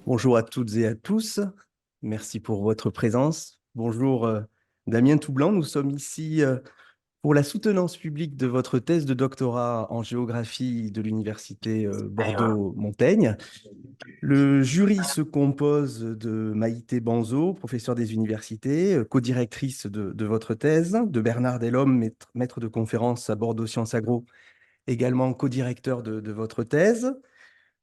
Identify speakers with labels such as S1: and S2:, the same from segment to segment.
S1: Bonjour à toutes et à tous. Merci pour votre présence. Bonjour Damien Toublanc. Nous sommes ici pour la soutenance publique de votre thèse de doctorat en géographie de l'Université Bordeaux-Montaigne. Le jury se compose de Maïté Banzo, professeure des universités, co-directrice de votre thèse, de Bernard Delhomme, maître de conférence à Bordeaux Sciences Agro, également co-directeur de votre thèse,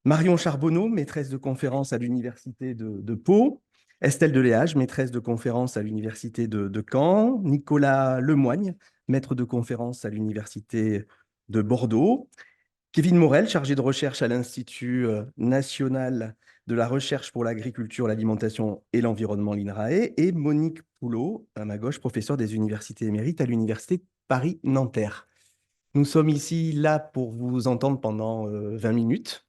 S1: Marion Charbonneau, maîtresse de conférence à l'Université de Pau, Estelle Deléage, maîtresse de conférence à l'Université de Caen, Nicolas Lemoigne, maître de conférence à l'Université de Bordeaux, Kevin Morel, chargé de recherche à l'Institut national de la recherche pour l'agriculture, l'alimentation et l'environnement, l'INRAE, et Monique Poulot, à ma gauche, professeure des universités émérites à l'Université Paris-Nanterre. Nous sommes ici là pour vous entendre pendant 20 minutes,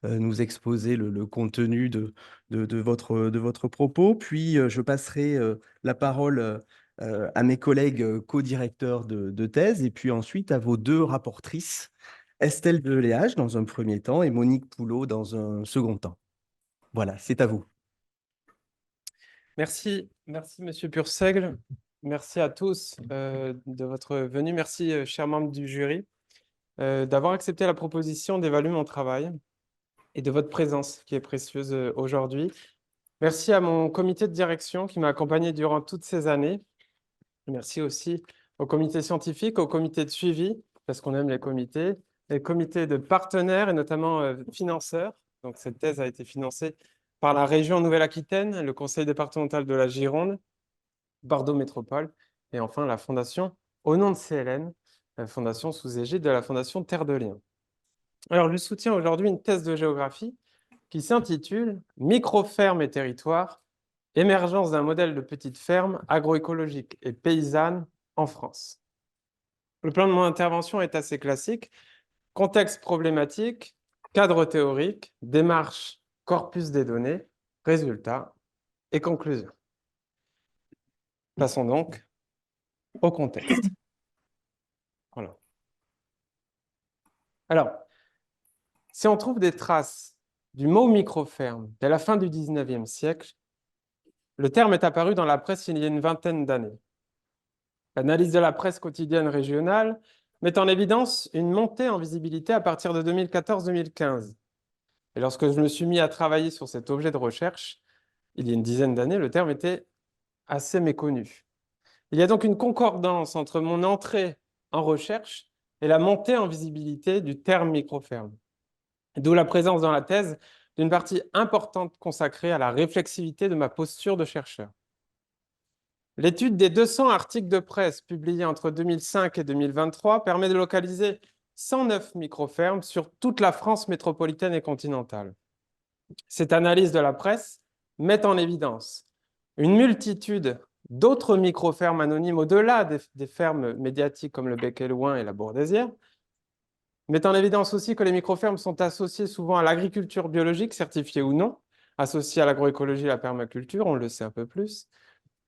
S1: nous exposer le contenu de votre propos, puis je passerai la parole à mes collègues co-directeurs de thèse, et puis ensuite à vos deux rapportrices, Estelle Deléage dans un premier temps et Monique Poulot dans un second temps. Voilà, c'est à vous.
S2: Merci, Monsieur Purseigle. Merci à tous de votre venue. Merci, chers membres du jury, d'avoir accepté la proposition d'évaluer mon travail et de votre présence qui est précieuse aujourd'hui. Merci à mon comité de direction qui m'a accompagné durant toutes ces années. Merci aussi au comité scientifique, au comité de suivi, parce qu'on aime les comités de partenaires et notamment financeurs. Donc, cette thèse a été financée par la région Nouvelle-Aquitaine, le conseil départemental de la Gironde, Bordeaux Métropole et enfin la fondation au nom de CLN, la fondation sous égide de la fondation Terre de Liens. Alors, je soutiens aujourd'hui une thèse de géographie qui s'intitule « Micro-fermes et territoires, émergence d'un modèle de petite ferme agroécologique et paysanne en France ». Le plan de mon intervention est assez classique. Contexte problématique, cadre théorique, démarche, corpus des données, résultats et conclusions. Passons donc au contexte. Voilà. Alors, si on trouve des traces du mot micro-ferme dès la fin du 19e siècle, le terme est apparu dans la presse il y a une vingtaine d'années. L'analyse de la presse quotidienne régionale met en évidence une montée en visibilité à partir de 2014-2015. Et lorsque je me suis mis à travailler sur cet objet de recherche, il y a une dizaine d'années, le terme était assez méconnu. Il y a donc une concordance entre mon entrée en recherche et la montée en visibilité du terme microferme. D'où la présence dans la thèse d'une partie importante consacrée à la réflexivité de ma posture de chercheur. L'étude des 200 articles de presse publiés entre 2005 et 2023 permet de localiser 109 microfermes sur toute la France métropolitaine et continentale. Cette analyse de la presse met en évidence une multitude d'autres microfermes anonymes au-delà des fermes médiatiques comme le Bec et Loing et la Bourdaissière, met en évidence aussi que les microfermes sont associées souvent à l'agriculture biologique, certifiée ou non, associée à l'agroécologie et la permaculture, on le sait un peu plus,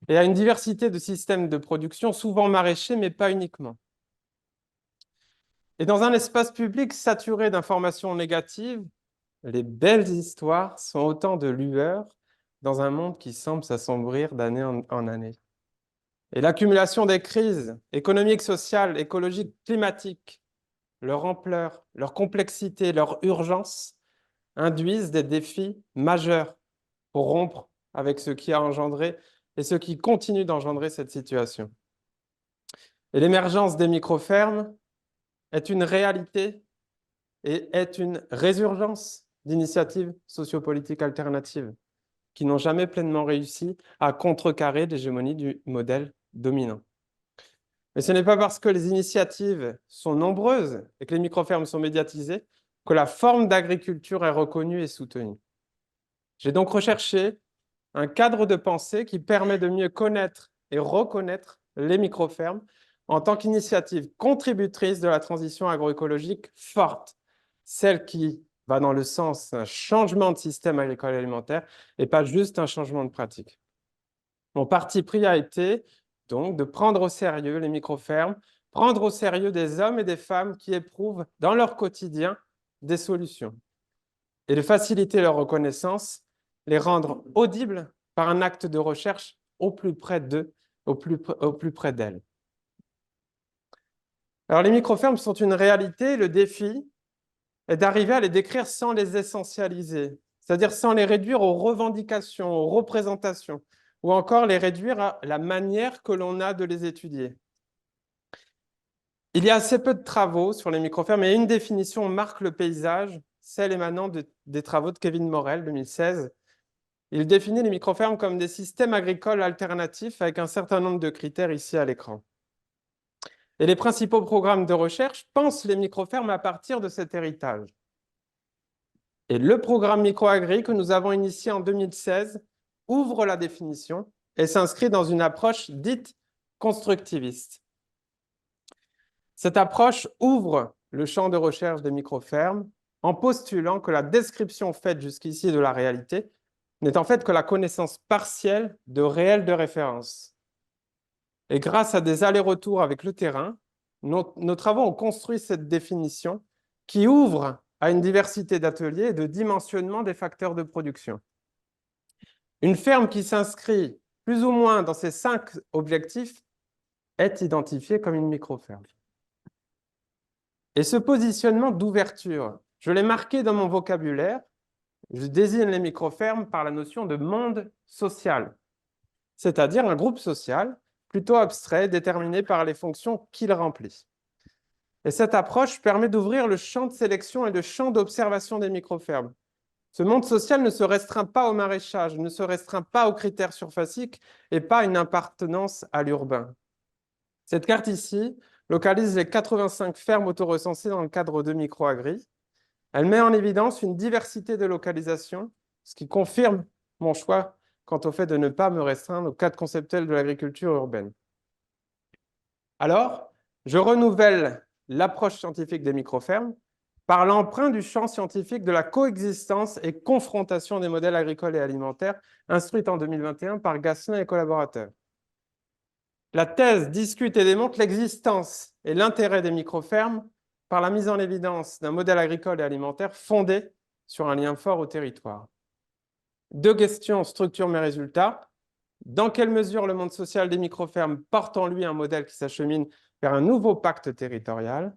S2: et à une diversité de systèmes de production, souvent maraîchers, mais pas uniquement. Et dans un espace public saturé d'informations négatives, les belles histoires sont autant de lueurs dans un monde qui semble s'assombrir d'année en année. Et l'accumulation des crises économiques, sociales, écologiques, climatiques, leur ampleur, leur complexité, leur urgence induisent des défis majeurs pour rompre avec ce qui a engendré et ce qui continue d'engendrer cette situation. Et l'émergence des microfermes est une réalité et est une résurgence d'initiatives sociopolitiques alternatives qui n'ont jamais pleinement réussi à contrecarrer l'hégémonie du modèle dominant. Mais ce n'est pas parce que les initiatives sont nombreuses et que les microfermes sont médiatisées que la forme d'agriculture est reconnue et soutenue. J'ai donc recherché un cadre de pensée qui permet de mieux connaître et reconnaître les microfermes en tant qu'initiative contributrice de la transition agroécologique forte, celle qui va dans le sens d'un changement de système agricole et alimentaire et pas juste un changement de pratique. Mon parti pris a été donc de prendre au sérieux les microfermes, prendre au sérieux des hommes et des femmes qui éprouvent dans leur quotidien des solutions et de faciliter leur reconnaissance les rendre audibles par un acte de recherche au plus près d'eux, au plus près d'elles. Alors, les microfermes sont une réalité. Le défi est d'arriver à les décrire sans les essentialiser, c'est-à-dire sans les réduire aux revendications, aux représentations, ou encore les réduire à la manière que l'on a de les étudier. Il y a assez peu de travaux sur les microfermes, et une définition marque le paysage, celle émanant des travaux de Kevin Morel, 2016. Il définit les microfermes comme des systèmes agricoles alternatifs avec un certain nombre de critères ici à l'écran. Et les principaux programmes de recherche pensent les microfermes à partir de cet héritage. Et le programme microagri que nous avons initié en 2016 ouvre la définition et s'inscrit dans une approche dite constructiviste. Cette approche ouvre le champ de recherche des microfermes en postulant que la description faite jusqu'ici de la réalité n'est en fait que la connaissance partielle de réels de référence. Et grâce à des allers-retours avec le terrain, nos travaux ont construit cette définition qui ouvre à une diversité d'ateliers et de dimensionnement des facteurs de production. Une ferme qui s'inscrit plus ou moins dans ces 5 objectifs est identifiée comme une microferme. Et ce positionnement d'ouverture, je l'ai marqué dans mon vocabulaire. Je désigne les microfermes par la notion de monde social, c'est-à-dire un groupe social plutôt abstrait, déterminé par les fonctions qu'il remplit. Et cette approche permet d'ouvrir le champ de sélection et le champ d'observation des microfermes. Ce monde social ne se restreint pas au maraîchage, ne se restreint pas aux critères surfaciques et pas à une appartenance à l'urbain. Cette carte ici localise les 85 fermes autorecensées dans le cadre de Microagri. Elle met en évidence une diversité de localisation, ce qui confirme mon choix quant au fait de ne pas me restreindre au cadre conceptuel de l'agriculture urbaine. Alors, je renouvelle l'approche scientifique des microfermes par l'emprunt du champ scientifique de la coexistence et confrontation des modèles agricoles et alimentaires, instruite en 2021 par Gasselin et collaborateurs. La thèse discute et démontre l'existence et l'intérêt des microfermes par la mise en évidence d'un modèle agricole et alimentaire fondé sur un lien fort au territoire. 2 questions structurent mes résultats. Dans quelle mesure le monde social des microfermes porte en lui un modèle qui s'achemine vers un nouveau pacte territorial?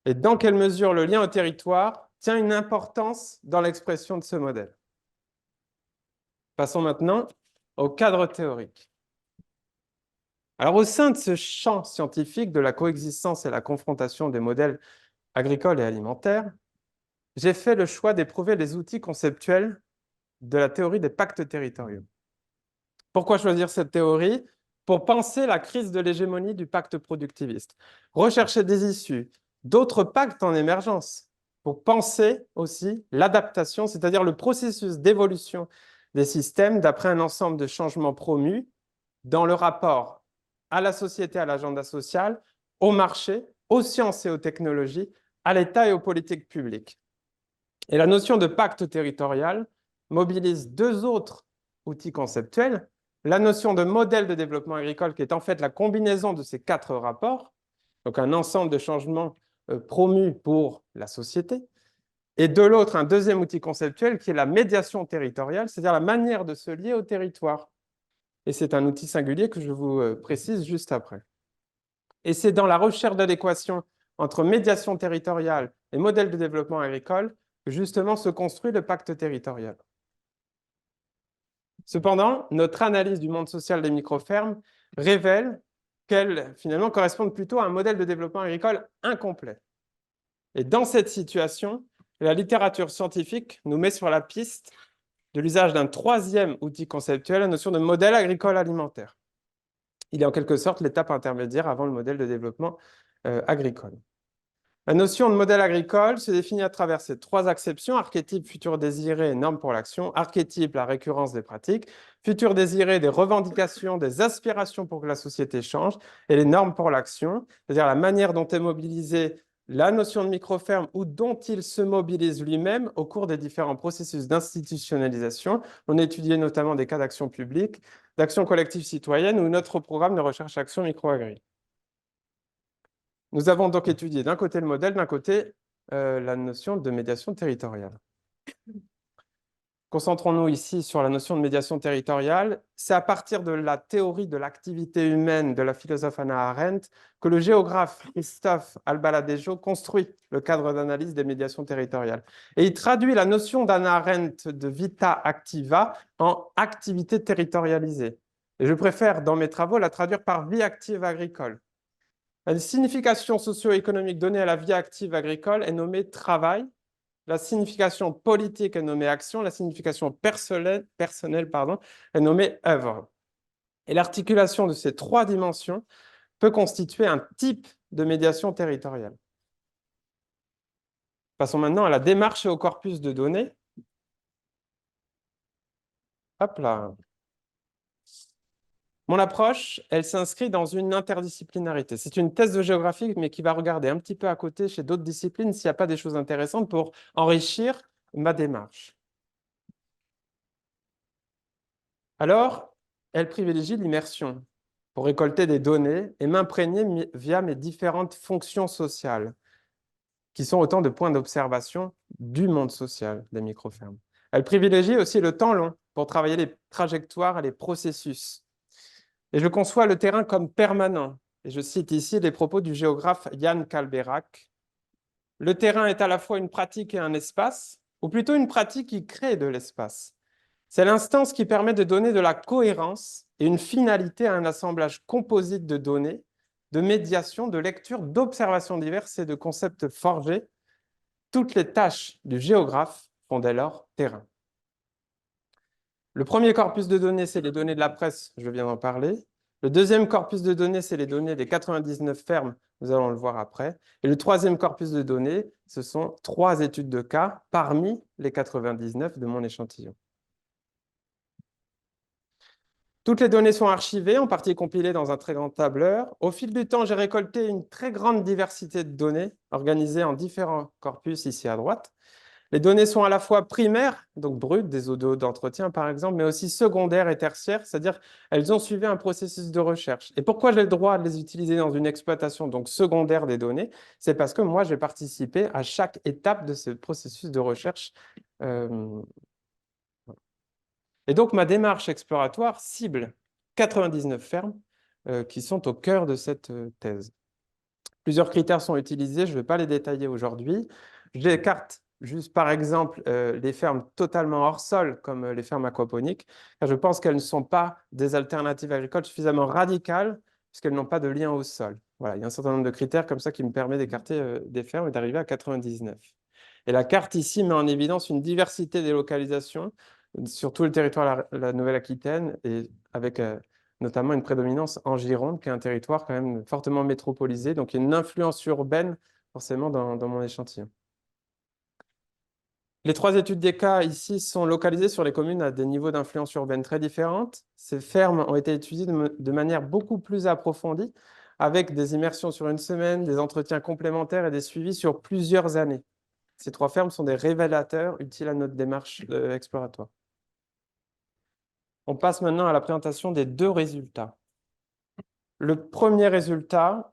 S2: Et dans quelle mesure le lien au territoire tient une importance dans l'expression de ce modèle? Passons maintenant au cadre théorique. Alors, au sein de ce champ scientifique de la coexistence et la confrontation des modèles agricoles et alimentaires, j'ai fait le choix d'éprouver les outils conceptuels de la théorie des pactes territoriaux. Pourquoi choisir cette théorie? Pour penser la crise de l'hégémonie du pacte productiviste, rechercher des issues d'autres pactes en émergence, pour penser aussi l'adaptation, c'est-à-dire le processus d'évolution des systèmes d'après un ensemble de changements promus dans le rapport à la société, à l'agenda social, au marché, aux sciences et aux technologies, à l'État et aux politiques publiques. Et la notion de pacte territorial mobilise 2 autres outils conceptuels, la notion de modèle de développement agricole qui est en fait la combinaison de ces 4 rapports, donc un ensemble de changements promus pour la société, et de l'autre, un 2e outil conceptuel qui est la médiation territoriale, c'est-à-dire la manière de se lier au territoire. Et c'est un outil singulier que je vous précise juste après. Et c'est dans la recherche d'adéquation entre médiation territoriale et modèle de développement agricole que justement se construit le pacte territorial. Cependant, notre analyse du monde social des microfermes révèle qu'elles, finalement, correspondent plutôt à un modèle de développement agricole incomplet. Et dans cette situation, la littérature scientifique nous met sur la piste de l'usage d'un 3e outil conceptuel, la notion de modèle agricole alimentaire. Il est en quelque sorte l'étape intermédiaire avant le modèle de développement agricole. La notion de modèle agricole se définit à travers ces 3 acceptions, archétype, futur désiré et normes pour l'action. Archétype, la récurrence des pratiques. Futur désiré, des revendications, des aspirations pour que la société change. Et les normes pour l'action, c'est-à-dire la manière dont est mobilisée la notion de microferme ou dont il se mobilise lui-même au cours des différents processus d'institutionnalisation. On a étudié notamment des cas d'action publique, d'action collective citoyenne ou notre programme de recherche-action microagri. Nous avons donc étudié d'un côté le modèle, d'un côté la notion de médiation territoriale. Concentrons-nous ici sur la notion de médiation territoriale. C'est à partir de la théorie de l'activité humaine de la philosophe Hannah Arendt que le géographe Christophe Albaladejo construit le cadre d'analyse des médiations territoriales. Et il traduit la notion d'Hannah Arendt de vita activa en activité territorialisée. Et je préfère, dans mes travaux, la traduire par vie active agricole. La signification socio-économique donnée à la vie active agricole est nommée travail. La signification politique est nommée action, la signification personnelle est nommée œuvre. Et l'articulation de ces trois dimensions peut constituer un type de médiation territoriale. Passons maintenant à la démarche et au corpus de données. Hop là. Mon approche, elle s'inscrit dans une interdisciplinarité. C'est une thèse de géographie, mais qui va regarder un petit peu à côté chez d'autres disciplines s'il n'y a pas des choses intéressantes pour enrichir ma démarche. Alors, elle privilégie l'immersion pour récolter des données et m'imprégner via mes différentes fonctions sociales, qui sont autant de points d'observation du monde social des microfermes. Elle privilégie aussi le temps long pour travailler les trajectoires et les processus. Et je conçois le terrain comme permanent. Et je cite ici les propos du géographe Jan Kalberak. Le terrain est à la fois une pratique et un espace, ou plutôt une pratique qui crée de l'espace. C'est l'instance qui permet de donner de la cohérence et une finalité à un assemblage composite de données, de médiation, de lecture, d'observations diverses et de concepts forgés. Toutes les tâches du géographe font dès lors terrain. Le premier corpus de données, c'est les données de la presse, je viens d'en parler. Le deuxième corpus de données, c'est les données des 99 fermes, nous allons le voir après. Et le troisième corpus de données, ce sont 3 études de cas parmi les 99 de mon échantillon. Toutes les données sont archivées, en partie compilées dans un très grand tableur. Au fil du temps, j'ai récolté une très grande diversité de données organisées en différents corpus ici à droite. Les données sont à la fois primaires, donc brutes, des audios d'entretien par exemple, mais aussi secondaires et tertiaires, c'est-à-dire elles ont suivi un processus de recherche. Et pourquoi j'ai le droit de les utiliser dans une exploitation donc secondaire des données? C'est parce que moi, j'ai participé à chaque étape de ce processus de recherche. Et donc, ma démarche exploratoire cible 99 fermes qui sont au cœur de cette thèse. Plusieurs critères sont utilisés, je ne vais pas les détailler aujourd'hui. J'écarte juste par exemple les fermes totalement hors sol, comme les fermes aquaponiques, car je pense qu'elles ne sont pas des alternatives agricoles suffisamment radicales, puisqu'elles n'ont pas de lien au sol. Voilà, il y a un certain nombre de critères comme ça qui me permet d'écarter des fermes et d'arriver à 99. Et la carte ici met en évidence une diversité des localisations sur tout le territoire de la Nouvelle-Aquitaine, et avec notamment une prédominance en Gironde, qui est un territoire quand même fortement métropolisé, donc il y a une influence urbaine forcément dans mon échantillon. Les 3 études des cas ici sont localisées sur les communes à des niveaux d'influence urbaine très différentes. Ces fermes ont été étudiées de manière beaucoup plus approfondie, avec des immersions sur une semaine, des entretiens complémentaires et des suivis sur plusieurs années. Ces 3 fermes sont des révélateurs utiles à notre démarche exploratoire. On passe maintenant à la présentation des 2 résultats. Le premier résultat,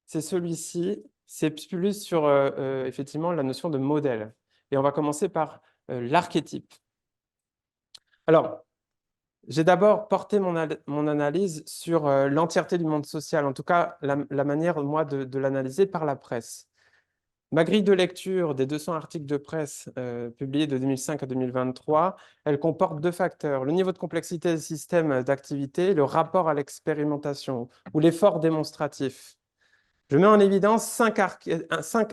S2: c'est celui-ci. C'est plus sur effectivement la notion de modèle. Et on va commencer par l'archétype. Alors, j'ai d'abord porté mon analyse sur l'entièreté du monde social, en tout cas la manière, moi, de l'analyser par la presse. Ma grille de lecture des 200 articles de presse publiés de 2005 à 2023, elle comporte 2 facteurs, le niveau de complexité des systèmes d'activité, le rapport à l'expérimentation ou l'effort démonstratif. Je mets en évidence 5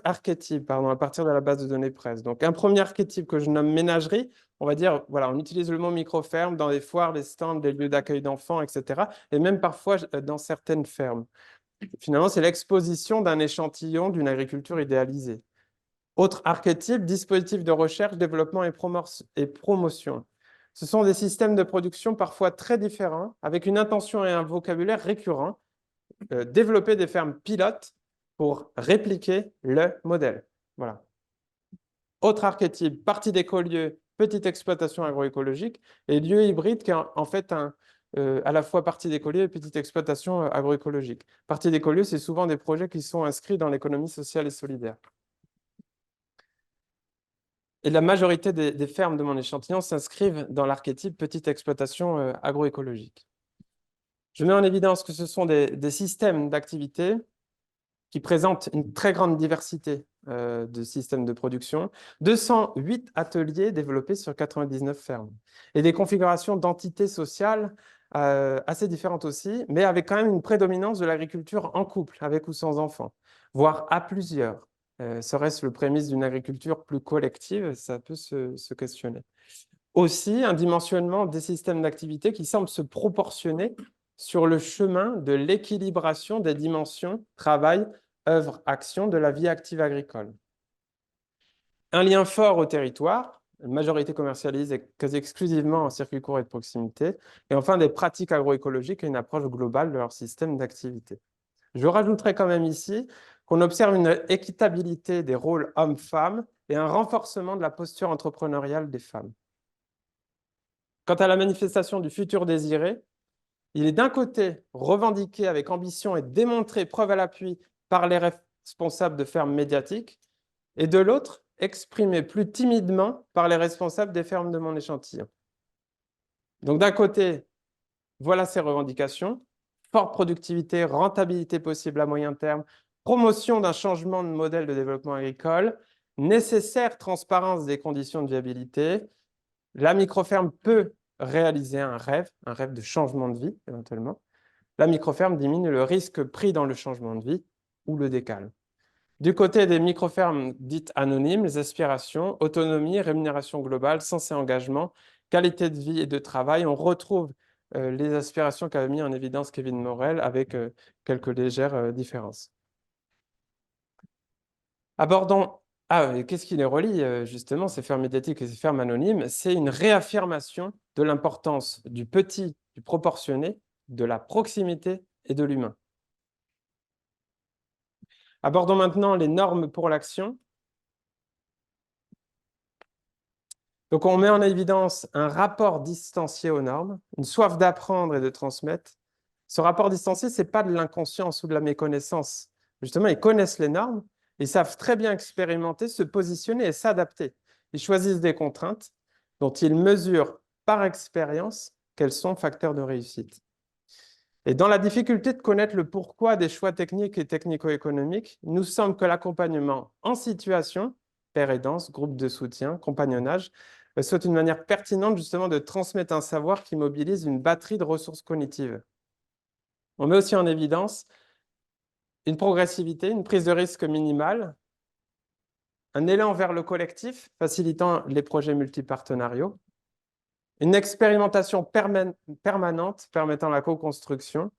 S2: archétypes à partir de la base de données presse. Donc, un premier archétype que je nomme ménagerie, on va dire, voilà, on utilise le mot micro-ferme dans les foires, les stands, les lieux d'accueil d'enfants, etc. Et même parfois dans certaines fermes. Finalement, c'est l'exposition d'un échantillon d'une agriculture idéalisée. Autre archétype, dispositif de recherche, développement et promotion. Ce sont des systèmes de production parfois très différents, avec une intention et un vocabulaire récurrents, développer des fermes pilotes pour répliquer le modèle. Voilà. Autre archétype, partie d'écolieux, petite exploitation agroécologique, et lieu hybride qui est en fait à la fois partie d'écolieux et petite exploitation agroécologique. Partie d'écolieux, c'est souvent des projets qui sont inscrits dans l'économie sociale et solidaire. Et la majorité des fermes de mon échantillon s'inscrivent dans l'archétype petite exploitation agroécologique. Je mets en évidence que ce sont des systèmes d'activité qui présentent une très grande diversité de systèmes de production, 208 ateliers développés sur 99 fermes, et des configurations d'entités sociales assez différentes aussi, mais avec quand même une prédominance de l'agriculture en couple, avec ou sans enfants, voire à plusieurs. Serait-ce le prémisse d'une agriculture plus collective? Ça peut se questionner. Aussi, un dimensionnement des systèmes d'activité qui semble se proportionner sur le chemin de l'équilibration des dimensions travail, œuvre, action de la vie active agricole. Un lien fort au territoire, une majorité commercialisée quasi exclusivement en circuit court et de proximité, et enfin des pratiques agroécologiques et une approche globale de leur système d'activité. Je rajouterai quand même ici qu'on observe une équitabilité des rôles hommes-femmes et un renforcement de la posture entrepreneuriale des femmes. Quant à la manifestation du futur désiré, il est d'un côté revendiqué avec ambition et démontré preuve à l'appui par les responsables de fermes médiatiques, et de l'autre, exprimé plus timidement par les responsables des fermes de mon échantillon. Donc d'un côté, voilà ces revendications, forte productivité, rentabilité possible à moyen terme, promotion d'un changement de modèle de développement agricole, nécessaire transparence des conditions de viabilité. La microferme peut réaliser un rêve de changement de vie éventuellement. La microferme diminue le risque pris dans le changement de vie ou le décale. Du côté des microfermes dites anonymes, les aspirations, autonomie, rémunération globale, sens et engagement, qualité de vie et de travail, on retrouve les aspirations qu'avait mis en évidence Kevin Morel avec quelques légères différences. Abordons, qu'est-ce qui les relie justement, ces fermes médiatiques et ces fermes anonymes? C'est une réaffirmation de l'importance du petit, du proportionné, de la proximité et de l'humain. Abordons maintenant les normes pour l'action. Donc, on met en évidence un rapport distancié aux normes, une soif d'apprendre et de transmettre. Ce rapport distancié, ce n'est pas de l'inconscience ou de la méconnaissance. Justement, ils connaissent les normes, ils savent très bien expérimenter, se positionner et s'adapter. Ils choisissent des contraintes dont ils mesurent par expérience qu'elles sont facteurs de réussite. Et dans la difficulté de connaître le pourquoi des choix techniques et technico-économiques, il nous semble que l'accompagnement en situation, père aidance, groupe de soutien, compagnonnage, soit une manière pertinente justement de transmettre un savoir qui mobilise une batterie de ressources cognitives. On met aussi en évidence une progressivité, une prise de risque minimale, un élan vers le collectif, facilitant les projets multipartenariaux, une expérimentation permanente permettant la co-construction,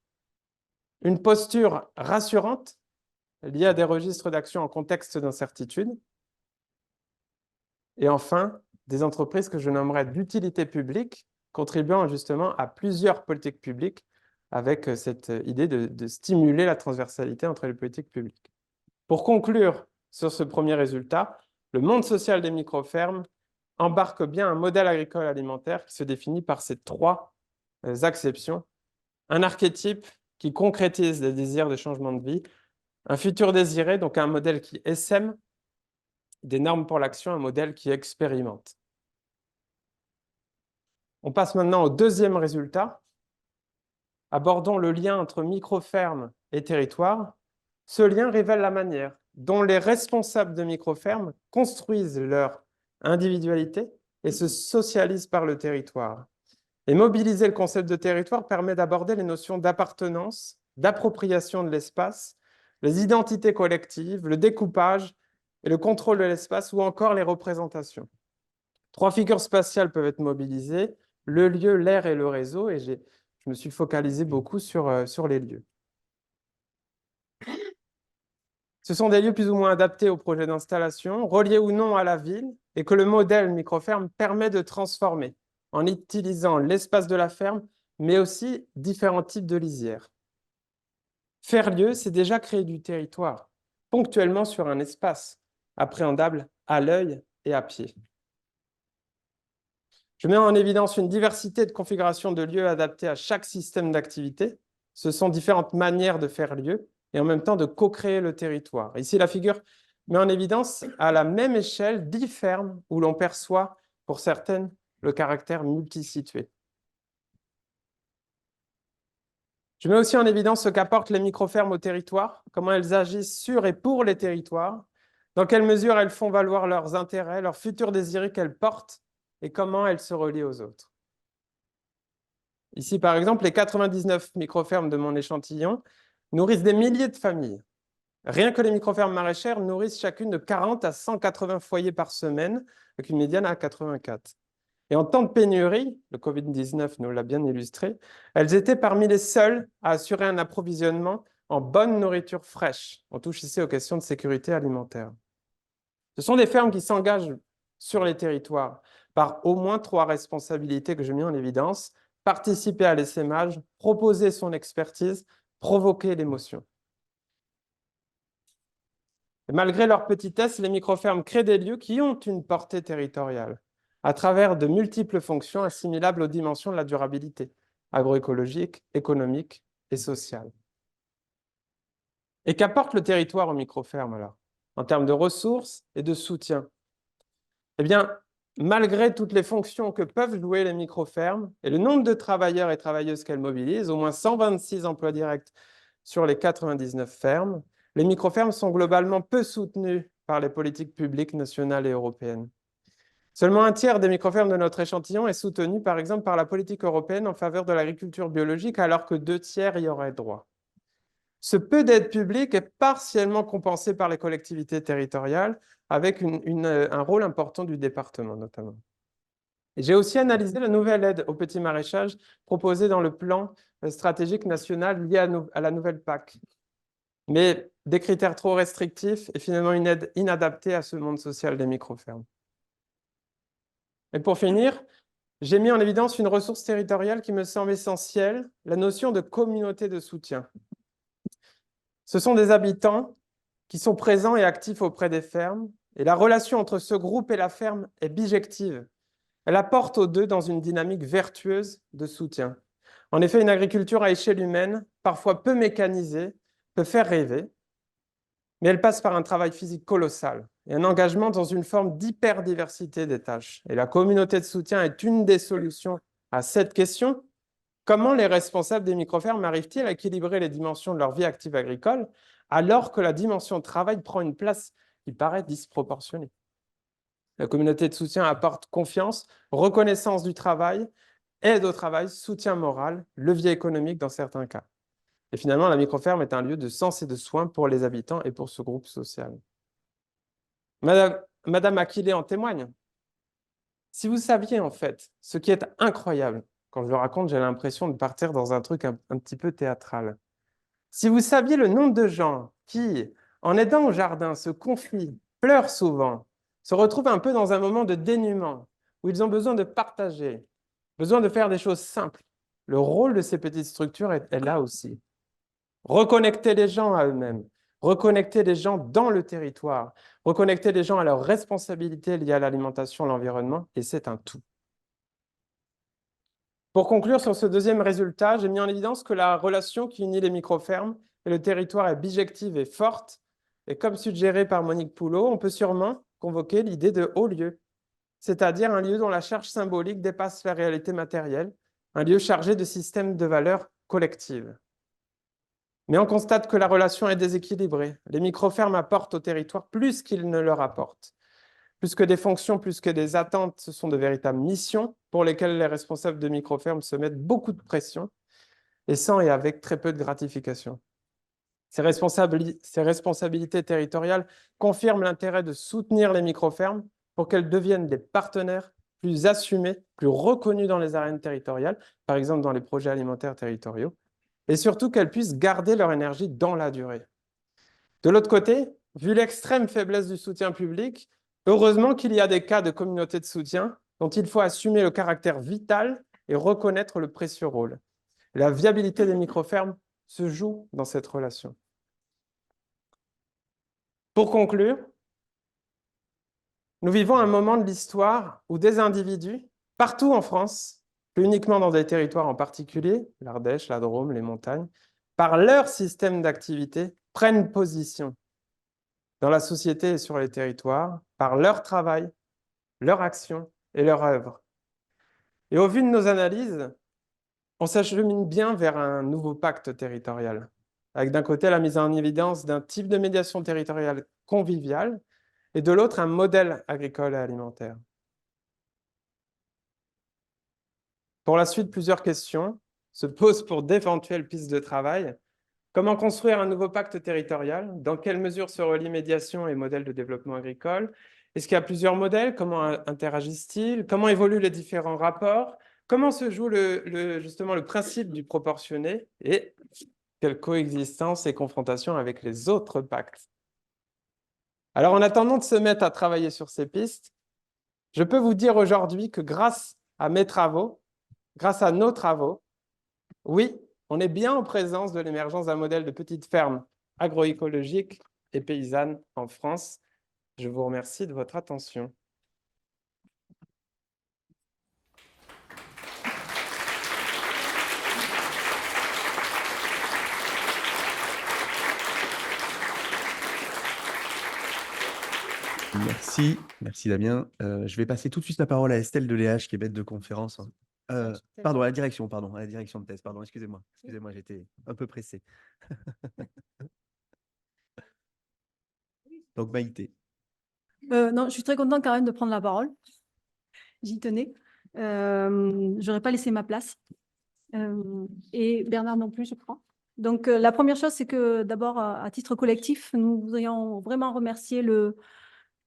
S2: une posture rassurante liée à des registres d'action en contexte d'incertitude, et enfin, des entreprises que je nommerais d'utilité publique, contribuant justement à plusieurs politiques publiques avec cette idée de stimuler la transversalité entre les politiques publiques. Pour conclure sur ce premier résultat, le monde social des microfermes embarque bien un modèle agricole alimentaire qui se définit par ces trois acceptions. Un archétype qui concrétise les désirs de changement de vie, un futur désiré, donc un modèle qui essaime, des normes pour l'action, un modèle qui expérimente. On passe maintenant au deuxième résultat. Abordons le lien entre microfermes et territoire. Ce lien révèle la manière dont les responsables de microfermes construisent leur individualité et se socialisent par le territoire. Et mobiliser le concept de territoire permet d'aborder les notions d'appartenance, d'appropriation de l'espace, les identités collectives, le découpage et le contrôle de l'espace ou encore les représentations. Trois figures spatiales peuvent être mobilisées, le lieu, l'air et le réseau, et je me suis focalisé beaucoup sur les lieux. Ce sont des lieux plus ou moins adaptés au projet d'installation, reliés ou non à la ville, et que le modèle microferme permet de transformer en utilisant l'espace de la ferme, mais aussi différents types de lisières. Faire lieu, c'est déjà créer du territoire, ponctuellement sur un espace, appréhendable à l'œil et à pied. Je mets en évidence une diversité de configurations de lieux adaptés à chaque système d'activité. Ce sont différentes manières de faire lieu et en même temps de co-créer le territoire. Ici, la figure met en évidence à la même échelle 10 fermes où l'on perçoit, pour certaines, le caractère multisitué. Je mets aussi en évidence ce qu'apportent les micro-fermes au territoire, comment elles agissent sur et pour les territoires, dans quelle mesure elles font valoir leurs intérêts, leurs futurs désirés qu'elles portent et comment elles se relient aux autres. Ici, par exemple, les 99 micro-fermes de mon échantillon nourrissent des milliers de familles. Rien que les micro-fermes maraîchères nourrissent chacune de 40 à 180 foyers par semaine, avec une médiane à 84. Et en temps de pénurie, le Covid-19 nous l'a bien illustré, elles étaient parmi les seules à assurer un approvisionnement en bonne nourriture fraîche. On touche ici aux questions de sécurité alimentaire. Ce sont des fermes qui s'engagent sur les territoires par au moins 3 responsabilités que je mets en évidence: participer à l'essaimage, proposer son expertise, provoquer l'émotion. Malgré leur petitesse, les micro-fermes créent des lieux qui ont une portée territoriale à travers de multiples fonctions assimilables aux dimensions de la durabilité agroécologique, économique et sociale. Et qu'apporte le territoire aux micro-fermes alors, en termes de ressources et de soutien? Eh bien, malgré toutes les fonctions que peuvent jouer les micro-fermes et le nombre de travailleurs et travailleuses qu'elles mobilisent, au moins 126 emplois directs sur les 99 fermes, les micro-fermes sont globalement peu soutenues par les politiques publiques nationales et européennes. Seulement un tiers des micro-fermes de notre échantillon est soutenu, par exemple, par la politique européenne en faveur de l'agriculture biologique, alors que 2 tiers y auraient droit. Ce peu d'aide publique est partiellement compensé par les collectivités territoriales, avec un rôle important du département notamment. J'ai aussi analysé la nouvelle aide au petit maraîchage proposée dans le plan stratégique national lié à la nouvelle PAC. Mais des critères trop restrictifs et finalement une aide inadaptée à ce monde social des micro-fermes. Et pour finir, j'ai mis en évidence une ressource territoriale qui me semble essentielle, la notion de communauté de soutien. Ce sont des habitants qui sont présents et actifs auprès des fermes, et la relation entre ce groupe et la ferme est bijective. Elle apporte aux deux dans une dynamique vertueuse de soutien. En effet, une agriculture à échelle humaine, parfois peu mécanisée, peut faire rêver, mais elle passe par un travail physique colossal et un engagement dans une forme d'hyperdiversité des tâches. Et la communauté de soutien est une des solutions à cette question. Comment les responsables des micro-fermes arrivent-ils à équilibrer les dimensions de leur vie active agricole alors que la dimension travail prend une place qui paraît disproportionnée? La communauté de soutien apporte confiance, reconnaissance du travail, aide au travail, soutien moral, levier économique dans certains cas. Et finalement, la microferme est un lieu de sens et de soins pour les habitants et pour ce groupe social. Madame Aquilé en témoigne. Si vous saviez en fait ce qui est incroyable, quand je le raconte, j'ai l'impression de partir dans un truc un petit peu théâtral. Si vous saviez le nombre de gens qui, en aidant au jardin, se confient, pleurent souvent, se retrouvent un peu dans un moment de dénuement, où ils ont besoin de partager, besoin de faire des choses simples. Le rôle de ces petites structures est là aussi. Reconnecter les gens à eux-mêmes, reconnecter les gens dans le territoire, reconnecter les gens à leurs responsabilités liées à l'alimentation, l'environnement, et c'est un tout. Pour conclure sur ce deuxième résultat, j'ai mis en évidence que la relation qui unit les micro-fermes et le territoire est bijective et forte. Et comme suggéré par Monique Poulot, on peut sûrement convoquer l'idée de haut lieu, c'est-à-dire un lieu dont la charge symbolique dépasse la réalité matérielle, un lieu chargé de systèmes de valeurs collectives. Mais on constate que la relation est déséquilibrée. Les micro-fermes apportent au territoire plus qu'ils ne leur apportent. Plus que des fonctions, plus que des attentes, ce sont de véritables missions pour lesquelles les responsables de micro-fermes se mettent beaucoup de pression, et sans et avec très peu de gratification. Ces responsabilités territoriales confirment l'intérêt de soutenir les micro-fermes pour qu'elles deviennent des partenaires plus assumés, plus reconnus dans les arènes territoriales, par exemple dans les projets alimentaires territoriaux, et surtout qu'elles puissent garder leur énergie dans la durée. De l'autre côté, vu l'extrême faiblesse du soutien public, heureusement qu'il y a des cas de communautés de soutien dont il faut assumer le caractère vital et reconnaître le précieux rôle. La viabilité des micro-fermes se joue dans cette relation. Pour conclure, nous vivons un moment de l'histoire où des individus, partout en France, plus uniquement dans des territoires en particulier, l'Ardèche, la Drôme, les montagnes, par leur système d'activité, prennent position dans la société et sur les territoires par leur travail, leur action et leur œuvre. Et au vu de nos analyses, on s'achemine bien vers un nouveau pacte territorial, avec d'un côté la mise en évidence d'un type de médiation territoriale conviviale et de l'autre un modèle agricole et alimentaire. Pour la suite, plusieurs questions se posent pour d'éventuelles pistes de travail. Comment construire un nouveau pacte territorial? Dans quelle mesure se relient médiation et modèle de développement agricole? Est-ce qu'il y a plusieurs modèles? Comment interagissent-ils? Comment évoluent les différents rapports? Comment se joue justement le principe du proportionné? Et quelle coexistence et confrontation avec les autres pactes? Alors, en attendant de se mettre à travailler sur ces pistes, je peux vous dire aujourd'hui que grâce à mes travaux, grâce à nos travaux, oui, on est bien en présence de l'émergence d'un modèle de petite ferme agroécologique et paysanne en France. Je vous remercie de votre attention.
S1: Merci Damien. Je vais passer tout de suite la parole à Estelle Deléache, qui est maître de conférence. Pardon, à la direction de thèse, pardon, excusez-moi, j'étais un peu pressé. Donc Maïté.
S3: Non, je suis très contente quand même de prendre la parole. J'y tenais. Je n'aurais pas laissé ma place. Et Bernard non plus, je crois. Donc, la première chose, c'est que d'abord, à titre collectif, nous voudrions vraiment remercier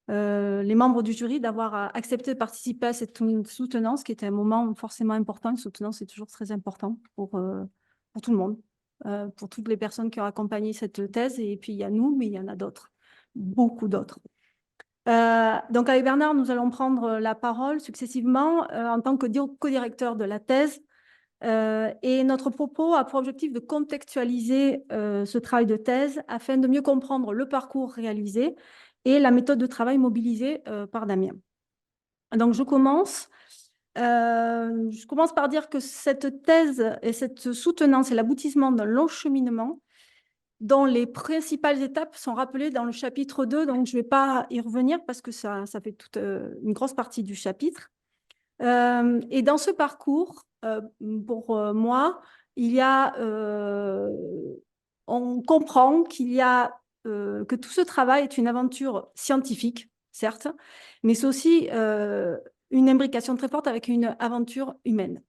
S3: les membres du jury d'avoir accepté de participer à cette soutenance, qui était un moment forcément important. Une soutenance, c'est toujours très important pour tout le monde, pour toutes les personnes qui ont accompagné cette thèse. Et puis, il y a nous, mais il y en a d'autres, beaucoup d'autres. Donc, avec Bernard, nous allons prendre la parole successivement en tant que co-directeur de la thèse. Et notre propos a pour objectif de contextualiser ce travail de thèse afin de mieux comprendre le parcours réalisé et la méthode de travail mobilisée par Damien. Donc, je commence par dire que cette thèse et cette soutenance est l'aboutissement d'un long cheminement dont les principales étapes sont rappelées dans le chapitre 2, donc je ne vais pas y revenir parce que ça fait toute une grosse partie du chapitre. Et dans ce parcours, pour moi, on comprend que tout ce travail est une aventure scientifique, certes, mais c'est aussi une imbrication très forte avec une aventure humaine.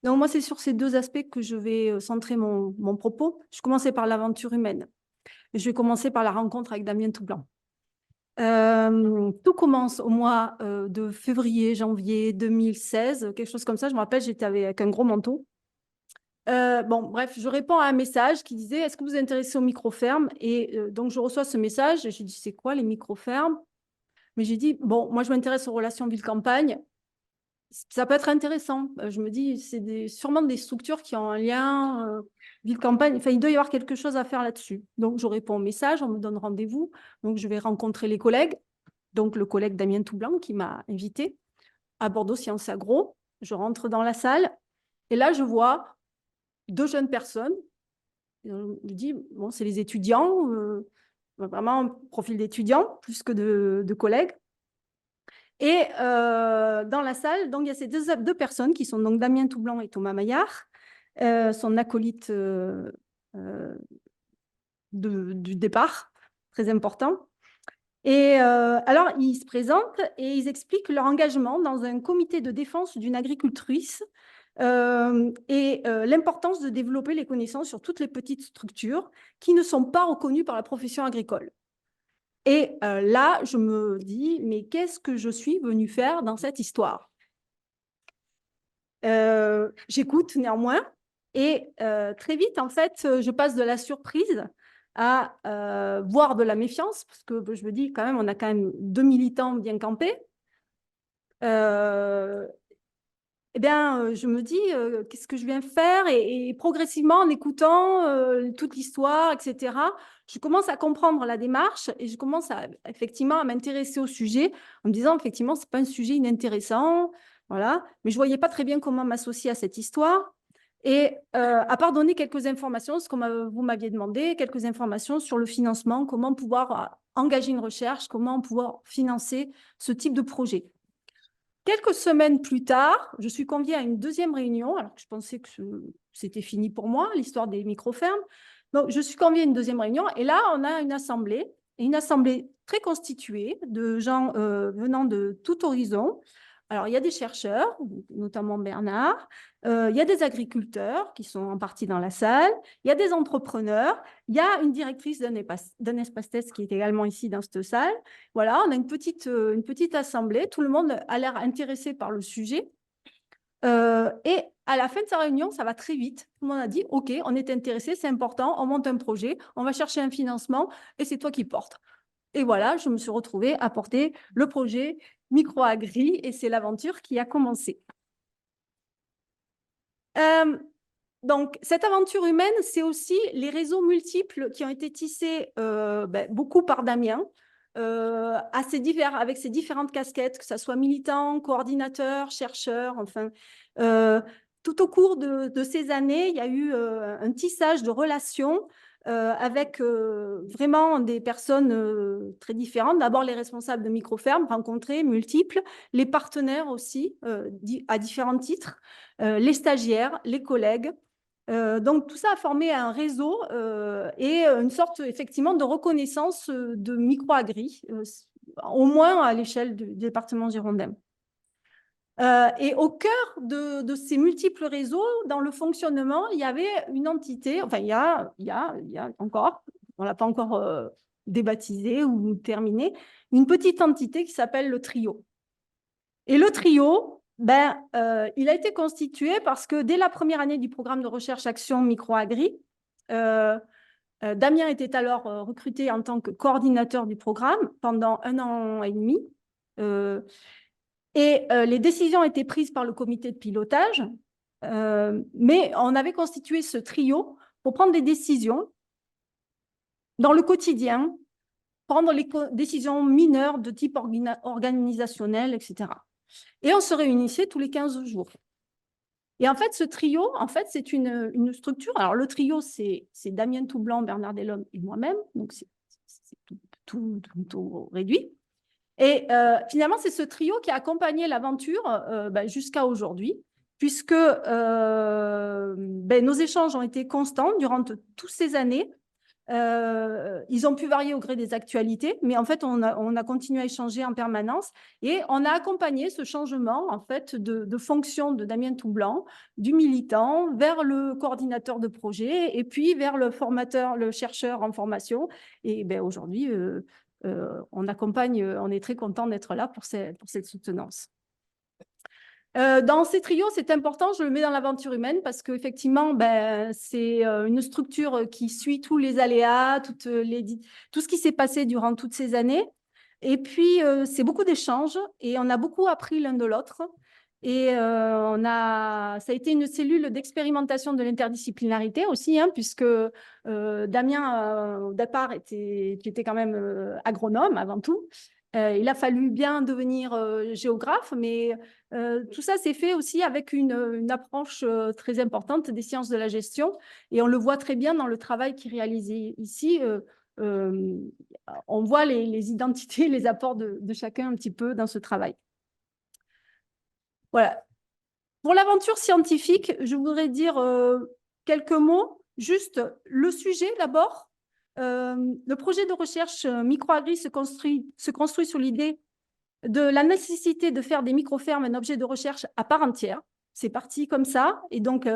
S3: Donc moi, c'est sur ces deux aspects que je vais centrer mon propos. Je commençais par l'aventure humaine. Je vais commencer par la rencontre avec Damien Toublan. Tout commence au mois de février, janvier 2016, quelque chose comme ça. Je me rappelle, j'étais avec un gros manteau. Bref, je réponds à un message qui disait « Est-ce que vous êtes intéressé aux micro-fermes ?» Et donc, je reçois ce message et je dis « C'est quoi les micro-fermes ?» Mais j'ai dit « Bon, moi, je m'intéresse aux relations ville-campagne. Ça peut être intéressant. » Je me dis « C'est sûrement des structures qui ont un lien ville-campagne. Enfin, il doit y avoir quelque chose à faire là-dessus. » Donc, je réponds au message, on me donne rendez-vous. Donc, je vais rencontrer les collègues. Donc, le collègue Damien Toublan qui m'a invité à Bordeaux Sciences Agro. Je rentre dans la salle et là, je vois deux jeunes personnes. Je me dis, bon, c'est les étudiants, vraiment un profil d'étudiants plus que de collègues. Et dans la salle, donc, il y a ces deux personnes qui sont donc Damien Toublan et Thomas Maillard, son acolyte du départ, très important. Et alors, ils se présentent et ils expliquent leur engagement dans un comité de défense d'une agricultrice et l'importance de développer les connaissances sur toutes les petites structures qui ne sont pas reconnues par la profession agricole. Et là, je me dis, mais qu'est-ce que je suis venue faire dans cette histoire? J'écoute néanmoins et très vite, en fait, je passe de la surprise à voir de la méfiance, parce que je me dis quand même, on a quand même deux militants bien campés. Eh bien, je me dis, qu'est-ce que je viens faire? Et progressivement, en écoutant toute l'histoire, etc., je commence à comprendre la démarche et je commence effectivement à m'intéresser au sujet en me disant, effectivement, ce n'est pas un sujet inintéressant, voilà. Mais je ne voyais pas très bien comment m'associer à cette histoire. Et à part donner quelques informations, ce que vous m'aviez demandé, quelques informations sur le financement, comment pouvoir engager une recherche, comment pouvoir financer ce type de projet. Quelques semaines plus tard, je suis conviée à une deuxième réunion, alors que je pensais que c'était fini pour moi, l'histoire des micro-fermes. Donc, je suis conviée à une deuxième réunion, et là, on a une assemblée très constituée de gens venant de tout horizon. Alors, il y a des chercheurs, notamment Bernard, il y a des agriculteurs qui sont en partie dans la salle, il y a des entrepreneurs, il y a une directrice d'un espace test qui est également ici dans cette salle. Voilà, on a une petite assemblée, tout le monde a l'air intéressé par le sujet. Et à la fin de sa réunion, ça va très vite. Tout le monde a dit, OK, on est intéressé, c'est important, on monte un projet, on va chercher un financement et c'est toi qui portes. Et voilà, je me suis retrouvée à porter le projet Microagri et c'est l'aventure qui a commencé. Donc, cette aventure humaine, c'est aussi les réseaux multiples qui ont été tissés beaucoup par Damien, avec ses différentes casquettes, que ce soit militant, coordinateur, chercheur, enfin. Tout au cours de ces années, il y a eu un tissage de relations avec vraiment des personnes très différentes. D'abord, les responsables de micro-fermes rencontrés, multiples, les partenaires aussi, à différents titres, les stagiaires, les collègues. Donc, tout ça a formé un réseau et une sorte, effectivement, de reconnaissance de micro-agri, au moins à l'échelle du département girondin. Et au cœur de ces multiples réseaux, dans le fonctionnement, il y avait une entité, enfin, il y a encore, on ne l'a pas encore débaptisé ou terminé, une petite entité qui s'appelle le trio. Et le trio, il a été constitué parce que dès la première année du programme de recherche-action micro-agri, Damien était alors recruté en tant que coordinateur du programme pendant 1 an et demi. Et les décisions étaient prises par le comité de pilotage, mais on avait constitué ce trio pour prendre des décisions dans le quotidien, prendre les décisions mineures de type organisationnel, etc. Et on se réunissait tous les 15 jours. Et en fait, ce trio, c'est une structure. Alors, le trio, c'est Damien Toublanc, Bernard Delhomme et moi-même, donc c'est tout réduit. Et finalement, c'est ce trio qui a accompagné l'aventure jusqu'à aujourd'hui, puisque nos échanges ont été constants durant toutes ces années. Ils ont pu varier au gré des actualités, mais en fait, on a continué à échanger en permanence et on a accompagné ce changement en fait de fonction de Damien Toublanc, du militant vers le coordinateur de projet et puis vers le formateur, le chercheur en formation. Et aujourd'hui, on accompagne, on est très content d'être là pour cette soutenance. Dans ces trios, c'est important, je le mets dans l'aventure humaine parce qu'effectivement, c'est une structure qui suit tous les aléas, tout ce qui s'est passé durant toutes ces années. Et puis, c'est beaucoup d'échanges et on a beaucoup appris l'un de l'autre. Et ça a été une cellule d'expérimentation de l'interdisciplinarité aussi, hein, puisque Damien, au départ, était quand même agronome avant tout. Il a fallu bien devenir géographe, mais tout ça s'est fait aussi avec une approche très importante des sciences de la gestion. Et on le voit très bien dans le travail qu'il réalise ici. On voit les identités, les apports de chacun un petit peu dans ce travail. Voilà. Pour l'aventure scientifique, je voudrais dire quelques mots. Juste le sujet d'abord. Le projet de recherche microagri se construit sur l'idée de la nécessité de faire des micro-fermes un objet de recherche à part entière. C'est parti comme ça. Et donc,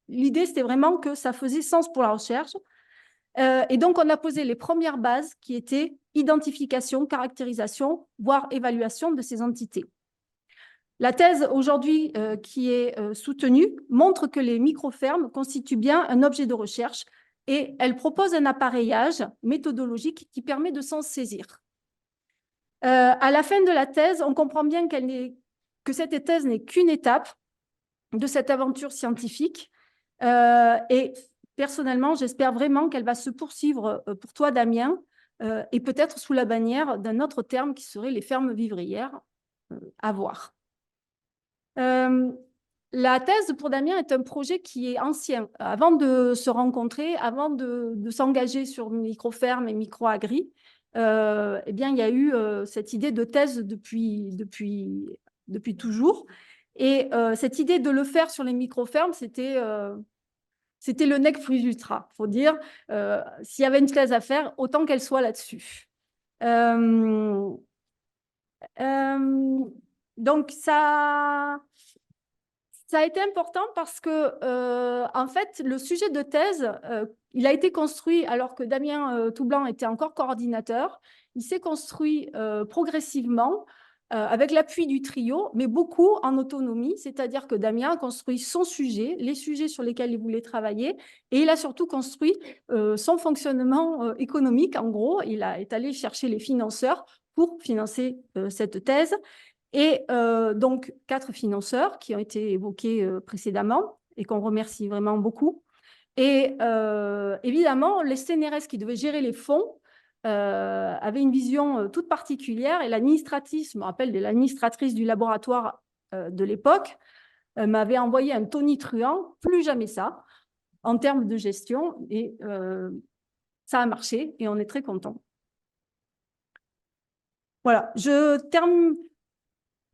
S3: l'idée, c'était vraiment que ça faisait sens pour la recherche. Et donc, on a posé les premières bases qui étaient identification, caractérisation, voire évaluation de ces entités. La thèse aujourd'hui qui est soutenue montre que les micro-fermes constituent bien un objet de recherche et elle propose un appareillage méthodologique qui permet de s'en saisir. À la fin de la thèse, on comprend bien que cette thèse n'est qu'une étape de cette aventure scientifique. Et personnellement, j'espère vraiment qu'elle va se poursuivre pour toi, Damien, et peut-être sous la bannière d'un autre terme qui serait les fermes vivrières, à voir. La thèse pour Damien est un projet qui est ancien. Avant de se rencontrer, avant de s'engager sur microferme et micro-agri, eh bien, il y a eu cette idée de thèse depuis toujours. Et cette idée de le faire sur les microfermes, c'était le nec plus ultra. Il faut dire, s'il y avait une thèse à faire, autant qu'elle soit là-dessus. Donc, ça a été important parce que, en fait, le sujet de thèse, il a été construit alors que Damien Toublan était encore coordinateur. Il s'est construit progressivement avec l'appui du trio, mais beaucoup en autonomie, c'est-à-dire que Damien a construit son sujet, les sujets sur lesquels il voulait travailler, et il a surtout construit son fonctionnement économique. En gros, il est allé chercher les financeurs pour financer cette thèse. Et donc, 4 financeurs qui ont été évoqués précédemment et qu'on remercie vraiment beaucoup. Et évidemment, les CNRS qui devaient gérer les fonds avaient une vision toute particulière. Et l'administratrice, je me rappelle de l'administratrice du laboratoire de l'époque, m'avait envoyé un tonitruant, plus jamais ça, en termes de gestion. Et ça a marché et on est très contents. Voilà, je termine.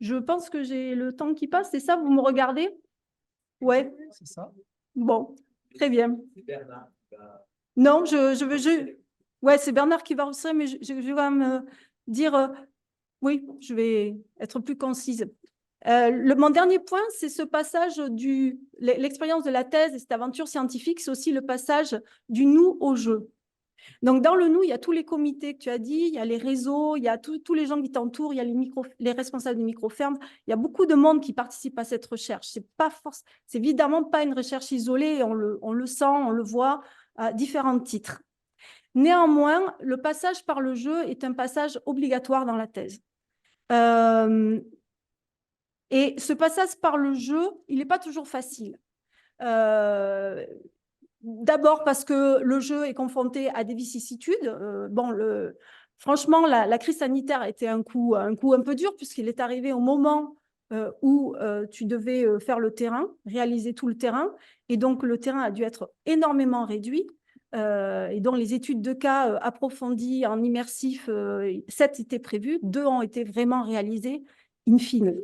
S3: Je pense que j'ai le temps qui passe, c'est ça? Vous me regardez? Ouais.
S1: C'est ça.
S3: Bon, très bien.
S4: C'est Bernard qui va-
S3: Non, ouais, c'est Bernard qui va retirer, mais je vais quand même dire, oui, je vais être plus concise. Mon dernier point, c'est ce passage l'expérience de la thèse et cette aventure scientifique, c'est aussi le passage du nous au jeu. Donc, dans le nous, il y a tous les comités que tu as dit, il y a les réseaux, il y a tous les gens qui t'entourent, il y a les responsables des micro-fermes. Il y a beaucoup de monde qui participe à cette recherche. C'est évidemment pas une recherche isolée, on le sent, on le voit à différents titres. Néanmoins, le passage par le jeu est un passage obligatoire dans la thèse. Et ce passage par le jeu, il n'est pas toujours facile. D'abord parce que le jeu est confronté à des vicissitudes. Franchement, la crise sanitaire a été un coup un peu dur puisqu'il est arrivé au moment où tu devais faire le terrain, réaliser tout le terrain. Et donc, le terrain a dû être énormément réduit. Et donc, les études de cas approfondies en immersif, 7 étaient prévues, 2 ont été vraiment réalisées in fine.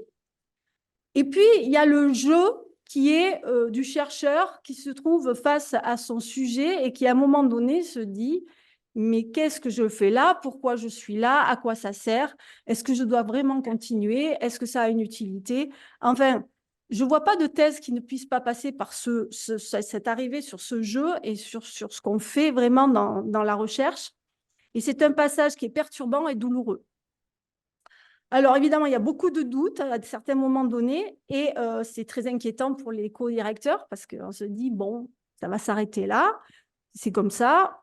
S3: Et puis, il y a le jeu qui est du chercheur qui se trouve face à son sujet et qui, à un moment donné, se dit « Mais qu'est-ce que je fais là? Pourquoi je suis là? À quoi ça sert? Est-ce que je dois vraiment continuer? Est-ce que ça a une utilité ?» Enfin, je ne vois pas de thèse qui ne puisse pas passer par cette arrivée sur ce jeu et sur ce qu'on fait vraiment dans la recherche. Et c'est un passage qui est perturbant et douloureux. Alors, évidemment, il y a beaucoup de doutes à certains moments donnés et c'est très inquiétant pour les co-directeurs parce qu'on se dit, bon, ça va s'arrêter là, c'est comme ça.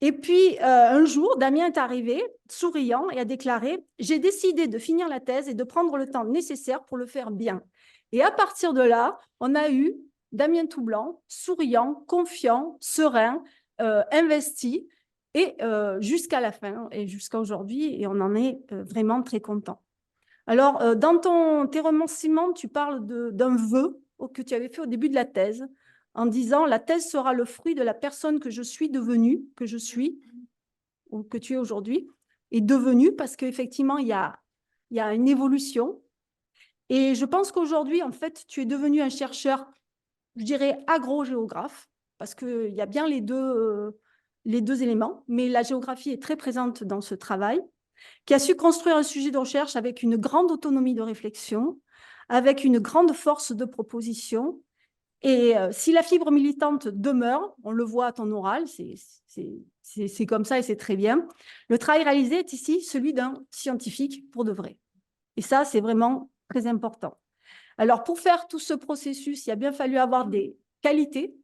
S3: Et puis, un jour, Damien est arrivé, souriant, et a déclaré « J'ai décidé de finir la thèse et de prendre le temps nécessaire pour le faire bien. » Et à partir de là, on a eu Damien Toublan, souriant, confiant, serein, investi, et jusqu'à la fin, et jusqu'à aujourd'hui, et on en est vraiment très content. Alors, dans tes remerciements, tu parles d'un vœu que tu avais fait au début de la thèse, en disant « La thèse sera le fruit de la personne que je suis devenue, que je suis, ou que tu es aujourd'hui, et devenue, parce qu'effectivement, il y a une évolution. Et je pense qu'aujourd'hui, en fait, tu es devenu un chercheur, je dirais, agrogéographe, parce qu'il y a bien les deux éléments, mais la géographie est très présente dans ce travail, qui a su construire un sujet de recherche avec une grande autonomie de réflexion, avec une grande force de proposition. Et si la fibre militante demeure, on le voit à ton oral, c'est comme ça et c'est très bien. Le travail réalisé est ici celui d'un scientifique pour de vrai. Et ça, c'est vraiment très important. Alors, pour faire tout ce processus, il a bien fallu avoir des qualités,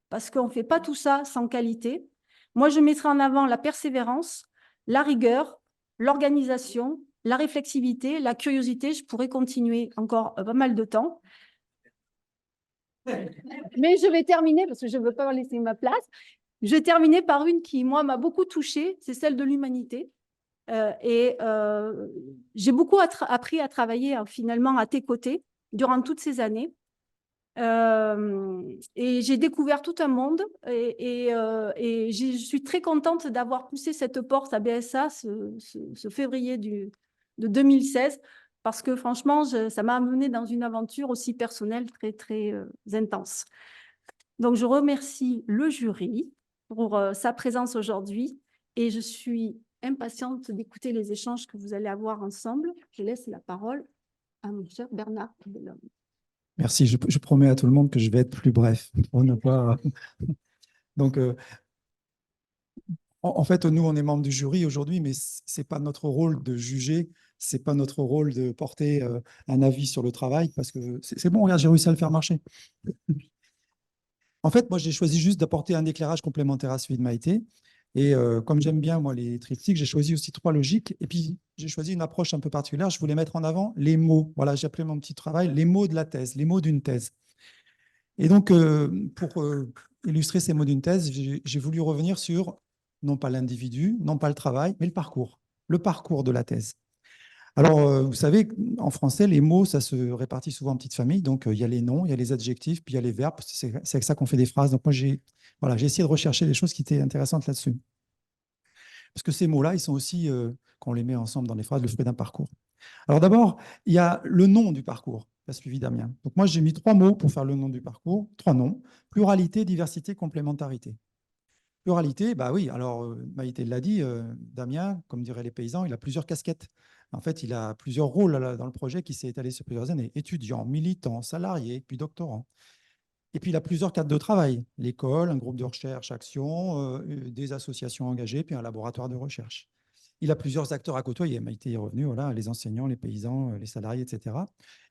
S3: parce qu'on ne fait pas tout ça sans qualité. Moi, je mettrai en avant la persévérance, la rigueur, l'organisation, la réflexivité, la curiosité. Je pourrais continuer encore pas mal de temps. Mais je vais terminer, parce que je ne veux pas laisser ma place. Je vais terminer par une qui, moi, m'a beaucoup touchée, c'est celle de l'humanité. J'ai beaucoup appris à travailler finalement à tes côtés durant toutes ces années. Et j'ai découvert tout un monde et je suis très contente d'avoir poussé cette porte à BSA ce février de 2016 parce que franchement, ça m'a amené dans une aventure aussi personnelle très, très intense. Donc, je remercie le jury pour sa présence aujourd'hui et je suis impatiente d'écouter les échanges que vous allez avoir ensemble. Je laisse la parole à mon cher Bernard Delhomme.
S4: Merci, je promets à tout le monde que je vais être plus bref pour ne pas. Donc, en fait, nous, on est membre du jury aujourd'hui, mais ce n'est pas notre rôle de juger, ce n'est pas notre rôle de porter un avis sur le travail, parce que c'est bon, regarde, j'ai réussi à le faire marcher. En fait, moi, j'ai choisi juste d'apporter un éclairage complémentaire à celui de Maïté. Et comme j'aime bien, moi, les triptyques, j'ai choisi aussi 3 logiques. Et puis, j'ai choisi une approche un peu particulière. Je voulais mettre en avant les mots. Voilà, j'ai appelé mon petit travail les mots de la thèse, les mots d'une thèse. Et donc, pour illustrer ces mots d'une thèse, j'ai voulu revenir sur, non pas l'individu, non pas le travail, mais le parcours de la thèse. Alors, vous savez, en français, les mots, ça se répartit souvent en petites familles. Donc, il y a les noms, il y a les adjectifs, puis il y a les verbes. C'est avec ça qu'on fait des phrases. Donc, moi, j'ai essayé de rechercher des choses qui étaient intéressantes là-dessus. Parce que ces mots-là, ils sont aussi, quand on les met ensemble dans les phrases, le fruit d'un parcours. Alors, d'abord, il y a le nom du parcours, pas suivi Damien. Donc, moi, j'ai mis 3 mots pour faire le nom du parcours, 3 noms: pluralité, diversité, complémentarité. Pluralité, bah oui, alors Maïté l'a dit, Damien, comme diraient les paysans, il a plusieurs casquettes. En fait, il a plusieurs rôles là, dans le projet qui s'est étalé sur plusieurs années: étudiant, militant, salarié, puis doctorant. Et puis, il a plusieurs cadres de travail: l'école, un groupe de recherche, action, des associations engagées, puis un laboratoire de recherche. Il a plusieurs acteurs à côtoyer. Maïté est revenu, voilà, les enseignants, les paysans, les salariés, etc.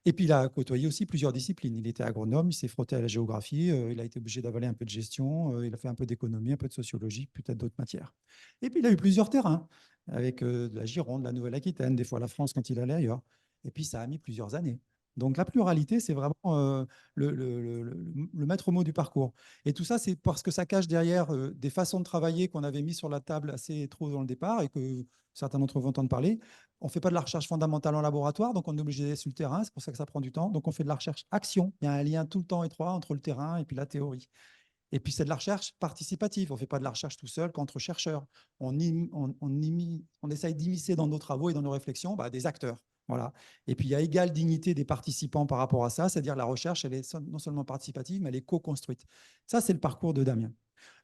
S4: Et puis, il a côtoyé aussi plusieurs disciplines. Il était agronome, il s'est frotté à la géographie, il a été obligé d'avaler un peu de gestion, il a fait un peu d'économie, un peu de sociologie, peut-être d'autres matières. Et puis, il a eu plusieurs terrains, avec de la Gironde, la Nouvelle-Aquitaine, des fois la France quand il allait ailleurs. Et puis, ça a mis plusieurs années. Donc, la pluralité, c'est vraiment le maître mot du parcours. Et tout ça, c'est parce que ça cache derrière des façons de travailler qu'on avait mis sur la table assez trop dans le départ et que certains d'entre vous entendent parler. On ne fait pas de la recherche fondamentale en laboratoire, donc on est obligé d'aller sur le terrain, c'est pour ça que ça prend du temps. Donc, on fait de la recherche action. Il y a un lien tout le temps étroit entre le terrain et puis la théorie. Et puis, c'est de la recherche participative. On ne fait pas de la recherche tout seul qu'entre chercheurs. On essaye d'immiscer dans nos travaux et dans nos réflexions des acteurs. Voilà. Et puis, il y a égale dignité des participants par rapport à ça, c'est-à-dire la recherche, elle est non seulement participative, mais elle est co-construite. Ça, c'est le parcours de Damien.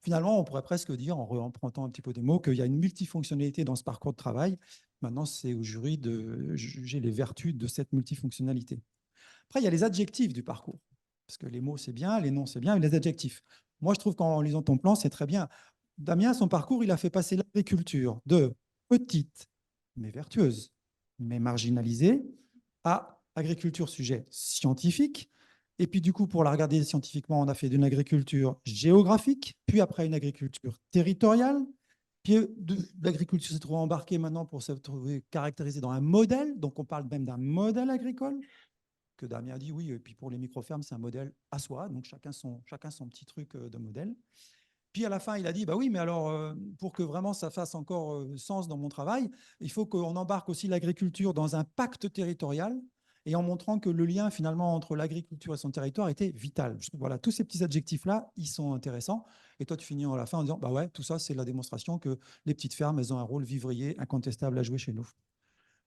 S4: Finalement, on pourrait presque dire, en empruntant un petit peu des mots, qu'il y a une multifonctionnalité dans ce parcours de travail. Maintenant, c'est au jury de juger les vertus de cette multifonctionnalité. Après, il y a les adjectifs du parcours. Parce que les mots, c'est bien, les noms, c'est bien, et les adjectifs. Moi, je trouve qu'en lisant ton plan, c'est très bien. Damien, son parcours, il a fait passer l'agriculture de petite, mais vertueuse, mais marginalisée, à agriculture sujet scientifique. Et puis, du coup, pour la regarder scientifiquement, on a fait d'une agriculture géographique, puis après une agriculture territoriale. Puis l'agriculture s'est trouvée embarquée maintenant pour se trouver caractérisée dans un modèle. Donc, on parle même d'un modèle agricole, que Damien a dit, oui, et puis pour les micro-fermes, c'est un modèle à soi, donc chacun son petit truc de modèle. Puis à la fin, il a dit, bah oui, mais alors, pour que vraiment ça fasse encore sens dans mon travail, il faut qu'on embarque aussi l'agriculture dans un pacte territorial, et en montrant que le lien finalement entre l'agriculture et son territoire était vital. Je trouve, voilà, tous ces petits adjectifs-là, ils sont intéressants. Et toi, tu finis à la fin en disant, bah ouais, tout ça, c'est la démonstration que les petites fermes, elles ont un rôle vivrier incontestable à jouer chez nous.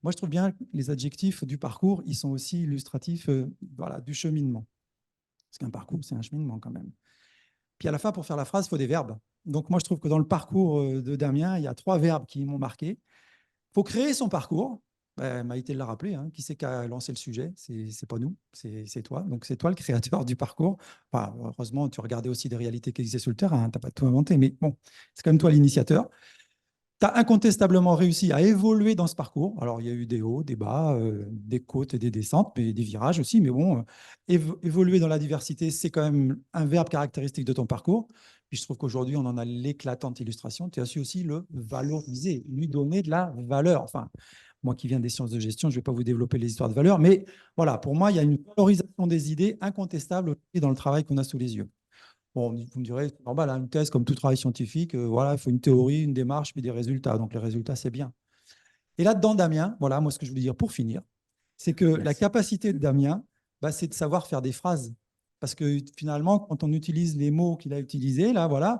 S4: Moi, je trouve bien que les adjectifs du parcours, ils sont aussi illustratifs voilà, du cheminement. Parce qu'un parcours, c'est un cheminement quand même. Puis à la fin, pour faire la phrase, il faut des verbes. Donc moi, je trouve que dans le parcours de Damien, il y a 3 verbes qui m'ont marqué. Il faut créer son parcours. Maïté l'a rappelé, hein, qui c'est qui a lancé le sujet? C'est pas nous, c'est toi. Donc c'est toi le créateur du parcours. Enfin, heureusement, tu regardais aussi des réalités qui existaient sur le terrain, hein, tu n'as pas tout inventé, mais bon, c'est quand même toi l'initiateur. Tu as incontestablement réussi à évoluer dans ce parcours. Alors, il y a eu des hauts, des bas, des côtes et des descentes, mais des virages aussi. Mais bon, évoluer dans la diversité, c'est quand même un verbe caractéristique de ton parcours. Puis je trouve qu'aujourd'hui, on en a l'éclatante illustration. Tu as su aussi le valoriser, lui donner de la valeur. Enfin, moi qui viens des sciences de gestion, je ne vais pas vous développer les histoires de valeur, mais voilà, pour moi, il y a une valorisation des idées incontestable dans le travail qu'on a sous les yeux. Bon, vous me direz, c'est normal, hein, une thèse, comme tout travail scientifique, voilà, il faut une théorie, une démarche, puis des résultats. Donc, les résultats, c'est bien. Et là-dedans, Damien, voilà, moi, ce que je voulais dire pour finir, c'est que la capacité de Damien, c'est de savoir faire des phrases. Parce que finalement, quand on utilise les mots qu'il a utilisés, là, voilà,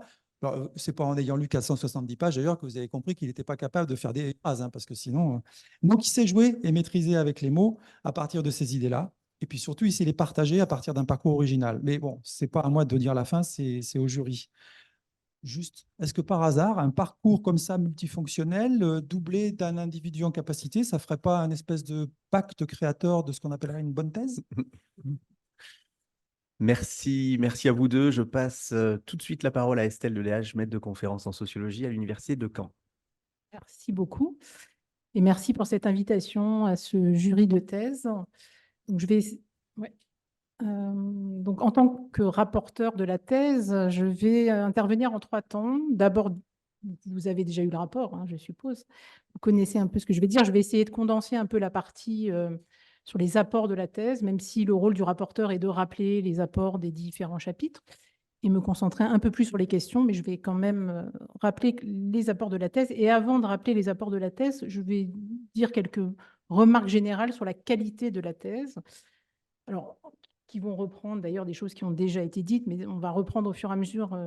S4: ce n'est pas en ayant lu 470 pages d'ailleurs que vous avez compris qu'il n'était pas capable de faire des phrases, hein, parce que sinon. Donc, il sait jouer et maîtriser avec les mots à partir de ces idées-là. Et puis surtout, il sait les partager à partir d'un parcours original. Mais bon, ce n'est pas à moi de dire la fin, c'est au jury. Juste, est-ce que par hasard, un parcours comme ça multifonctionnel, doublé d'un individu en capacité, ça ne ferait pas un espèce de pacte créateur de ce qu'on appellerait une bonne thèse?
S1: Merci, merci à vous deux. Je passe tout de suite la parole à Estelle Deléage, maître de conférence en sociologie à l'Université de Caen.
S5: Merci beaucoup. Et merci pour cette invitation à ce jury de thèse. Donc, donc, en tant que rapporteur de la thèse, je vais intervenir en 3 temps. D'abord, vous avez déjà eu le rapport, hein, je suppose. Vous connaissez un peu ce que je vais dire. Je vais essayer de condenser un peu la partie sur les apports de la thèse, même si le rôle du rapporteur est de rappeler les apports des différents chapitres et me concentrer un peu plus sur les questions, mais je vais quand même rappeler les apports de la thèse. Et avant de rappeler les apports de la thèse, je vais dire quelques remarques générales sur la qualité de la thèse. Alors, qui vont reprendre d'ailleurs des choses qui ont déjà été dites, mais on va reprendre au fur et à mesure.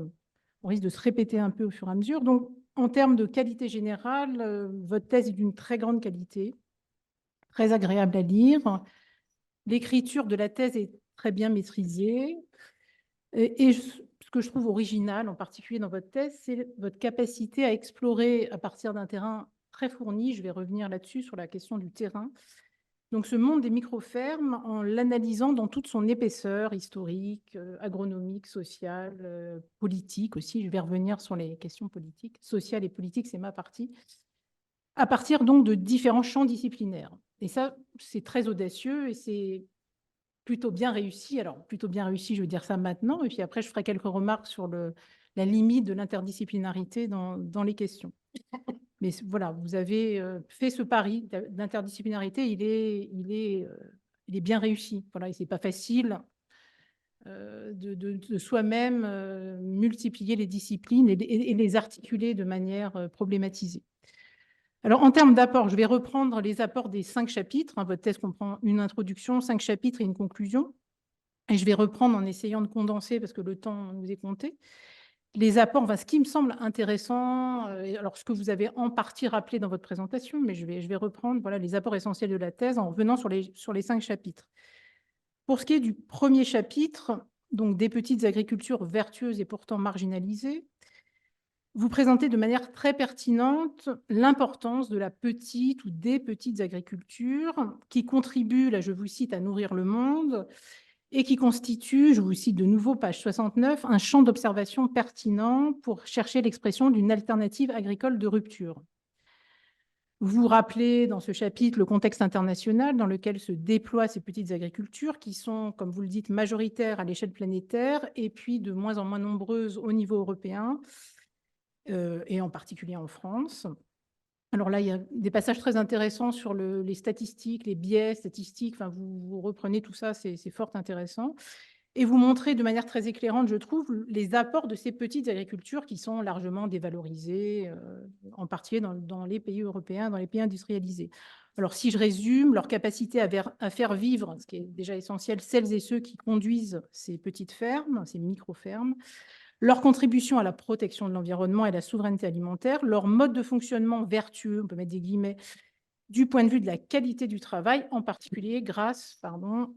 S5: On risque de se répéter un peu au fur et à mesure. Donc, en termes de qualité générale, votre thèse est d'une très grande qualité, très agréable à lire. L'écriture de la thèse est très bien maîtrisée. Et ce que je trouve original, en particulier dans votre thèse, c'est votre capacité à explorer à partir d'un terrain très fourni. Je vais revenir là-dessus, sur la question du terrain. Donc, ce monde des micro-fermes, en l'analysant dans toute son épaisseur historique, agronomique, sociale, politique aussi. Je vais revenir sur les questions politiques. Sociales et politiques, c'est ma partie. À partir donc de différents champs disciplinaires. Et ça, c'est très audacieux et c'est plutôt bien réussi. Alors, plutôt bien réussi, je veux dire ça maintenant. Et puis après, je ferai quelques remarques sur la limite de l'interdisciplinarité dans les questions. Mais voilà, vous avez fait ce pari d'interdisciplinarité, il est bien réussi. Voilà, et ce n'est pas facile de soi-même multiplier les disciplines et les articuler de manière problématisée. Alors, en termes d'apports, je vais reprendre les apports des 5 chapitres. Hein, votre thèse comprend une introduction, 5 chapitres et une conclusion. Et je vais reprendre en essayant de condenser, parce que le temps nous est compté, les apports, enfin, ce qui me semble intéressant, alors ce que vous avez en partie rappelé dans votre présentation, mais je vais reprendre voilà, les apports essentiels de la thèse en revenant sur les 5 chapitres. Pour ce qui est du premier chapitre, donc des petites agricultures vertueuses et pourtant marginalisées, vous présentez de manière très pertinente l'importance de la petite ou des petites agricultures qui contribuent, là je vous cite, à nourrir le monde, et qui constitue, je vous cite de nouveau, page 69, un champ d'observation pertinent pour chercher l'expression d'une alternative agricole de rupture. Vous rappelez dans ce chapitre le contexte international dans lequel se déploient ces petites agricultures qui sont, comme vous le dites, majoritaires à l'échelle planétaire et puis de moins en moins nombreuses au niveau européen et en particulier en France. Alors là, il y a des passages très intéressants sur les statistiques, les biais statistiques. Enfin, vous reprenez tout ça, c'est fort intéressant. Et vous montrez de manière très éclairante, je trouve, les apports de ces petites agricultures qui sont largement dévalorisées, en particulier dans les pays européens, dans les pays industrialisés. Alors, si je résume, leur capacité à faire vivre, ce qui est déjà essentiel, celles et ceux qui conduisent ces petites fermes, ces micro-fermes, leur contribution à la protection de l'environnement et la souveraineté alimentaire, leur mode de fonctionnement vertueux, on peut mettre des guillemets, du point de vue de la qualité du travail, en particulier grâce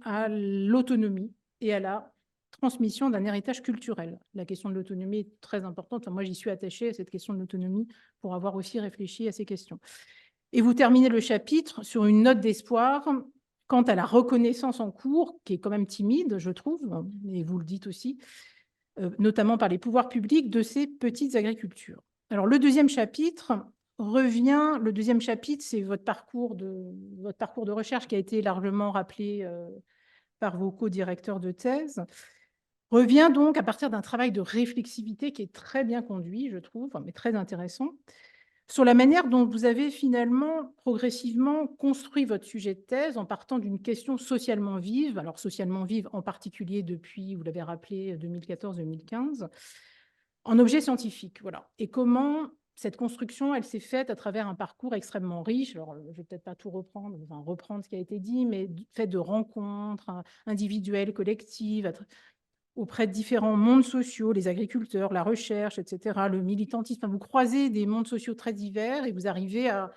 S5: à l'autonomie et à la transmission d'un héritage culturel. La question de l'autonomie est très importante. Enfin, moi, j'y suis attachée à cette question de l'autonomie pour avoir aussi réfléchi à ces questions. Et vous terminez le chapitre sur une note d'espoir quant à la reconnaissance en cours, qui est quand même timide, je trouve, et vous le dites aussi, notamment par les pouvoirs publics, de ces petites agricultures. Alors, le deuxième chapitre, c'est votre parcours de recherche qui a été largement rappelé par vos co-directeurs de thèse. Revient donc à partir d'un travail de réflexivité qui est très bien conduit, je trouve, mais très intéressant, sur la manière dont vous avez finalement progressivement construit votre sujet de thèse en partant d'une question socialement vive, alors socialement vive en particulier depuis, vous l'avez rappelé, 2014-2015, en objet scientifique. Voilà. Et comment cette construction, elle s'est faite à travers un parcours extrêmement riche. Alors, je ne vais peut-être pas tout reprendre, reprendre ce qui a été dit, mais fait de rencontres individuelles, collectives, auprès de différents mondes sociaux, les agriculteurs, la recherche, etc., le militantisme. Vous croisez des mondes sociaux très divers et vous arrivez à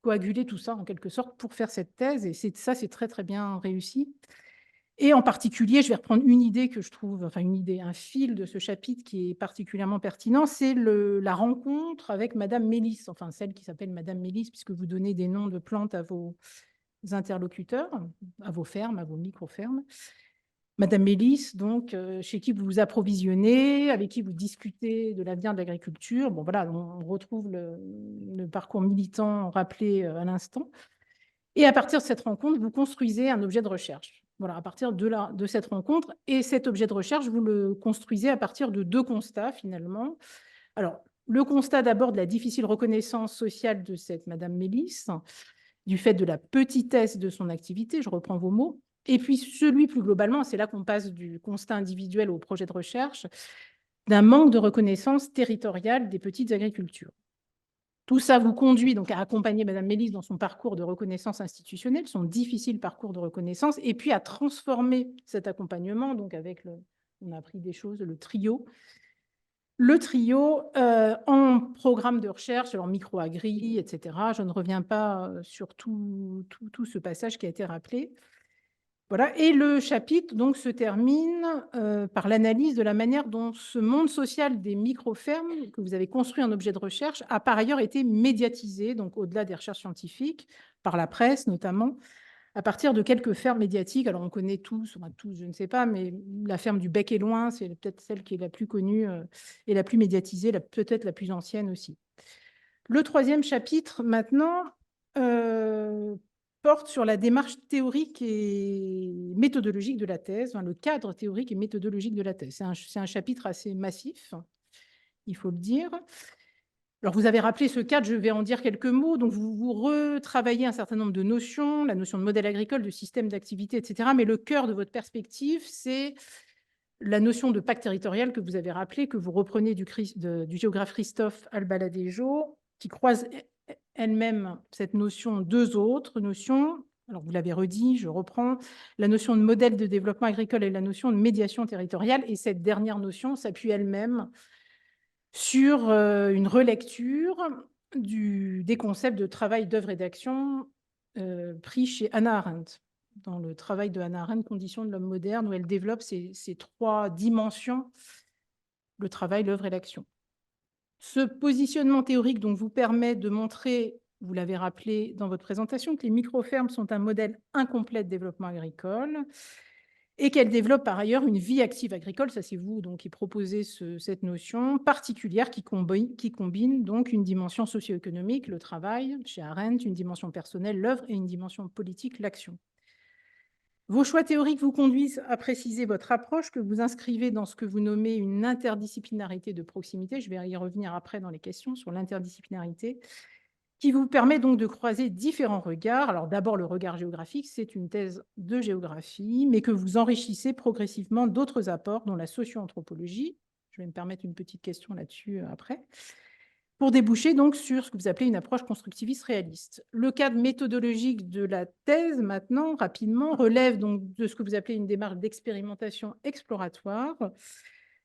S5: coaguler tout ça en quelque sorte pour faire cette thèse. Et ça, c'est très, très bien réussi. Et en particulier, je vais reprendre une idée que je trouve, enfin une idée, un fil de ce chapitre qui est particulièrement pertinent, c'est la rencontre avec Madame Mélis, enfin celle qui s'appelle Madame Mélis, puisque vous donnez des noms de plantes à vos interlocuteurs, à vos fermes, à vos micro-fermes. Madame Mélis, donc, chez qui vous vous approvisionnez, avec qui vous discutez de l'avenir de l'agriculture. Bon, voilà, on retrouve le parcours militant rappelé à l'instant. Et à partir de cette rencontre, vous construisez un objet de recherche. Voilà, à partir de cette rencontre. Et cet objet de recherche, vous le construisez à partir de 2 constats, finalement. Alors, le constat d'abord de la difficile reconnaissance sociale de cette Madame Mélis, du fait de la petitesse de son activité, je reprends vos mots, et puis celui plus globalement, c'est là qu'on passe du constat individuel au projet de recherche, d'un manque de reconnaissance territoriale des petites agricultures. Tout ça vous conduit donc à accompagner Madame Mélis dans son parcours de reconnaissance institutionnelle, son difficile parcours de reconnaissance, et puis à transformer cet accompagnement, donc avec on a appris des choses, le trio en programme de recherche, alors micro-agri, etc. Je ne reviens pas sur tout ce passage qui a été rappelé. Voilà. Et le chapitre donc, se termine par l'analyse de la manière dont ce monde social des micro-fermes que vous avez construit en objet de recherche a par ailleurs été médiatisé, donc au-delà des recherches scientifiques, par la presse notamment, à partir de quelques fermes médiatiques. Alors on connaît tous, enfin tous, je ne sais pas, mais la ferme du Bec et Loin, c'est peut-être celle qui est la plus connue et la plus médiatisée, peut-être la plus ancienne aussi. Le 3e chapitre, maintenant, porte sur la démarche théorique et méthodologique de la thèse, le cadre théorique et méthodologique de la thèse. C'est un chapitre assez massif, il faut le dire. Alors, vous avez rappelé ce cadre, je vais en dire quelques mots. Donc, vous retravaillez un certain nombre de notions, la notion de modèle agricole, de système d'activité, etc. Mais le cœur de votre perspective, c'est la notion de pacte territorial que vous avez rappelé, que vous reprenez du géographe Christophe Albaladejo, qui croise elle-même cette notion 2 autres notions. Alors, vous l'avez redit, je reprends, la notion de modèle de développement agricole et la notion de médiation territoriale. Et cette dernière notion s'appuie elle-même sur une relecture des concepts de travail, d'œuvre et d'action pris chez Hannah Arendt, dans le travail de Hannah Arendt, Conditions de l'homme moderne, où elle développe ces 3 dimensions, le travail, l'œuvre et l'action. Ce positionnement théorique donc, vous permet de montrer, vous l'avez rappelé dans votre présentation, que les micro-fermes sont un modèle incomplet de développement agricole et qu'elles développent par ailleurs une vie active agricole. Ça, c'est vous donc, qui proposez cette notion particulière qui combine donc une dimension socio-économique, le travail, chez Arendt, une dimension personnelle, l'œuvre, et une dimension politique, l'action. Vos choix théoriques vous conduisent à préciser votre approche que vous inscrivez dans ce que vous nommez une interdisciplinarité de proximité. Je vais y revenir après dans les questions sur l'interdisciplinarité, qui vous permet donc de croiser différents regards. Alors d'abord, le regard géographique, c'est une thèse de géographie, mais que vous enrichissez progressivement d'autres apports, dont la socio-anthropologie. Je vais me permettre une petite question là-dessus après, pour déboucher donc sur ce que vous appelez une approche constructiviste réaliste. Le cadre méthodologique de la thèse, maintenant, rapidement, relève donc de ce que vous appelez une démarche d'expérimentation exploratoire,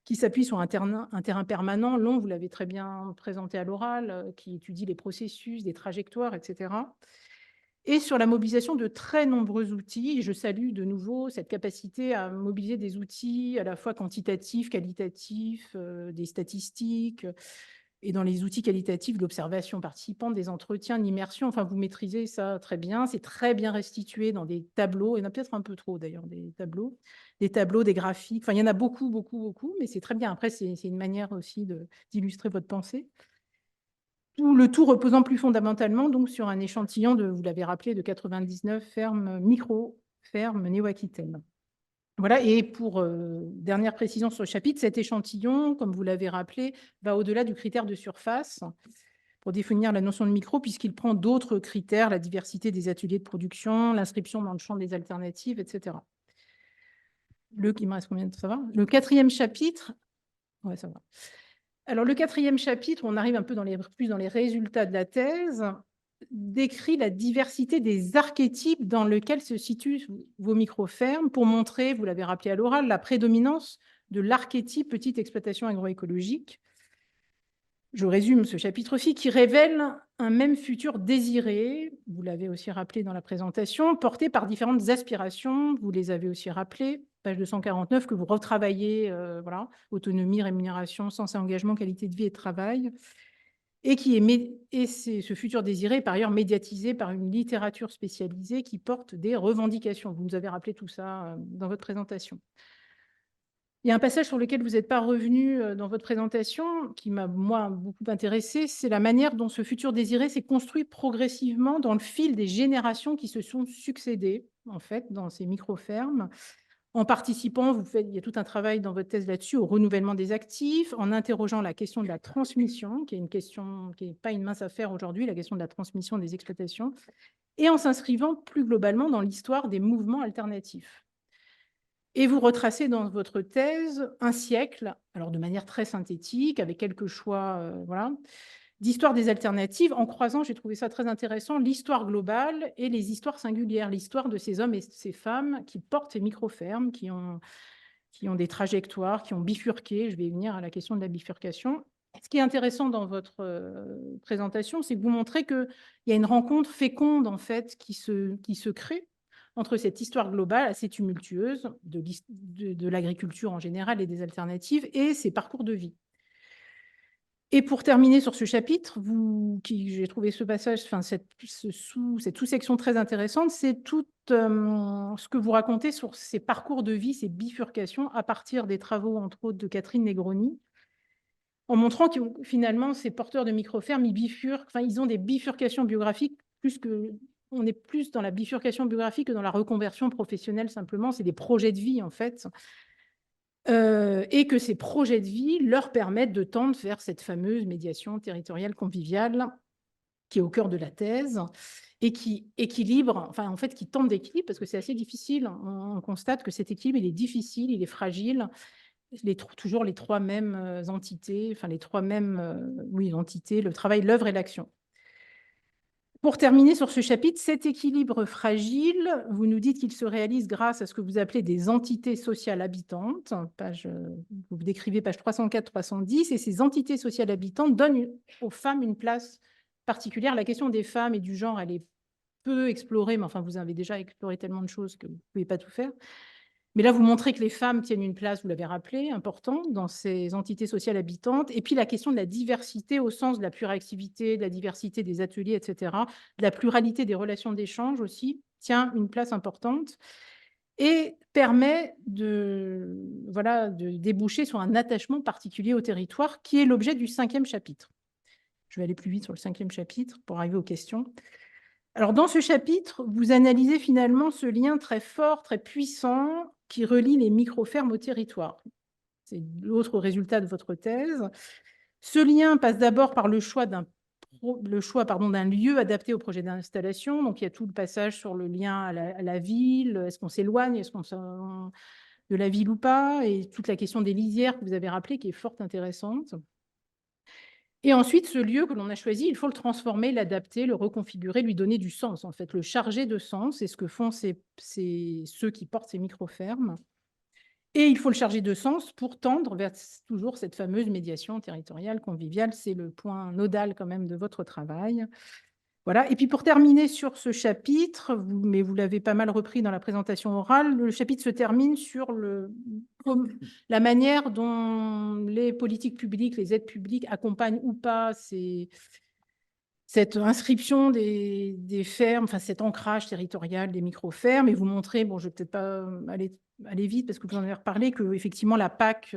S5: qui s'appuie sur un terrain permanent, long, vous l'avez très bien présenté à l'oral, qui étudie les processus, des trajectoires, etc. Et sur la mobilisation de très nombreux outils. Et je salue de nouveau cette capacité à mobiliser des outils à la fois quantitatifs, qualitatifs, des statistiques, et dans les outils qualitatifs, l'observation participante, des entretiens, l'immersion. Enfin, vous maîtrisez ça très bien. C'est très bien restitué dans des tableaux. Il y en a peut-être un peu trop, d'ailleurs, des tableaux, des graphiques. Enfin, il y en a beaucoup, beaucoup, beaucoup, mais c'est très bien. Après, c'est une manière aussi d'illustrer votre pensée. Le tout reposant plus fondamentalement donc, sur un échantillon, vous l'avez rappelé, de 99 fermes, micro-fermes néo-aquitaines. Voilà, et pour dernière précision sur le chapitre, cet échantillon, comme vous l'avez rappelé, va au-delà du critère de surface pour définir la notion de micro, puisqu'il prend d'autres critères, la diversité des ateliers de production, l'inscription dans le champ des alternatives, etc. Il me reste combien de ça va ? Le 4e chapitre, ouais, ça va. Alors, le 4e chapitre, on arrive un peu plus dans les résultats de la thèse. décrit la diversité des archétypes dans lesquels se situent vos micro-fermes pour montrer, vous l'avez rappelé à l'oral, la prédominance de l'archétype petite exploitation agroécologique. Je résume ce chapitre-ci qui révèle un même futur désiré, vous l'avez aussi rappelé dans la présentation, porté par différentes aspirations, vous les avez aussi rappelées, page 249, que vous retravaillez, voilà, autonomie, rémunération, sens et engagement, qualité de vie et de travail, et ce futur désiré est par ailleurs médiatisé par une littérature spécialisée qui porte des revendications. Vous nous avez rappelé tout ça dans votre présentation. Il y a un passage sur lequel vous n'êtes pas revenu dans votre présentation, qui m'a, moi, beaucoup intéressé, c'est la manière dont ce futur désiré s'est construit progressivement dans le fil des générations qui se sont succédées, en fait, dans ces micro-fermes. En participant, il y a tout un travail dans votre thèse là-dessus, au renouvellement des actifs, en interrogeant la question de la transmission, qui est une question qui n'est pas une mince affaire aujourd'hui, la question de la transmission des exploitations, et en s'inscrivant plus globalement dans l'histoire des mouvements alternatifs. Et vous retracez dans votre thèse un siècle, alors de manière très synthétique, avec quelques choix voilà, d'histoire des alternatives, en croisant, j'ai trouvé ça très intéressant, l'histoire globale et les histoires singulières, l'histoire de ces hommes et ces femmes qui portent ces micro-fermes, qui ont des trajectoires, qui ont bifurqué. Je vais venir à la question de la bifurcation. Ce qui est intéressant dans votre présentation, c'est que vous montrez qu'il y a une rencontre féconde, en fait, qui se crée entre cette histoire globale assez tumultueuse de l'agriculture en général et des alternatives et ces parcours de vie. Et pour terminer sur ce chapitre, j'ai trouvé ce passage, enfin cette sous-section très intéressante, c'est tout ce que vous racontez sur ces parcours de vie, ces bifurcations, à partir des travaux, entre autres, de Catherine Negroni, en montrant que finalement, ces porteurs de micro-fermes, ils ont des bifurcations biographiques on est plus dans la bifurcation biographique que dans la reconversion professionnelle simplement, c'est des projets de vie en fait, et que ces projets de vie leur permettent de tendre vers cette fameuse médiation territoriale conviviale qui est au cœur de la thèse et qui équilibre, enfin en fait qui tente d'équilibre parce que c'est assez difficile, on constate que cet équilibre il est difficile, il est fragile, toujours les trois mêmes entités, enfin les trois mêmes entités, le travail, l'œuvre et l'action. Pour terminer sur ce chapitre, cet équilibre fragile, vous nous dites qu'il se réalise grâce à ce que vous appelez des entités sociales habitantes, vous décrivez page 304-310, et ces entités sociales habitantes donnent aux femmes une place particulière. La question des femmes et du genre, elle est peu explorée, mais enfin, vous avez déjà exploré tellement de choses que vous ne pouvez pas tout faire. Mais là, vous montrez que les femmes tiennent une place, vous l'avez rappelé, importante dans ces entités sociales habitantes. Et puis la question de la diversité au sens de la pluriactivité, de la diversité des ateliers, etc., de la pluralité des relations d'échange aussi, tient une place importante et permet de déboucher sur un attachement particulier au territoire qui est l'objet du 5e chapitre. Je vais aller plus vite sur le 5e chapitre pour arriver aux questions. Alors, dans ce chapitre, vous analysez finalement ce lien très fort, très puissant qui relie les micro-fermes au territoire. C'est l'autre résultat de votre thèse. Ce lien passe d'abord par le choix d'un lieu adapté au projet d'installation. Donc, il y a tout le passage sur le lien à la ville. Est-ce qu'on s'éloigne? Est-ce qu'on s'en de la ville ou pas? Et toute la question des lisières que vous avez rappelée, qui est fort intéressante. Et ensuite, ce lieu que l'on a choisi, il faut le transformer, l'adapter, le reconfigurer, lui donner du sens, en fait, le charger de sens. C'est ce que font ceux qui portent ces micro-fermes. Et il faut le charger de sens pour tendre vers toujours cette fameuse médiation territoriale, conviviale. C'est le point nodal quand même de votre travail. Voilà. Et puis pour terminer sur ce chapitre, mais vous l'avez pas mal repris dans la présentation orale, le chapitre se termine sur la manière dont les politiques publiques, les aides publiques accompagnent ou pas cette inscription des fermes, enfin cet ancrage territorial des micro-fermes. Et vous montrez, bon, je ne vais peut-être pas aller vite parce que vous en avez reparlé, qu'effectivement la PAC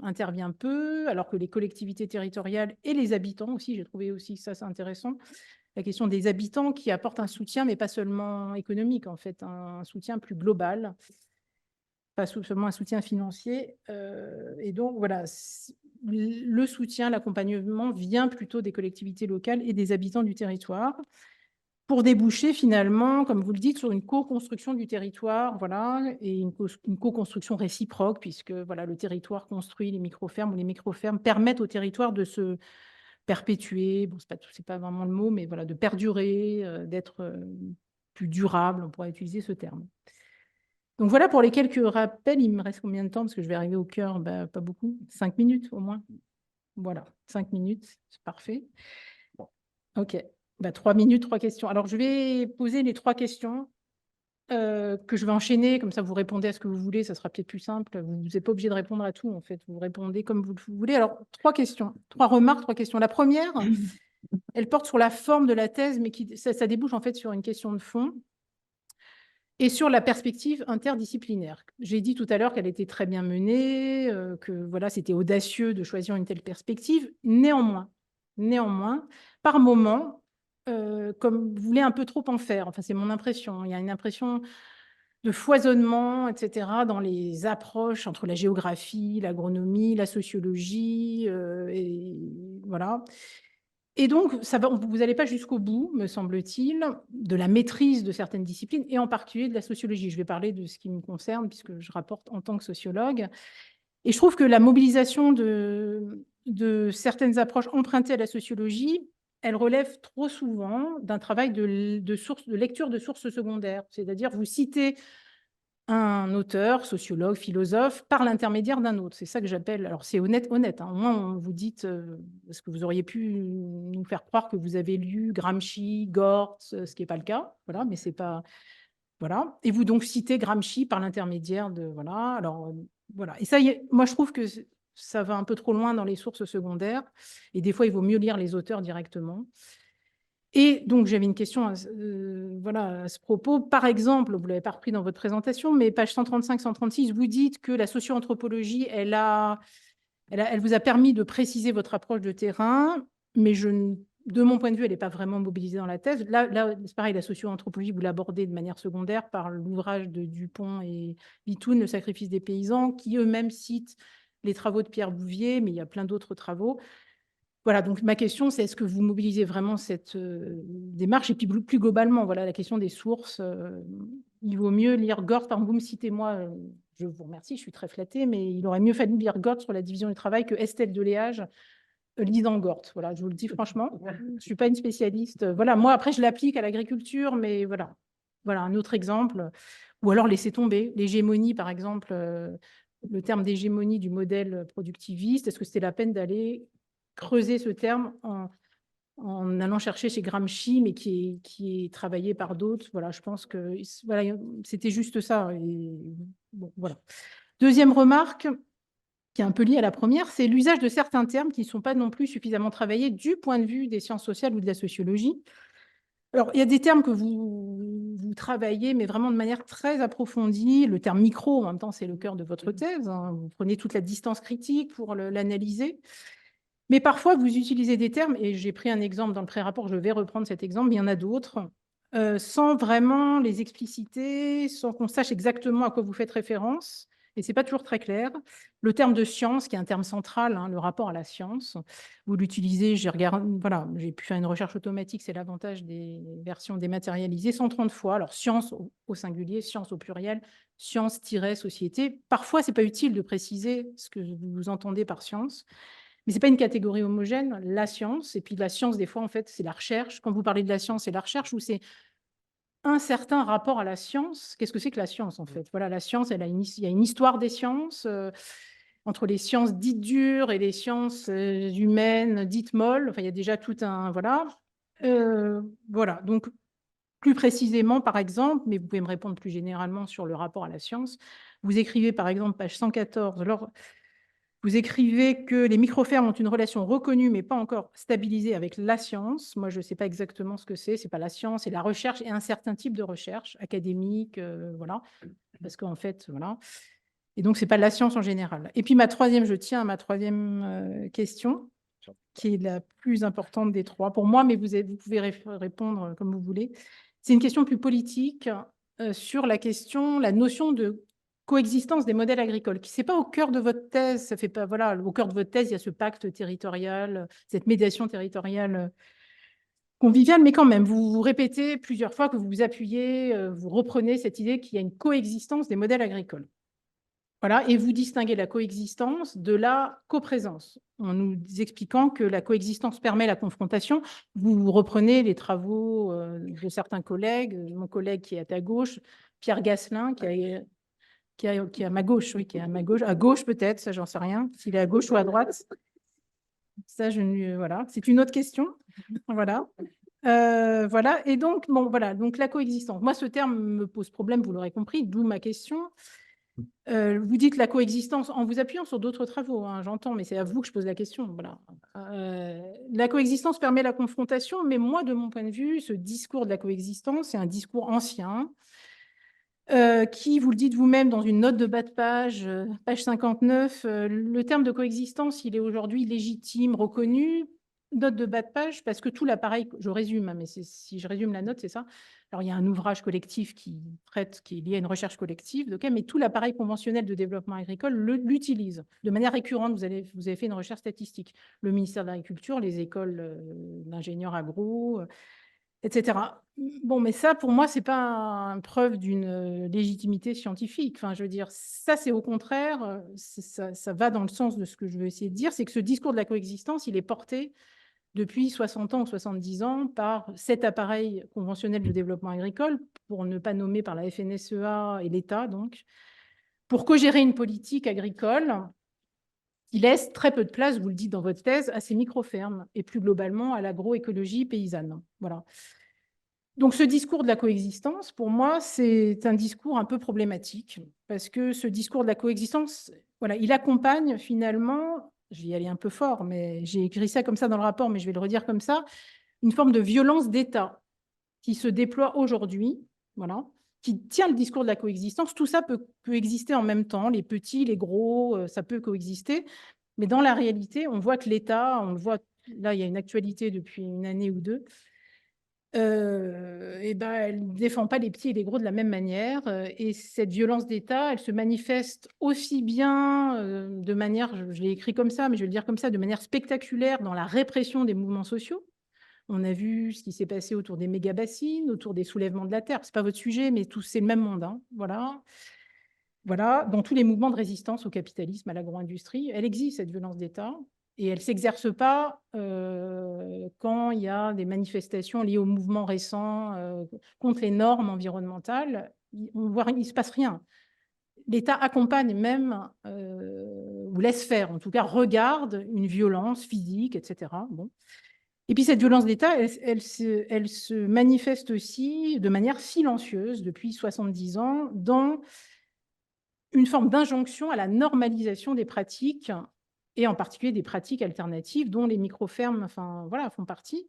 S5: intervient peu, alors que les collectivités territoriales et les habitants aussi, j'ai trouvé aussi ça c'est intéressant, la question des habitants qui apportent un soutien, mais pas seulement économique, en fait, un soutien plus global, pas seulement un soutien financier. Et donc, voilà, le soutien, l'accompagnement vient plutôt des collectivités locales et des habitants du territoire pour déboucher finalement, comme vous le dites, sur une co-construction du territoire, voilà, et une co-construction réciproque, puisque voilà, le territoire construit les micro-fermes ou les micro-fermes permettent au territoire de se perpétuer, bon, c'est pas vraiment le mot, mais voilà, de perdurer, d'être plus durable, on pourrait utiliser ce terme. Donc voilà pour les quelques rappels. Il me reste combien de temps? Parce que je vais arriver au cœur, pas beaucoup. 5 minutes au moins. Voilà, 5 minutes, c'est parfait. OK, 3 minutes, 3 questions. Alors, je vais poser les 3 questions que je vais enchaîner, comme ça vous répondez à ce que vous voulez, ça sera peut-être plus simple. Vous n'êtes pas obligé de répondre à tout, en fait. Vous répondez comme vous le voulez. Alors, 3 questions, 3 remarques, 3 questions. La première, elle porte sur la forme de la thèse, mais ça débouche en fait sur une question de fond et sur la perspective interdisciplinaire. J'ai dit tout à l'heure qu'elle était très bien menée, que voilà, c'était audacieux de choisir une telle perspective. Néanmoins, par moment, comme vous voulez un peu trop en faire, enfin c'est mon impression, il y a une impression de foisonnement, etc., dans les approches entre la géographie, l'agronomie, la sociologie, et voilà. Et donc, vous n'allez pas jusqu'au bout, me semble-t-il, de la maîtrise de certaines disciplines, et en particulier de la sociologie. Je vais parler de ce qui me concerne, puisque je rapporte en tant que sociologue. Et je trouve que la mobilisation de certaines approches empruntées à la sociologie, elle relève trop souvent d'un travail de lecture de sources secondaires. C'est-à-dire, vous citez un auteur, sociologue, philosophe, par l'intermédiaire d'un autre. C'est ça que j'appelle, alors c'est honnête, hein. Au moins, vous dites, parce que vous auriez pu nous faire croire que vous avez lu Gramsci, Gortz, ce qui n'est pas le cas, voilà, mais c'est pas, voilà. Et vous donc citez Gramsci par l'intermédiaire de, voilà, alors, voilà. Et ça, moi, je trouve que ça va un peu trop loin dans les sources secondaires, et des fois, il vaut mieux lire les auteurs directement. Et donc, j'avais une question voilà, à ce propos. Par exemple, vous ne l'avez pas repris dans votre présentation, mais page 135-136, vous dites que la socio-anthropologie, elle vous a permis de préciser votre approche de terrain, mais de mon point de vue, elle n'est pas vraiment mobilisée dans la thèse. Là c'est pareil, la socio-anthropologie, vous l'abordez de manière secondaire par l'ouvrage de Dupont et Bitoun, Le sacrifice des paysans, qui eux-mêmes citent les travaux de Pierre Bouvier, mais il y a plein d'autres travaux. Voilà, donc ma question, c'est est-ce que vous mobilisez vraiment cette démarche? Et puis plus globalement, voilà, la question des sources. Il vaut mieux lire Gortz, vous me citez moi, je vous remercie, je suis très flattée, mais il aurait mieux fallu lire Gortz sur la division du travail que Estelle Deléage lisant Gortz. Voilà, je vous le dis franchement, je ne suis pas une spécialiste. Voilà, moi, après, je l'applique à l'agriculture, mais voilà. Voilà, un autre exemple. Ou alors, laisser tomber. L'hégémonie, par exemple, le terme d'hégémonie du modèle productiviste, est-ce que c'était la peine d'aller creuser ce terme en allant chercher chez Gramsci, mais qui est travaillé par d'autres? Voilà, je pense que voilà, c'était juste ça. Et, bon, voilà. Deuxième remarque, qui est un peu liée à la première, c'est l'usage de certains termes qui ne sont pas non plus suffisamment travaillés du point de vue des sciences sociales ou de la sociologie. Alors, il y a des termes que vous travaillez, mais vraiment de manière très approfondie. Le terme micro, en même temps, c'est le cœur de votre thèse, hein. Vous prenez toute la distance critique pour l'analyser. Mais parfois, vous utilisez des termes, et j'ai pris un exemple dans le pré-rapport, je vais reprendre cet exemple, mais il y en a d'autres, sans vraiment les expliciter, sans qu'on sache exactement à quoi vous faites référence, et ce n'est pas toujours très clair. Le terme de science, qui est un terme central, hein, le rapport à la science, vous l'utilisez, voilà, j'ai pu faire une recherche automatique, c'est l'avantage des versions dématérialisées, 130 fois. Alors, science au singulier, science au pluriel, science-société. Parfois, ce n'est pas utile de préciser ce que vous entendez par science. Mais ce n'est pas une catégorie homogène, la science. Et puis la science, des fois, en fait, c'est la recherche. Quand vous parlez de la science, c'est la recherche ou c'est un certain rapport à la science. Qu'est-ce que c'est que la science, en fait? Voilà, la science, il y a une histoire des sciences, entre les sciences dites dures et les sciences humaines dites molles. Enfin, il y a déjà tout un... Voilà. Voilà. Donc, plus précisément, par exemple, mais vous pouvez me répondre plus généralement sur le rapport à la science, vous écrivez, par exemple, page 114, vous écrivez que les microfermes ont une relation reconnue, mais pas encore stabilisée avec la science. Moi, je ne sais pas exactement ce que c'est. Ce n'est pas la science, c'est la recherche et un certain type de recherche académique, voilà. Parce qu'en fait, voilà. Et donc, ce n'est pas la science en général. Et puis, je tiens à ma troisième question, qui est la plus importante des trois pour moi, mais vous pouvez répondre comme vous voulez. C'est une question plus politique sur la notion de coexistence des modèles agricoles, qui n'est pas au cœur de votre thèse. Ça fait pas, voilà, au cœur de votre thèse, il y a ce pacte territorial, cette médiation territoriale conviviale, mais quand même, vous répétez plusieurs fois que vous vous appuyez, vous reprenez cette idée qu'il y a une coexistence des modèles agricoles. Voilà, et vous distinguez la coexistence de la coprésence, en nous expliquant que la coexistence permet la confrontation. Vous reprenez les travaux de certains collègues, mon collègue qui est à ta gauche, Pierre Gasselin, qui est à ma gauche, oui, qui est à gauche peut-être, ça j'en sais rien, s'il est à gauche ou à droite. Ça, voilà, c'est une autre question. Voilà. Voilà, et donc, bon, voilà, donc la coexistence. Moi, ce terme me pose problème, vous l'aurez compris, d'où ma question. Vous dites la coexistence en vous appuyant sur d'autres travaux, hein, j'entends, mais c'est à vous que je pose la question. Voilà. La coexistence permet la confrontation, mais moi, de mon point de vue, ce discours de la coexistence, c'est un discours ancien, qui, vous le dites vous-même dans une note de bas de page, page 59, le terme de coexistence, il est aujourd'hui légitime, reconnu, note de bas de page, parce que tout l'appareil, je résume, hein, mais si je résume la note, c'est ça. Alors, il y a un ouvrage collectif qui est lié à une recherche collective, mais tout l'appareil conventionnel de développement agricole l'utilise de manière récurrente. Vous avez fait une recherche statistique. Le ministère de l'Agriculture, les écoles d'ingénieurs agro, etc. Bon, mais ça, pour moi, ce n'est pas une preuve d'une légitimité scientifique. Enfin, je veux dire, ça, c'est au contraire, ça va dans le sens de ce que je veux essayer de dire, c'est que ce discours de la coexistence, il est porté depuis 60 ans ou 70 ans par cet appareil conventionnel de développement agricole, pour ne pas nommer par la FNSEA et l'État, donc, pour co-gérer une politique agricole qui laisse très peu de place, vous le dites dans votre thèse, à ces micro-fermes et plus globalement à l'agroécologie paysanne. Voilà. Donc, ce discours de la coexistence, pour moi, c'est un discours un peu problématique parce que ce discours de la coexistence, voilà, il accompagne finalement, je vais y aller un peu fort, mais j'ai écrit ça comme ça dans le rapport, mais je vais le redire comme ça, une forme de violence d'État qui se déploie aujourd'hui, voilà, qui tient le discours de la coexistence. Tout ça peut exister en même temps, les petits, les gros, ça peut coexister, mais dans la réalité, on voit que l'État, on le voit, là, il y a une actualité depuis une année ou deux, et ben, elle ne défend pas les petits et les gros de la même manière. Et cette violence d'État, elle se manifeste aussi bien de manière, je l'ai écrit comme ça, mais je vais le dire comme ça, de manière spectaculaire dans la répression des mouvements sociaux. On a vu ce qui s'est passé autour des méga-bassines, autour des soulèvements de la terre. Ce n'est pas votre sujet, mais c'est le même monde. Hein. Voilà. Voilà, dans tous les mouvements de résistance au capitalisme, à l'agro-industrie, elle existe, cette violence d'État, et elle ne s'exerce pas quand il y a des manifestations liées aux mouvements récents contre les normes environnementales. On voit, il ne se passe rien. L'État accompagne même, ou laisse faire, en tout cas, regarde une violence physique, etc. Bon. Et puis cette violence d'État, elle se manifeste aussi de manière silencieuse depuis 70 ans dans une forme d'injonction à la normalisation des pratiques, et en particulier des pratiques alternatives dont les micro-fermes voilà, font partie.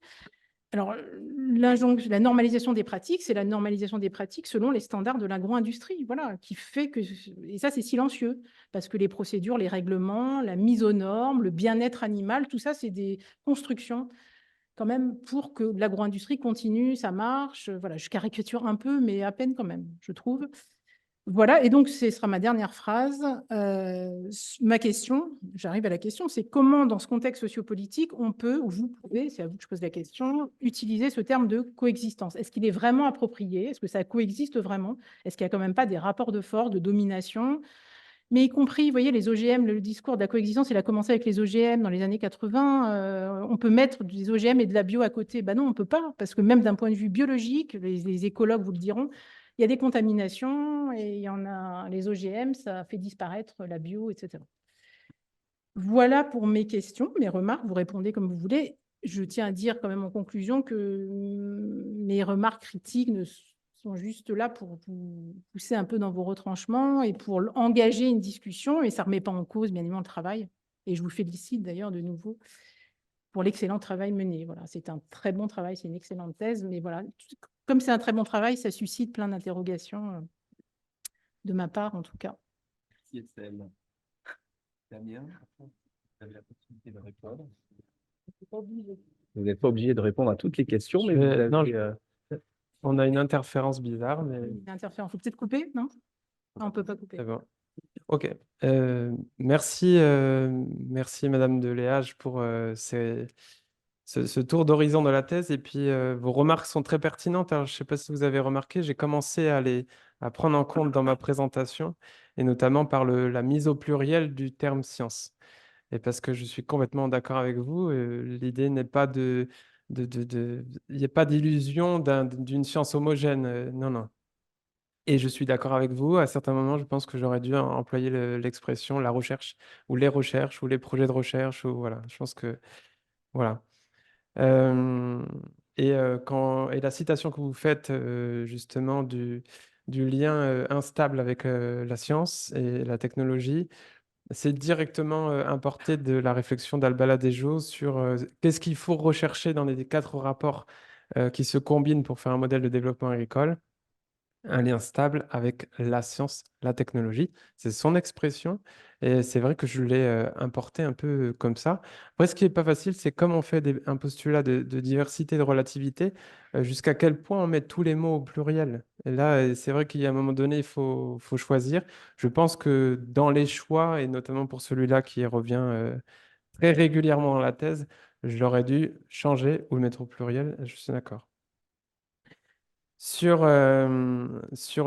S5: Alors, la normalisation des pratiques, c'est la normalisation des pratiques selon les standards de l'agro-industrie, voilà, qui fait que, et ça c'est silencieux, parce que les procédures, les règlements, la mise aux normes, le bien-être animal, tout ça c'est des constructions quand même pour que l'agro-industrie continue, ça marche. Voilà, je caricature un peu, mais à peine quand même, je trouve. Voilà, et donc ce sera ma dernière phrase. Ma question, j'arrive à la question, c'est comment dans ce contexte sociopolitique on peut, ou vous pouvez, c'est à vous que je pose la question, utiliser ce terme de coexistence. Est-ce qu'il est vraiment approprié? Est-ce que ça coexiste vraiment? Est-ce qu'il n'y a quand même pas des rapports de force, de domination? Mais y compris, vous voyez, les OGM, le discours de la coexistence, il a commencé avec les OGM dans les années 80. On peut mettre des OGM et de la bio à côté. Ben non, on ne peut pas, parce que même d'un point de vue biologique, les écologues vous le diront, il y a des contaminations et il y en a, les OGM, ça fait disparaître la bio, etc. Voilà pour mes questions, mes remarques. Vous répondez comme vous voulez. Je tiens à dire quand même en conclusion que mes remarques critiques sont juste là pour vous pousser un peu dans vos retranchements et pour engager une discussion. Et ça ne remet pas en cause, bien évidemment, le travail. Et je vous félicite d'ailleurs de nouveau pour l'excellent travail mené. Voilà, c'est un très bon travail, c'est une excellente thèse. Mais voilà, comme c'est un très bon travail, ça suscite plein d'interrogations de ma part, en tout cas.
S1: Merci Estelle. Damien, vous avez la possibilité de répondre. Vous n'êtes pas obligé de répondre à toutes les questions, mais vous avez,
S2: non, on a une interférence bizarre, mais
S5: Une interférence. Il faut peut-être couper, non? On ne peut pas couper.
S2: c'est bon. Ok. Merci, merci Madame de Léage pour ce tour d'horizon de la thèse. Et puis, vos remarques sont très pertinentes. Alors, je ne sais pas si vous avez remarqué, j'ai commencé à prendre en compte dans ma présentation, et notamment par la mise au pluriel du terme science. Et parce que je suis complètement d'accord avec vous, l'idée n'est pas il n'y a pas d'illusion d'une science homogène. Non, non. Et je suis d'accord avec vous. À certains moments, je pense que j'aurais dû employer l'expression la recherche, ou les recherches, ou les projets de recherche, ou voilà. Je pense que voilà. Euh, et la citation que vous faites justement du lien instable avec la science et la technologie, c'est directement importé de la réflexion d'Albala-Dejo sur qu'est-ce qu'il faut rechercher dans les 4 rapports qui se combinent pour faire un modèle de développement agricole. Un lien stable avec la science, la technologie. C'est son expression. Et c'est vrai que je l'ai importé un peu comme ça. Après, ce qui n'est pas facile, c'est comme on fait un postulat de diversité, de relativité, jusqu'à quel point on met tous les mots au pluriel. Et là, c'est vrai qu'il y a un moment donné, faut choisir. Je pense que dans les choix, et notamment pour celui-là qui revient très régulièrement dans la thèse, j'aurais dû changer ou le mettre au pluriel. Je suis d'accord. Sur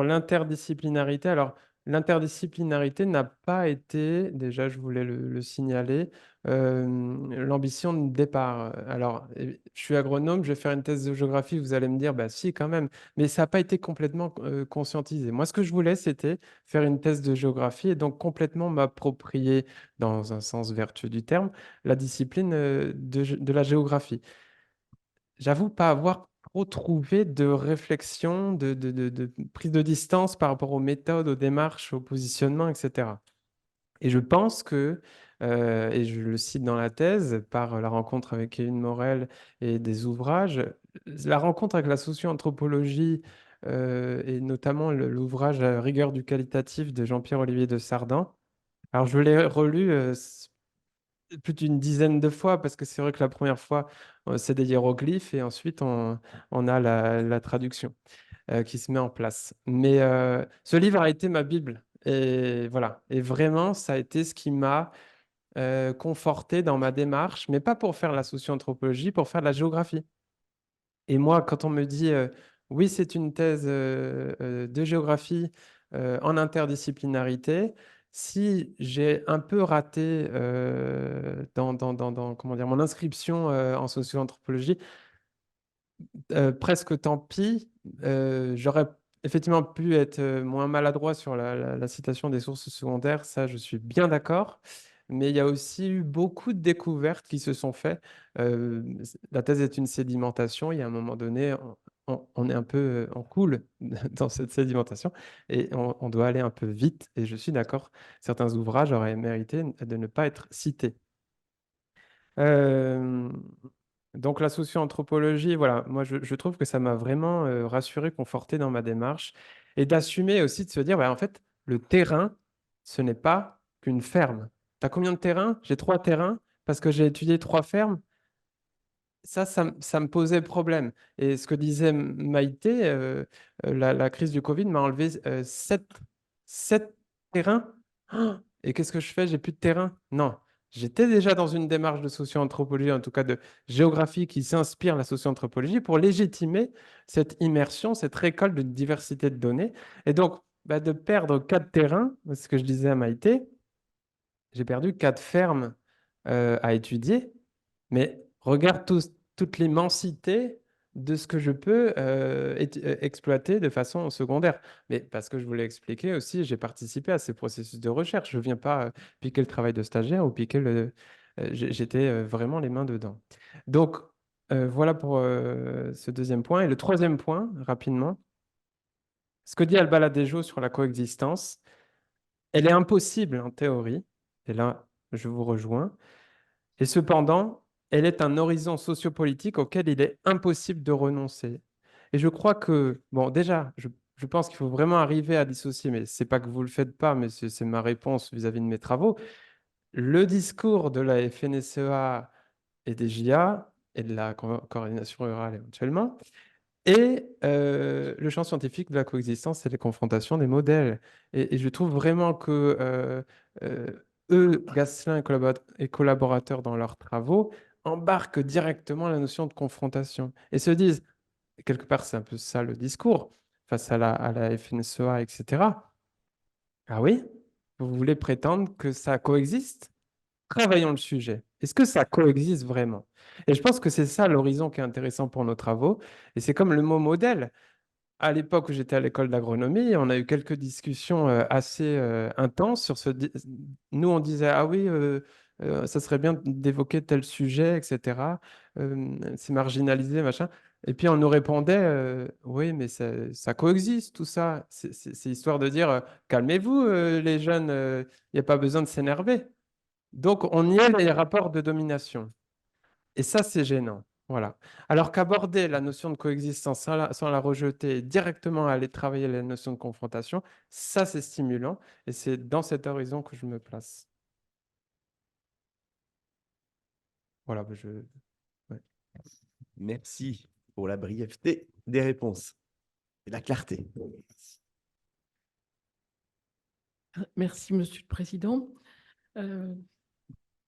S2: l'interdisciplinarité, alors l'interdisciplinarité n'a pas été, déjà je voulais le signaler, l'ambition de départ. Alors, je suis agronome, je vais faire une thèse de géographie, vous allez me dire, bah si quand même, mais ça n'a pas été complètement conscientisé. Moi, ce que je voulais, c'était faire une thèse de géographie et donc complètement m'approprier, dans un sens vertueux du terme, la discipline de la géographie. J'avoue pas avoir trop trouvé de réflexion, de prise de distance par rapport aux méthodes, aux démarches, au positionnement, etc. Et je pense que, et je le cite dans la thèse, par la rencontre avec Kevin Morel et des ouvrages, la rencontre avec la socio-anthropologie, et notamment l'ouvrage Rigueur du qualitatif de Jean-Pierre-Olivier de Sardan. Alors, je l'ai relu plus d'une dizaine de fois, parce que c'est vrai que la première fois, c'est des hiéroglyphes, et ensuite, on a la traduction qui se met en place. Mais ce livre a été ma Bible. Et voilà. Et vraiment, ça a été ce qui m'a conforté dans ma démarche, mais pas pour faire la socio-anthropologie, pour faire de la géographie. Et moi, quand on me dit, oui, c'est une thèse de géographie en interdisciplinarité, si j'ai un peu raté comment dire, mon inscription en socio-anthropologie, presque tant pis. J'aurais effectivement pu être moins maladroit sur la citation des sources secondaires, ça je suis bien d'accord. Mais il y a aussi eu beaucoup de découvertes qui se sont faites. La thèse est une sédimentation. Il y a un moment donné, on est un peu, on coule dans cette sédimentation, et on doit aller un peu vite. Et je suis d'accord, certains ouvrages auraient mérité de ne pas être cités. Euh, donc la socio-anthropologie, voilà, moi je trouve que ça m'a vraiment rassuré, conforté dans ma démarche, et d'assumer aussi de se dire, bah, en fait, le terrain, ce n'est pas qu'une ferme. Tu as combien de terrains? J'ai 3 terrains parce que j'ai étudié 3 fermes. Ça me posait problème. Et ce que disait Maïté, la crise du Covid m'a enlevé 7 terrains. Oh, et qu'est-ce que je fais? J'ai plus de terrain? Non. J'étais déjà dans une démarche de socio-anthropologie, en tout cas de géographie, qui s'inspire de la socio-anthropologie pour légitimer cette immersion, cette récolte de diversité de données. Et donc, bah, de perdre 4 terrains, c'est ce que je disais à Maïté, j'ai perdu 4 fermes à étudier, mais regarde toute l'immensité de ce que je peux exploiter de façon secondaire. Mais parce que je voulais expliquer aussi, j'ai participé à ces processus de recherche. Je ne viens pas piquer le travail de stagiaire ou piquer j'étais vraiment les mains dedans. Donc, voilà pour ce deuxième point. Et le troisième point, rapidement, ce que dit Albaladejo sur la coexistence, elle est impossible en théorie. Et là, je vous rejoins. Et cependant, elle est un horizon sociopolitique auquel il est impossible de renoncer. Et je crois que, bon, déjà, je pense qu'il faut vraiment arriver à dissocier, mais c'est pas que vous le faites pas, mais c'est ma réponse vis-à-vis de mes travaux. Le discours de la FNSEA et des JA, et de la coordination rurale éventuellement, et le champ scientifique de la coexistence et les confrontations des modèles. Et je trouve vraiment que eux, Gasselin et collaborateurs dans leurs travaux, embarquent directement la notion de confrontation et se disent, quelque part, c'est un peu ça le discours face à la FNSEA, etc. Ah oui, vous voulez prétendre que ça coexiste? Travaillons le sujet. Est-ce que ça coexiste vraiment? Et je pense que c'est ça l'horizon qui est intéressant pour nos travaux. Et c'est comme le mot modèle. À l'époque où j'étais à l'école d'agronomie, on a eu quelques discussions assez intenses sur Nous, on disait, ah oui, ça serait bien d'évoquer tel sujet, etc. C'est marginalisé, machin. Et puis on nous répondait, oui, mais ça coexiste, tout ça. C'est histoire de dire, calmez-vous, les jeunes, il n'y a pas besoin de s'énerver. Donc, on y a les rapports de domination. Et ça, c'est gênant. Voilà. Alors qu'aborder la notion de coexistence sans la rejeter, directement aller travailler la notion de confrontation, ça, c'est stimulant. Et c'est dans cet horizon que je me place. Voilà, ouais.
S1: Merci pour la brièveté des réponses et la clarté.
S6: Merci, Monsieur le Président. Euh,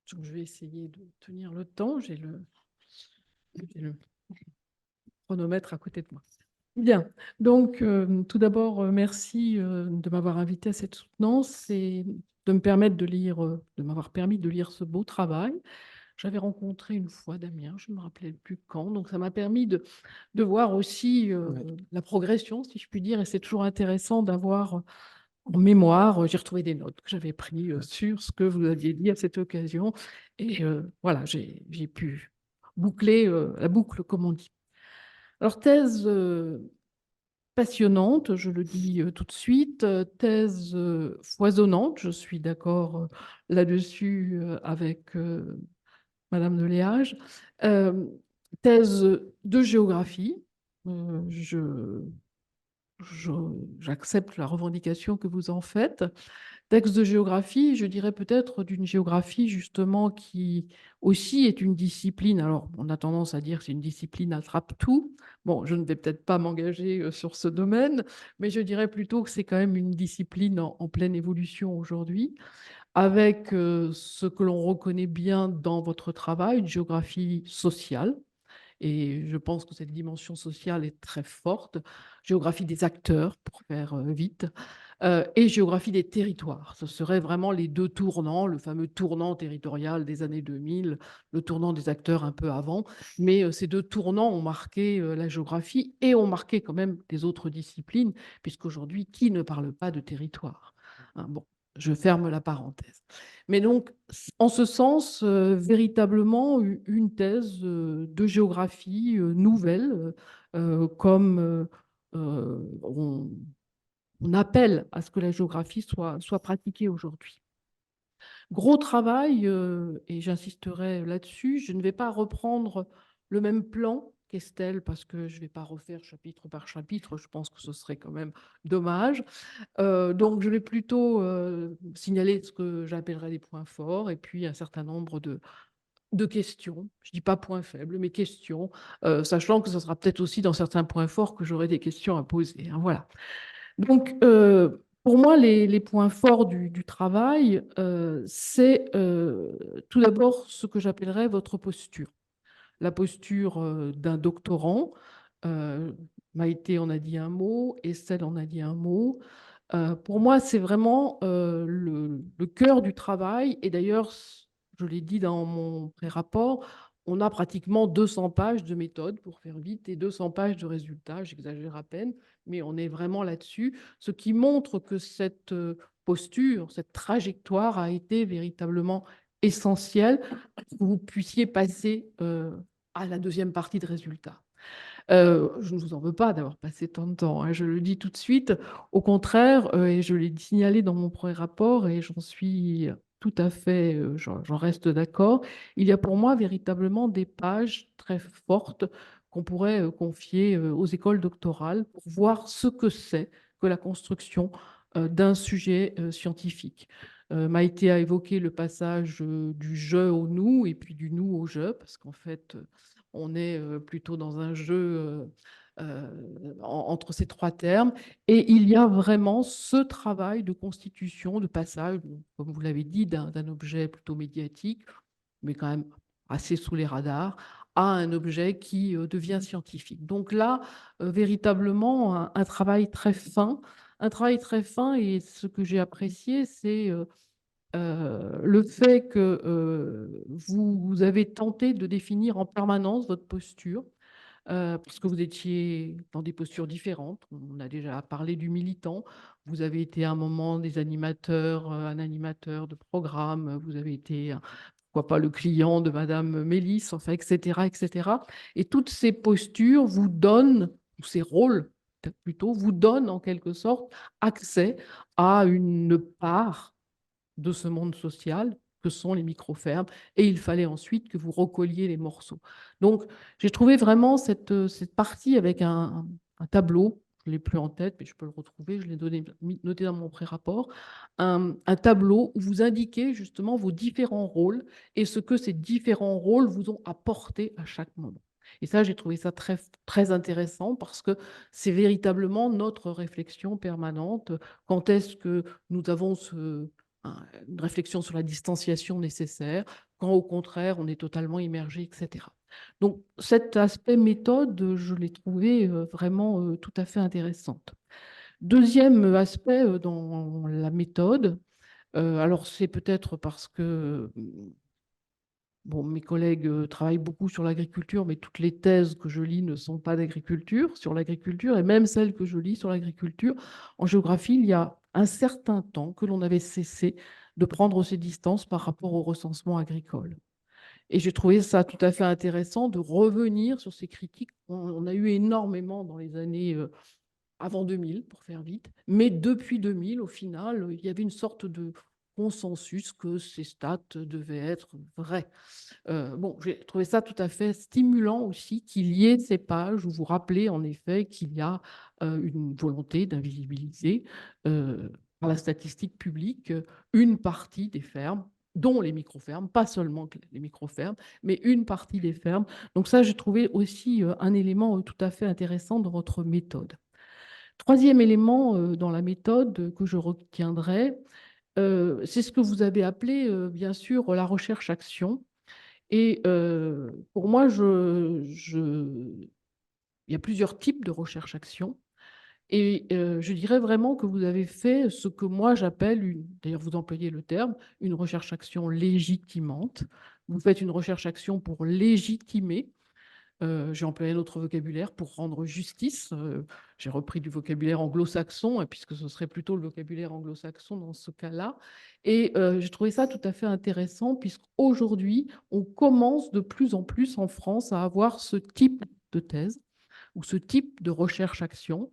S6: je vais essayer de tenir le temps. J'ai le chronomètre à côté de moi. Bien. Donc, tout d'abord, merci de m'avoir invité à cette soutenance et de me permettre de lire, de m'avoir permis de lire ce beau travail. J'avais rencontré une fois Damien, je ne me rappelais plus quand, donc ça m'a permis de voir aussi la progression, si je puis dire, et c'est toujours intéressant d'avoir en mémoire, j'ai retrouvé des notes que j'avais prises sur ce que vous aviez dit à cette occasion, et voilà, j'ai pu boucler la boucle, comme on dit. Alors, thèse passionnante, je le dis tout de suite, thèse foisonnante, je suis d'accord là-dessus avec Madame de Léage, thèse de géographie, j'accepte la revendication que vous en faites. Texte de géographie, je dirais peut-être d'une géographie justement qui aussi est une discipline. Alors, on a tendance à dire que c'est une discipline attrape-tout. Bon, je ne vais peut-être pas m'engager sur ce domaine, mais je dirais plutôt que c'est quand même une discipline en pleine évolution aujourd'hui, avec ce que l'on reconnaît bien dans votre travail, une géographie sociale. Et je pense que cette dimension sociale est très forte. Géographie des acteurs, pour faire vite, et géographie des territoires. Ce seraient vraiment les deux tournants, le fameux tournant territorial des années 2000, le tournant des acteurs un peu avant. Mais ces deux tournants ont marqué la géographie et ont marqué quand même les autres disciplines, puisqu'aujourd'hui, qui ne parle pas de territoire, hein? Bon, je ferme la parenthèse. Mais donc, en ce sens, véritablement une thèse de géographie nouvelle, comme on appelle à ce que la géographie soit pratiquée aujourd'hui. Gros travail, et j'insisterai là-dessus, je ne vais pas reprendre le même plan qu'Estelle, parce que je ne vais pas refaire chapitre par chapitre, je pense que ce serait quand même dommage. Donc, je vais plutôt signaler ce que j'appellerais des points forts et puis un certain nombre de questions. Je ne dis pas points faibles, mais questions, sachant que ce sera peut-être aussi dans certains points forts que j'aurai des questions à poser, hein, voilà. Donc, pour moi, les points forts du travail, c'est tout d'abord ce que j'appellerais votre posture. La posture d'un doctorant. Maïté en a dit un mot, Estelle en a dit un mot. Pour moi, c'est vraiment le cœur du travail. Et d'ailleurs, je l'ai dit dans mon pré-rapport, on a pratiquement 200 pages de méthode, pour faire vite, et 200 pages de résultats, j'exagère à peine, mais on est vraiment là-dessus, ce qui montre que cette posture, cette trajectoire a été véritablement essentielle pour que vous puissiez passer à la deuxième partie de résultats. Je ne vous en veux pas d'avoir passé tant de temps, hein, je le dis tout de suite. Au contraire, et je l'ai signalé dans mon premier rapport, et j'en suis tout à fait, j'en reste d'accord, il y a pour moi véritablement des pages très fortes qu'on pourrait confier aux écoles doctorales pour voir ce que c'est que la construction d'un sujet scientifique. Maïté a évoqué le passage du je au nous et puis du nous au je, parce qu'en fait, on est plutôt dans un jeu entre ces trois termes. Et il y a vraiment ce travail de constitution, de passage, comme vous l'avez dit, d'un objet plutôt médiatique, mais quand même assez sous les radars, à un objet qui devient scientifique. Donc là, véritablement, un travail très fin. Un travail très fin, et ce que j'ai apprécié, c'est le fait que vous avez tenté de définir en permanence votre posture, parce que vous étiez dans des postures différentes. On a déjà parlé du militant. Vous avez été à un moment des animateurs, un animateur de programme. Vous avez été, pourquoi pas, le client de Madame Mélis, enfin, etc., etc. Et toutes ces postures vous donnent, ou ces rôles plutôt, vous donnent en quelque sorte accès à une part de ce monde social que sont les micro-fermes, et il fallait ensuite que vous recolliez les morceaux. Donc, j'ai trouvé vraiment cette partie avec un tableau, je ne l'ai plus en tête, mais je peux le retrouver, je l'ai noté dans mon pré-rapport, un tableau où vous indiquez justement vos différents rôles et ce que ces différents rôles vous ont apporté à chaque moment. Et ça, j'ai trouvé ça très, très intéressant parce que c'est véritablement notre réflexion permanente. Quand est-ce que nous avons une réflexion sur la distanciation nécessaire, quand au contraire on est totalement immergé, etc. Donc cet aspect méthode, je l'ai trouvé vraiment tout à fait intéressante. Deuxième aspect dans la méthode, alors c'est peut-être parce que bon, mes collègues travaillent beaucoup sur l'agriculture, mais toutes les thèses que je lis ne sont pas d'agriculture, sur l'agriculture, et même celles que je lis sur l'agriculture, en géographie, il y a un certain temps que l'on avait cessé de prendre ses distances par rapport au recensement agricole. Et j'ai trouvé ça tout à fait intéressant de revenir sur ces critiques. On a eu énormément dans les années avant 2000, pour faire vite, mais depuis 2000, au final, il y avait une sorte de consensus que ces stats devaient être vraies. Bon, j'ai trouvé ça tout à fait stimulant aussi qu'il y ait ces pages où vous rappelez en effet qu'il y a une volonté d'invisibiliser par la statistique publique une partie des fermes, dont les micro-fermes, pas seulement les micro-fermes, mais une partie des fermes. Donc ça, j'ai trouvé aussi un élément tout à fait intéressant dans votre méthode. Troisième élément dans la méthode que je retiendrai, c'est ce que vous avez appelé, bien sûr, la recherche-action. Et pour moi, il y a plusieurs types de recherche-action. Et je dirais vraiment que vous avez fait ce que moi j'appelle, d'ailleurs vous employez le terme, une recherche-action légitimante. Vous faites une recherche-action pour légitimer. J'ai employé un autre vocabulaire pour rendre justice. J'ai repris du vocabulaire anglo-saxon, puisque ce serait plutôt le vocabulaire anglo-saxon dans ce cas-là. Et j'ai trouvé ça tout à fait intéressant, puisqu'aujourd'hui, on commence de plus en plus en France à avoir ce type de thèse ou ce type de recherche-action.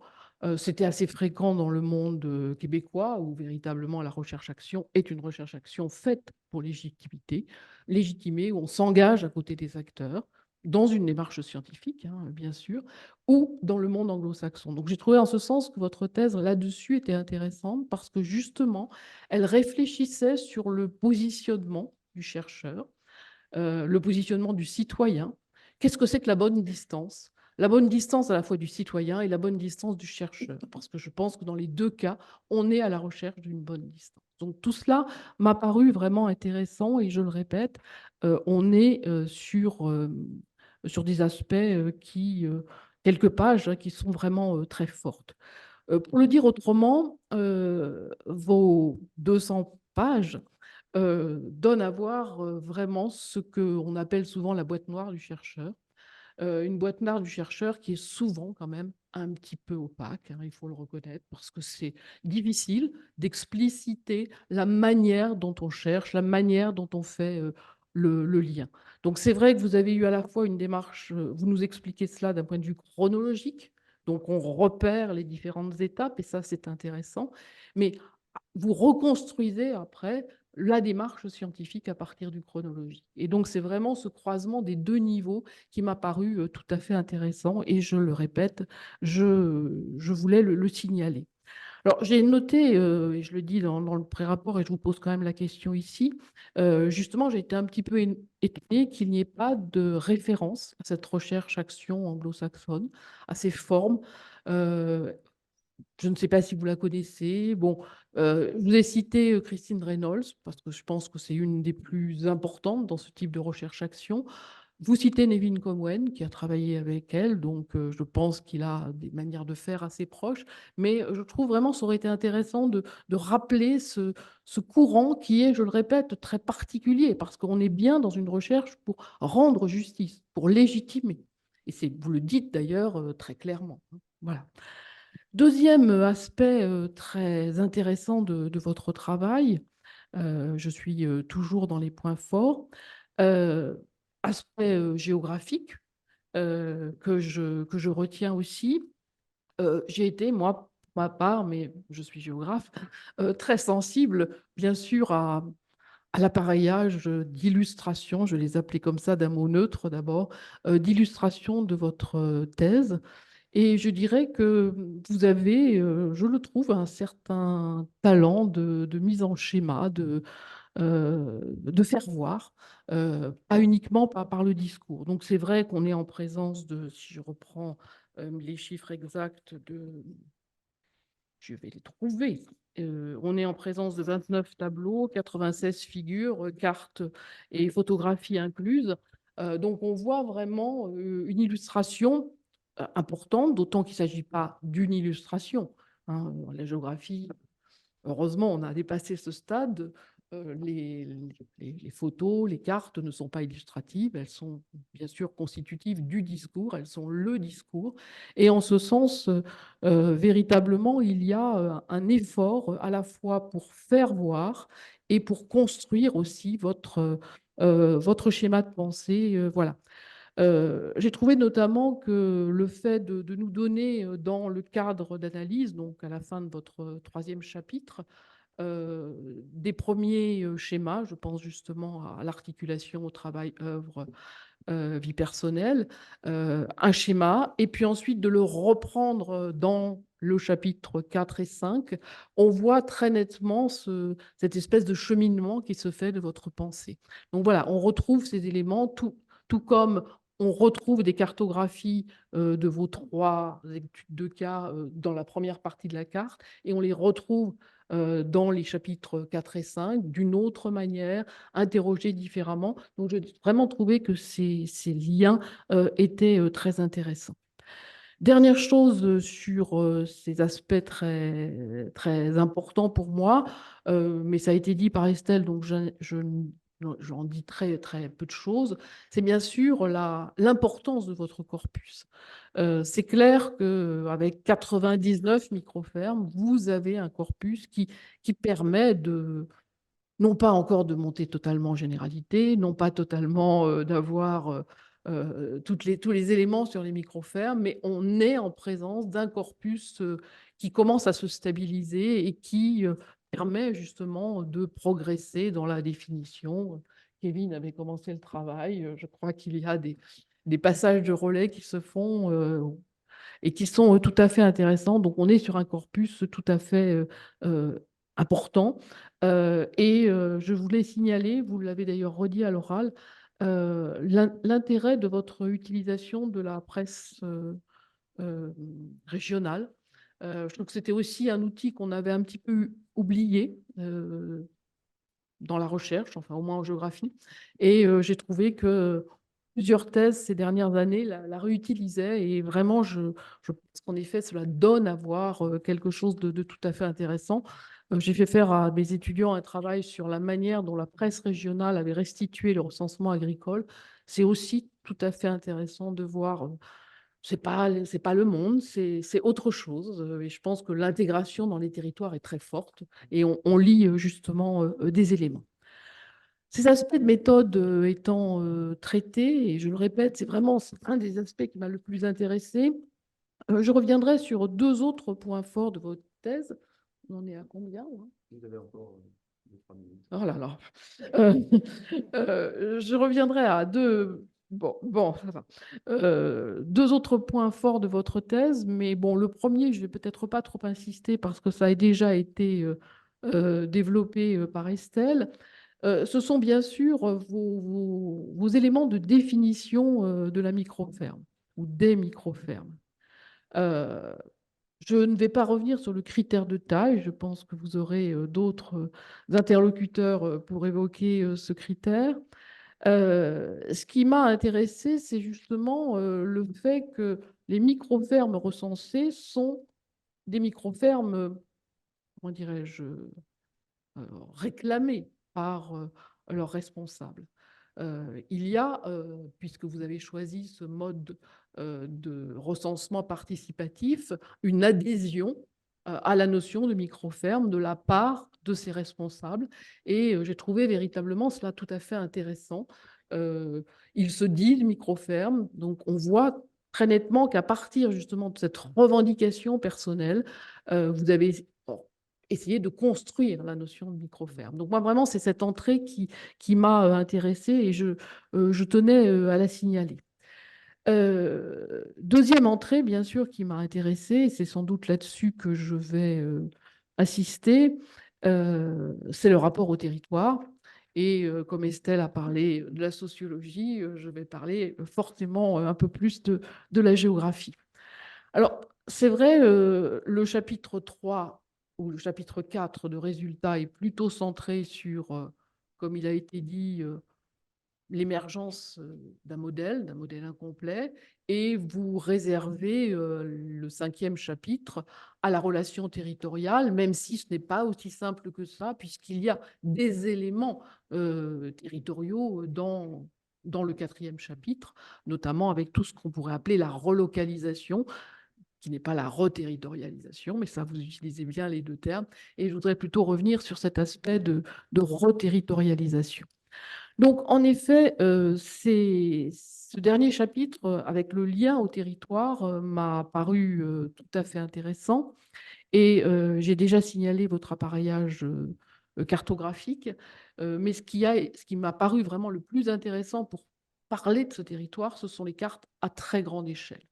S6: C'était assez fréquent dans le monde québécois, où véritablement la recherche-action est une recherche-action faite pour légitimer, où on s'engage à côté des acteurs, dans une démarche scientifique, hein, bien sûr, ou dans le monde anglo-saxon. Donc j'ai trouvé en ce sens que votre thèse là-dessus était intéressante parce que justement, elle réfléchissait sur le positionnement du chercheur, le positionnement du citoyen. Qu'est-ce que c'est que la bonne distance? La bonne distance à la fois du citoyen et la bonne distance du chercheur, parce que je pense que dans les deux cas, on est à la recherche d'une bonne distance. Donc tout cela m'a paru vraiment intéressant et je le répète, on est sur des aspects quelques pages qui sont vraiment très fortes. Pour le dire autrement, vos 200 pages donnent à voir vraiment ce qu'on appelle souvent la boîte noire du chercheur. Une boîte noire du chercheur qui est souvent quand même un petit peu opaque, hein, il faut le reconnaître, parce que c'est difficile d'expliciter la manière dont on cherche, la manière dont on fait le lien. Donc c'est vrai que vous avez eu à la fois une démarche, vous nous expliquez cela d'un point de vue chronologique, donc on repère les différentes étapes, et ça c'est intéressant, mais vous reconstruisez après la démarche scientifique à partir du chronologique. Et donc, c'est vraiment ce croisement des deux niveaux qui m'a paru tout à fait intéressant. Et je le répète, je voulais le signaler. Alors, j'ai noté, et je le dis dans le pré-rapport, et je vous pose quand même la question ici, justement, j'ai été un petit peu étonnée qu'il n'y ait pas de référence à cette recherche-action anglo-saxonne, à ces formes. Je ne sais pas si vous la connaissez. Bon, je vous ai cité Christine Reynolds, parce que je pense que c'est une des plus importantes dans ce type de recherche-action. Vous citez Nevin Comwen, qui a travaillé avec elle, donc je pense qu'il a des manières de faire assez proches, mais je trouve vraiment que ça aurait été intéressant de rappeler ce courant qui est, je le répète, très particulier, parce qu'on est bien dans une recherche pour rendre justice, pour légitimer. Et vous le dites d'ailleurs très clairement. Voilà. Deuxième aspect très intéressant de votre travail, je suis toujours dans les points forts, aspect géographique que je retiens aussi. J'ai été, moi, pour ma part, mais je suis géographe, très sensible, bien sûr, à l'appareillage d'illustration, je les appelais comme ça d'un mot neutre d'abord, d'illustration de votre thèse. Et je dirais que vous avez, je le trouve, un certain talent de mise en schéma, de faire voir, pas uniquement par le discours. Donc c'est vrai qu'on est en présence de, si je reprends les chiffres exacts je vais les trouver. On est en présence de 29 tableaux, 96 figures, cartes et photographies incluses. Donc on voit vraiment une illustration importante, d'autant qu'il ne s'agit pas d'une illustration, hein. La géographie, heureusement, on a dépassé ce stade. Les photos, les cartes ne sont pas illustratives, elles sont bien sûr constitutives du discours, elles sont le discours. Et en ce sens, véritablement, il y a un effort à la fois pour faire voir et pour construire aussi votre schéma de pensée. Voilà. J'ai trouvé notamment que le fait de nous donner dans le cadre d'analyse, donc à la fin de votre troisième chapitre, des premiers schémas, je pense justement à l'articulation au travail, œuvre, vie personnelle, un schéma, et puis ensuite de le reprendre dans le chapitre 4 et 5, on voit très nettement cette espèce de cheminement qui se fait de votre pensée. Donc voilà, on retrouve ces éléments, tout comme on retrouve des cartographies de vos 3 études de cas dans la première partie de la carte, et on les retrouve dans les chapitres 4 et 5 d'une autre manière, interrogés différemment. Donc, j'ai vraiment trouvé que ces liens étaient très intéressants. Dernière chose sur ces aspects très, très importants pour moi, mais ça a été dit par Estelle, donc j'en dis très, très peu de choses, c'est bien sûr l'importance de votre corpus. C'est clair qu'avec 99 microfermes, vous avez un corpus qui permet non pas encore de monter totalement en généralité, non pas totalement d'avoir tous les éléments sur les microfermes, mais on est en présence d'un corpus qui commence à se stabiliser et qui permet justement de progresser dans la définition. Kevin avait commencé le travail. Je crois qu'il y a des passages de relais qui se font et qui sont tout à fait intéressants. Donc, on est sur un corpus tout à fait important. Et je voulais signaler, vous l'avez d'ailleurs redit à l'oral, l'intérêt de votre utilisation de la presse régionale. Je trouve que c'était aussi un outil qu'on avait un petit peu oublié dans la recherche, enfin au moins en géographie. Et j'ai trouvé que plusieurs thèses ces dernières années la réutilisaient, et vraiment, je pense qu'en effet, cela donne à voir quelque chose de tout à fait intéressant. J'ai fait faire à mes étudiants un travail sur la manière dont la presse régionale avait restitué le recensement agricole. C'est aussi tout à fait intéressant de voir. C'est pas le monde, c'est autre chose. Et je pense que l'intégration dans les territoires est très forte, et on lit justement des éléments. Ces aspects de méthode étant traités, et je le répète, c'est vraiment un des aspects qui m'a le plus intéressé. Je reviendrai sur 2 autres points forts de votre thèse. On en est à combien, là ?
S1: Vous avez encore 2-3 minutes.
S6: Oh là là. Je reviendrai à bon, ça va. 2 autres points forts de votre thèse, mais bon, le premier, je vais peut-être pas trop insister parce que ça a déjà été développé par Estelle. Ce sont bien sûr vos éléments de définition de la microferme ou des microfermes. Je ne vais pas revenir sur le critère de taille. Je pense que vous aurez d'autres interlocuteurs pour évoquer ce critère. Ce qui m'a intéressé, c'est justement le fait que les micro-fermes recensées sont des micro-fermes, comment dirais-je, réclamées par leurs responsables. Il y a, puisque vous avez choisi ce mode de recensement participatif, une adhésion à la notion de micro-ferme de la part de ces responsables. Et j'ai trouvé véritablement cela tout à fait intéressant. Ils se disent micro-ferme, donc on voit très nettement qu'à partir justement de cette revendication personnelle, vous avez essayé de construire la notion de micro-ferme. Donc moi, vraiment, c'est cette entrée qui m'a intéressée et je tenais à la signaler. Deuxième entrée, bien sûr, qui m'a intéressée, et c'est sans doute là-dessus que je vais insister, c'est le rapport au territoire. Et comme Estelle a parlé de la sociologie, je vais parler forcément un peu plus de la géographie. Alors, c'est vrai, le chapitre 3 ou le chapitre 4 de résultats est plutôt centré sur, comme il a été dit, l'émergence d'un modèle incomplet, et vous réservez le 5e chapitre à la relation territoriale, même si ce n'est pas aussi simple que ça, puisqu'il y a des éléments territoriaux dans le 4e chapitre, notamment avec tout ce qu'on pourrait appeler la relocalisation, qui n'est pas la reterritorialisation, mais ça, vous utilisez bien les deux termes, et je voudrais plutôt revenir sur cet aspect de reterritorialisation. Donc, en effet, ce dernier chapitre, avec le lien au territoire, m'a paru tout à fait intéressant. Et j'ai déjà signalé votre appareillage cartographique, mais ce qui m'a paru vraiment le plus intéressant pour parler de ce territoire, ce sont les cartes à très grande échelle.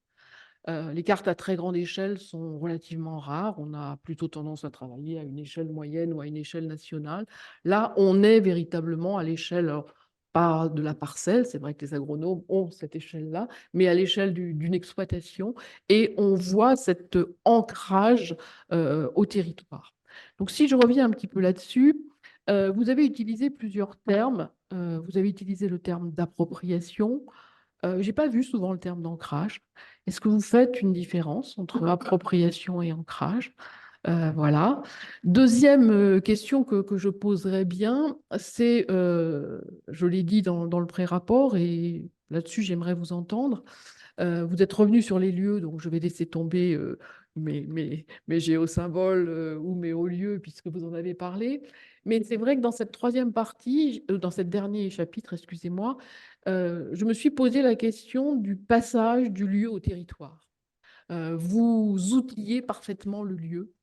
S6: Les cartes à très grande échelle sont relativement rares. On a plutôt tendance à travailler à une échelle moyenne ou à une échelle nationale. Là, on est véritablement à l'échelle, alors, pas de la parcelle, c'est vrai que les agronomes ont cette échelle-là, mais à l'échelle d'une exploitation, et on voit cet ancrage au territoire. Donc, si je reviens un petit peu là-dessus, vous avez utilisé plusieurs termes. Vous avez utilisé le terme d'appropriation. Je n'ai pas vu souvent le terme d'ancrage. Est-ce que vous faites une différence entre appropriation et ancrage? Voilà. Deuxième question que je poserais bien, c'est, je l'ai dit dans le pré-rapport, et là-dessus j'aimerais vous entendre, vous êtes revenu sur les lieux, donc je vais laisser tomber mes géosymboles ou mes hauts lieux, puisque vous en avez parlé. Mais c'est vrai que dans cette troisième partie, dans ce dernier chapitre, excusez-moi, je me suis posé la question du passage du lieu au territoire. Vous outillez parfaitement le lieu.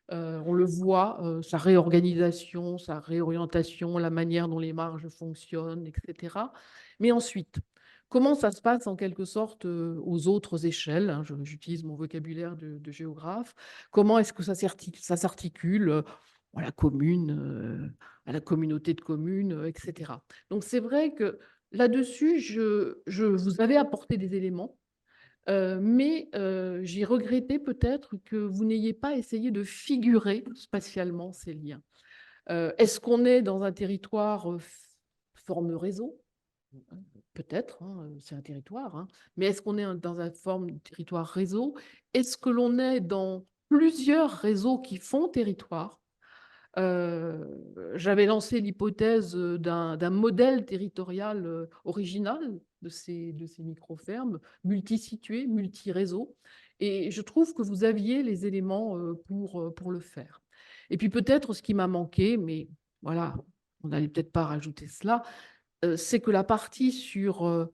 S6: On le voit, sa réorganisation, sa réorientation, la manière dont les marges fonctionnent, etc. Mais ensuite, comment ça se passe en quelque sorte aux autres échelles, hein, j'utilise mon vocabulaire de géographe. Comment est-ce que ça s'articule à la commune, à la communauté de communes, etc. Donc c'est vrai que là-dessus, je vous avais apporté des éléments, mais j'ai regretté peut-être que vous n'ayez pas essayé de figurer spatialement ces liens. Est-ce qu'on est dans un territoire forme réseau? Peut-être, hein, c'est un territoire, hein, mais est-ce qu'on est dans une forme de territoire réseau? Est-ce que l'on est dans plusieurs réseaux qui font territoire? J'avais lancé l'hypothèse d'un modèle territorial original de ces micro-fermes, multisitués, multi-réseaux, et je trouve que vous aviez les éléments pour le faire. Et puis peut-être ce qui m'a manqué, mais voilà, on n'allait peut-être pas rajouter cela, c'est que la partie sur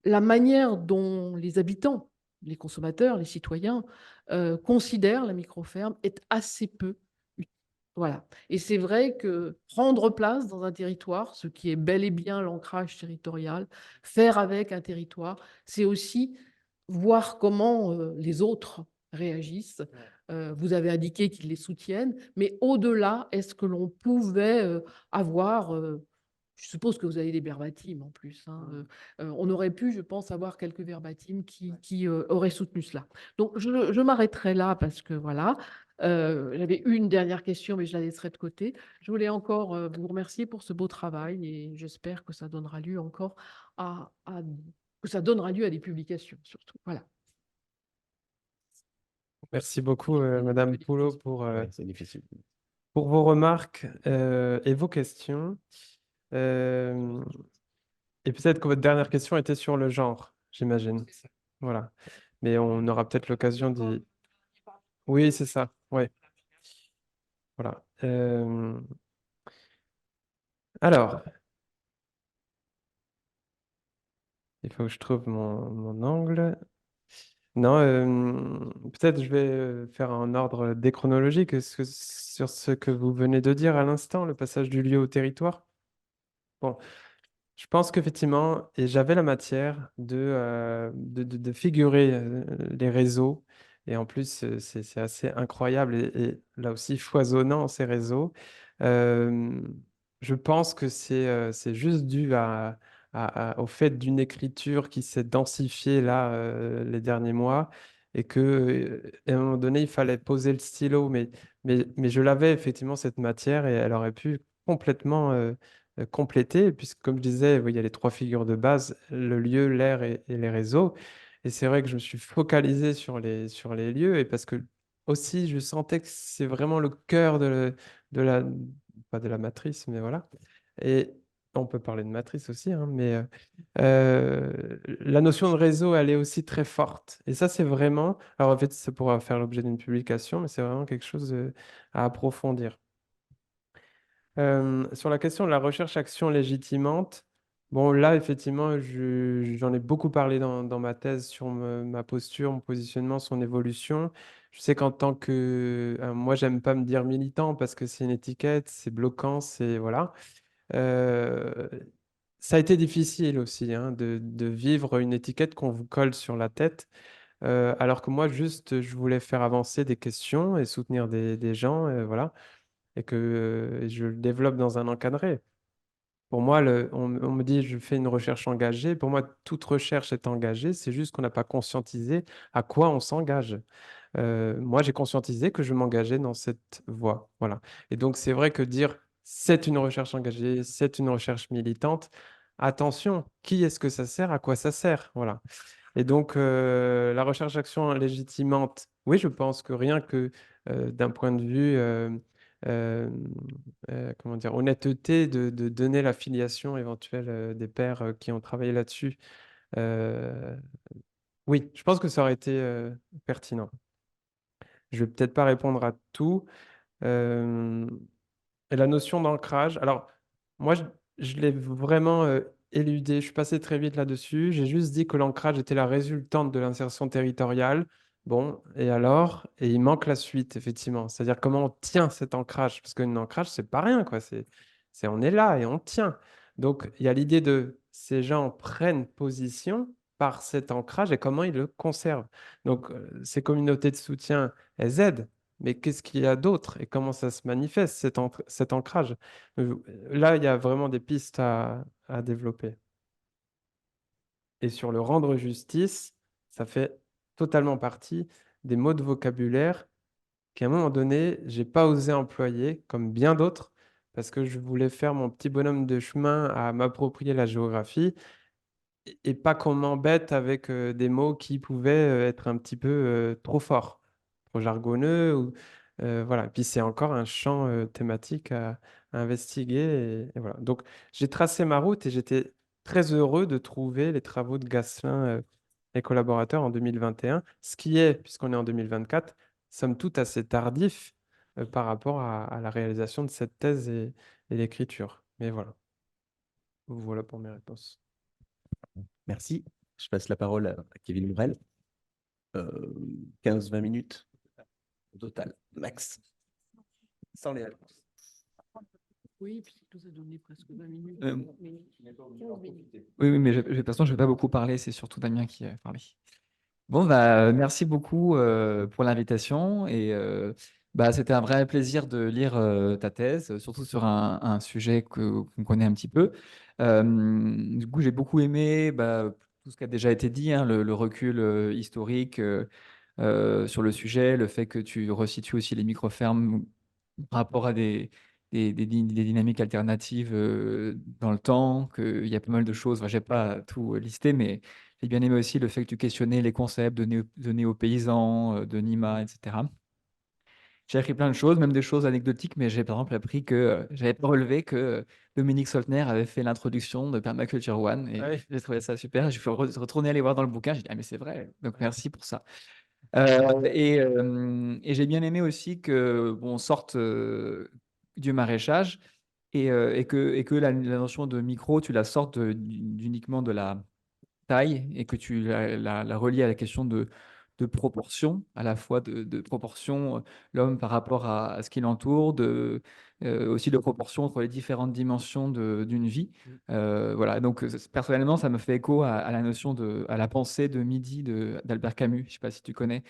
S6: la manière dont les habitants, les consommateurs, les citoyens considèrent la micro-ferme est assez peu. Voilà. Et c'est vrai que prendre place dans un territoire, ce qui est bel et bien l'ancrage territorial, faire avec un territoire, c'est aussi voir comment les autres réagissent. Vous avez indiqué qu'ils les soutiennent, mais au-delà, est-ce que l'on pouvait avoir Je suppose que vous avez des verbatims en plus, hein. On aurait pu, je pense, avoir quelques verbatims qui auraient soutenu cela. Donc, je m'arrêterai là parce que voilà. J'avais une dernière question, mais je la laisserai de côté. Je voulais encore vous remercier pour ce beau travail et j'espère que ça donnera lieu encore que ça donnera lieu à des publications, surtout. Voilà.
S2: Merci beaucoup, Madame Poulot,
S1: Ouais, c'est difficile.
S2: pour vos remarques et vos questions. Euh, et peut-être que votre dernière question était sur le genre, j'imagine. Voilà. Mais on aura peut-être l'occasion d'y... Oui, c'est ça. Ouais. Voilà. Alors, il faut que je trouve mon angle. Non, peut-être je vais faire un ordre déchronologique sur ce que vous venez de dire à l'instant, le passage du lieu au territoire. Bon, je pense qu'effectivement, et j'avais la matière de figurer les réseaux. Et en plus, c'est assez incroyable et là aussi foisonnant ces réseaux. Euh, je pense que c'est juste dû au fait d'une écriture qui s'est densifiée là les derniers mois et que à un moment donné, il fallait poser le stylo. Mais je l'avais effectivement cette matière et elle aurait pu complètement compléter, puisque comme je disais, oui, il y a les trois figures de base, le lieu, l'air et les réseaux. Et c'est vrai que je me suis focalisé sur les lieux, et parce que aussi je sentais que c'est vraiment le cœur de la, pas de la matrice, mais voilà. Et on peut parler de matrice aussi, hein, mais la notion de réseau, elle est aussi très forte. Et ça, c'est vraiment, alors en fait, ça pourra faire l'objet d'une publication, mais c'est vraiment quelque chose à approfondir. Sur la question de la recherche-action légitimante, bon, là, effectivement, j'en ai beaucoup parlé dans ma thèse sur ma posture, mon positionnement, son évolution. Je sais qu'en tant que... moi, j'aime pas me dire militant parce que c'est une étiquette, c'est bloquant, c'est... Voilà. Euh, Ça a été difficile aussi hein, de vivre une étiquette qu'on vous colle sur la tête, alors que moi, juste, je voulais faire avancer des questions et soutenir des gens, voilà et que je le développe dans un encadré. Pour moi, on me dit je fais une recherche engagée. Pour moi, toute recherche est engagée. C'est juste qu'on n'a pas conscientisé à quoi on s'engage. Moi, j'ai conscientisé que je m'engageais dans cette voie. Voilà. Et donc, c'est vrai que dire c'est une recherche engagée, c'est une recherche militante, attention, qui est-ce que ça sert, à quoi ça sert? Voilà. Et donc, la recherche d'action légitimante, oui, je pense que rien que d'un point de vue, euh, comment dire, honnêteté de donner la filiation éventuelle des pairs qui ont travaillé là-dessus, euh, oui, je pense que ça aurait été pertinent. Je vais peut-être pas répondre à tout. Euh, et la notion d'ancrage, alors moi, je l'ai vraiment éludé. Je suis passé très vite là-dessus. J'ai juste dit que l'ancrage était la résultante de l'insertion territoriale. Bon, et alors? Et il manque la suite, effectivement. C'est-à-dire comment on tient cet ancrage. Parce qu'un ancrage, c'est pas rien, quoi. On est là et on tient. Donc, il y a l'idée de ces gens prennent position par cet ancrage et comment ils le conservent. Donc, ces communautés de soutien, elles aident. Mais qu'est-ce qu'il y a d'autre et comment ça se manifeste, cet ancrage? Là, il y a vraiment des pistes à développer. Et sur le rendre justice, ça fait totalement partie des mots de vocabulaire qu'à un moment donné, j'ai pas osé employer, comme bien d'autres, parce que je voulais faire mon petit bonhomme de chemin à m'approprier la géographie et pas qu'on m'embête avec des mots qui pouvaient être un petit peu trop forts, trop jargonneux. Voilà. Et puis c'est encore un champ thématique à investiguer. Et voilà. Donc j'ai tracé ma route et j'étais très heureux de trouver les travaux de Gasselin et collaborateurs en 2021, ce qui est, puisqu'on est en 2024, somme toute assez tardif par rapport à la réalisation de cette thèse et l'écriture. Mais voilà. Voilà pour mes réponses.
S1: Merci. Je passe la parole à Kevin Morel. 15-20 minutes au total, max. Sans les réponses.
S6: Oui, puis ça nous a donné presque 20 minutes.
S7: Euh,
S6: 15 minutes.
S7: Oui, mais de toute façon, je ne vais pas beaucoup parler, c'est surtout Damien qui a parlé. Bon, bah, merci beaucoup pour l'invitation et Bah, c'était un vrai plaisir de lire ta thèse, surtout sur un sujet qu'on connaît un petit peu. Du coup, j'ai beaucoup aimé tout ce qui a déjà été dit, hein, le recul historique sur le sujet, le fait que tu resitues aussi les micro-fermes par rapport à des dynamiques alternatives dans le temps, qu'il y a pas mal de choses. Enfin, je n'ai pas tout listé, mais j'ai bien aimé aussi le fait que tu questionnais les concepts de néo-paysans, de Nîmes, etc. J'ai appris plein de choses, même des choses anecdotiques, mais j'ai par exemple appris que j'avais pas relevé que Dominique Soltner avait fait l'introduction de Permaculture One et
S2: Ah oui.
S7: j'ai trouvé ça super. Je suis retourner aller voir dans le bouquin. J'ai dit, ah, mais c'est vrai. Donc merci pour ça. Et j'ai bien aimé aussi que bon, on sorte du maraîchage et que la notion de micro, tu la sortes uniquement de la taille et que tu la relis à la question de proportion, à la fois de proportion, l'homme par rapport à ce qui l'entoure, aussi de proportion entre les différentes dimensions d'une vie. Voilà, donc personnellement, ça me fait écho à la notion à la pensée de Midi d'Albert Camus, je ne sais pas si tu connais.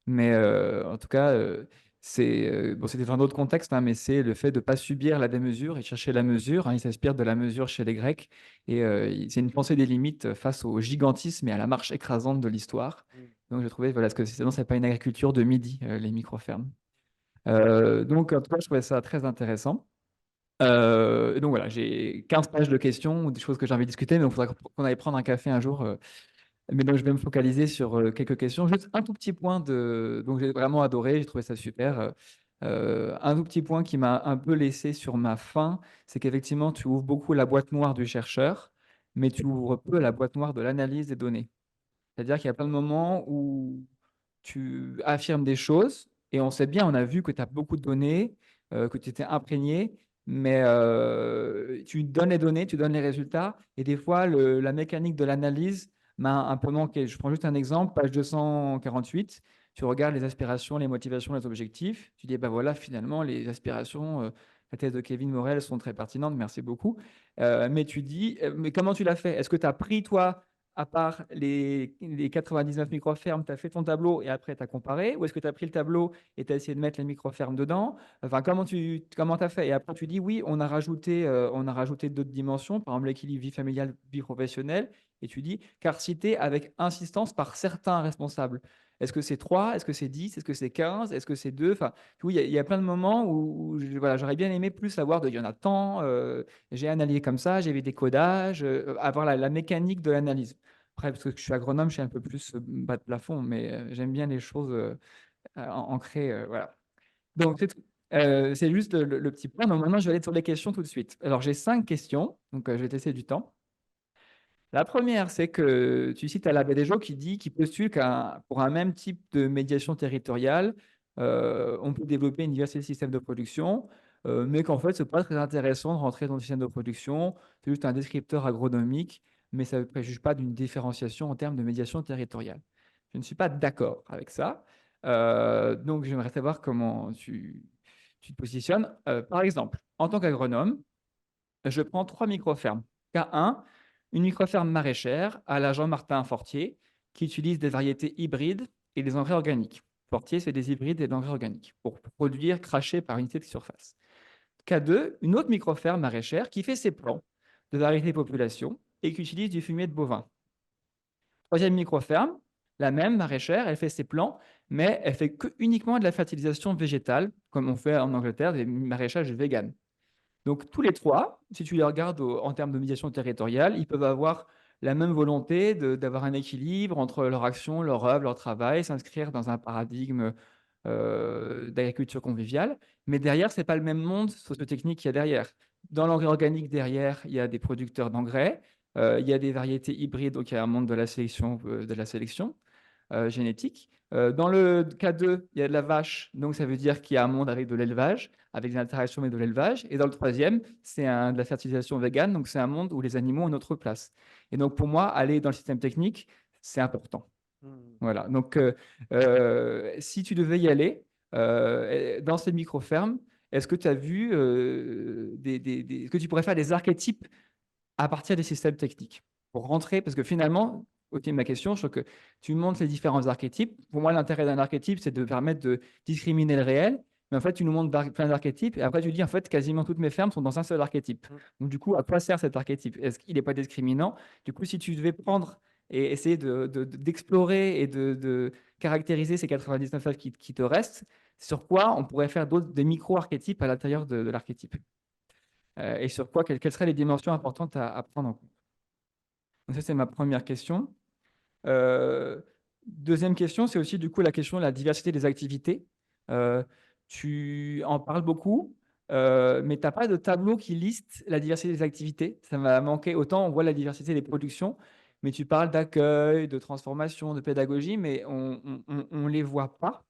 S7: Mais en tout cas, bon, c'était dans d'autres contextes, hein, mais c'est le fait de ne pas subir la démesure et chercher la mesure, hein. Il s'inspire de la mesure chez les Grecs. Et c'est une pensée des limites face au gigantisme et à la marche écrasante de l'histoire. Donc, je trouvais, voilà, parce que sinon, ce n'est pas une agriculture de midi, les micro-fermes. Donc, en tout cas, je trouvais ça très intéressant. Et donc, voilà, j'ai 15 pages de questions ou des choses que j'ai envie de discuter, mais il faudra qu'on aille prendre un café un jour. Mais donc, je vais me focaliser sur quelques questions. Juste un tout petit point donc j'ai vraiment adoré, j'ai trouvé ça super. Un tout petit point qui m'a un peu laissé sur ma faim, c'est qu'effectivement, tu ouvres beaucoup la boîte noire du chercheur, mais tu ouvres peu la boîte noire de l'analyse des données. C'est-à-dire qu'il y a plein de moments où tu affirmes des choses et on sait bien, on a vu que tu as beaucoup de données, que tu étais imprégné, mais tu donnes les données, tu donnes les résultats et des fois, la mécanique de l'analyse m'a un peu manqué. Je prends juste un exemple, page 248, tu regardes les aspirations, les motivations, les objectifs, tu dis, bah voilà, finalement, les aspirations, la thèse de Kevin Morel sont très pertinentes, merci beaucoup. Mais tu dis, mais comment tu l'as fait? Est-ce que tu as pris, toi, à part les 99 micro-fermes, tu as fait ton tableau et après tu as comparé? Ou est-ce que tu as pris le tableau et tu as essayé de mettre les micro-fermes dedans? Enfin, comment tu as fait? Et après, tu dis oui, on a rajouté d'autres dimensions, par exemple l'équilibre vie familiale, vie professionnelle. Et tu dis carcité avec insistance par certains responsables. Est-ce que c'est 3? Est-ce que c'est 10? Est-ce que c'est 15? Est-ce que c'est 2? Enfin, oui, il y a plein de moments où voilà, j'aurais bien aimé plus savoir il y en a tant, j'ai analysé comme ça, j'ai vu des codages, avoir la mécanique de l'analyse. Après, parce que je suis agronome, je suis un peu plus bas de plafond, mais j'aime bien les choses ancrées. Voilà. Donc, c'est tout. C'est juste le petit point. Donc, maintenant, je vais aller sur les questions tout de suite. Alors, j'ai 5 questions, donc je vais te laisser du temps. La première, c'est que tu cites Alain Bédejo qui postule pour un même type de médiation territoriale, on peut développer une diversité de systèmes de production, mais qu'en fait, ce n'est pas très intéressant de rentrer dans le système de production. C'est juste un descripteur agronomique, mais ça ne préjuge pas d'une différenciation en termes de médiation territoriale. Je ne suis pas d'accord avec ça. Donc, j'aimerais savoir comment tu te positionnes. Par exemple, en tant qu'agronome, je prends 3 micro-fermes. Cas 1, une micro-ferme maraîchère à la Jean-Martin Fortier qui utilise des variétés hybrides et des engrais organiques. Fortier, c'est des hybrides et des engrais organiques pour produire craché par unité de surface. Cas 2, une autre micro-ferme maraîchère qui fait ses plants de variétés population et qui utilise du fumier de bovin. Troisième micro-ferme, la même maraîchère, elle fait ses plants, mais elle fait uniquement de la fertilisation végétale, comme on fait en Angleterre, des maraîchages vegan. Donc, tous les trois, si tu les regardes en termes de médiation territoriale, ils peuvent avoir la même volonté d'avoir un équilibre entre leur action, leur œuvre, leur travail, s'inscrire dans un paradigme d'agriculture conviviale. Mais derrière, ce n'est pas le même monde socio-technique qu'il y a derrière. Dans l'engrais organique, derrière, il y a des producteurs d'engrais, il y a des variétés hybrides, donc il y a un monde de la sélection génétique. Dans le cas 2, il y a de la vache, donc ça veut dire qu'il y a un monde avec de l'élevage, avec des interactions avec de l'élevage. Et dans le troisième, c'est de la fertilisation végane, donc c'est un monde où les animaux ont une autre place. Et donc pour moi, aller dans le système technique, c'est important. Voilà, donc si tu devais y aller dans ces micro-fermes, est-ce que tu as vu est-ce que tu pourrais faire des archétypes à partir des systèmes techniques pour rentrer, parce que finalement, au de ma question, je trouve que tu montres les différents archétypes. Pour moi, l'intérêt d'un archétype, c'est de permettre de discriminer le réel, Mais en fait, tu nous montres plein d'archétypes et après, tu dis, en fait, quasiment toutes mes fermes sont dans un seul archétype. Donc, du coup, à quoi sert cet archétype? Est-ce qu'il n'est pas discriminant? Du coup, si tu devais prendre et essayer d'explorer et de caractériser ces 99 fermes qui te restent, sur quoi on pourrait faire des micro-archétypes à l'intérieur de l'archétype? Et sur quoi, quelles seraient les dimensions importantes à prendre en compte? Donc, ça, c'est ma première question. Deuxième question, c'est aussi du coup la question de la diversité des activités. Tu en parles beaucoup, mais tu n'as pas de tableau qui liste la diversité des activités. Ça m'a manqué. Autant on voit la diversité des productions, mais tu parles d'accueil, de transformation, de pédagogie, mais on ne les voit pas.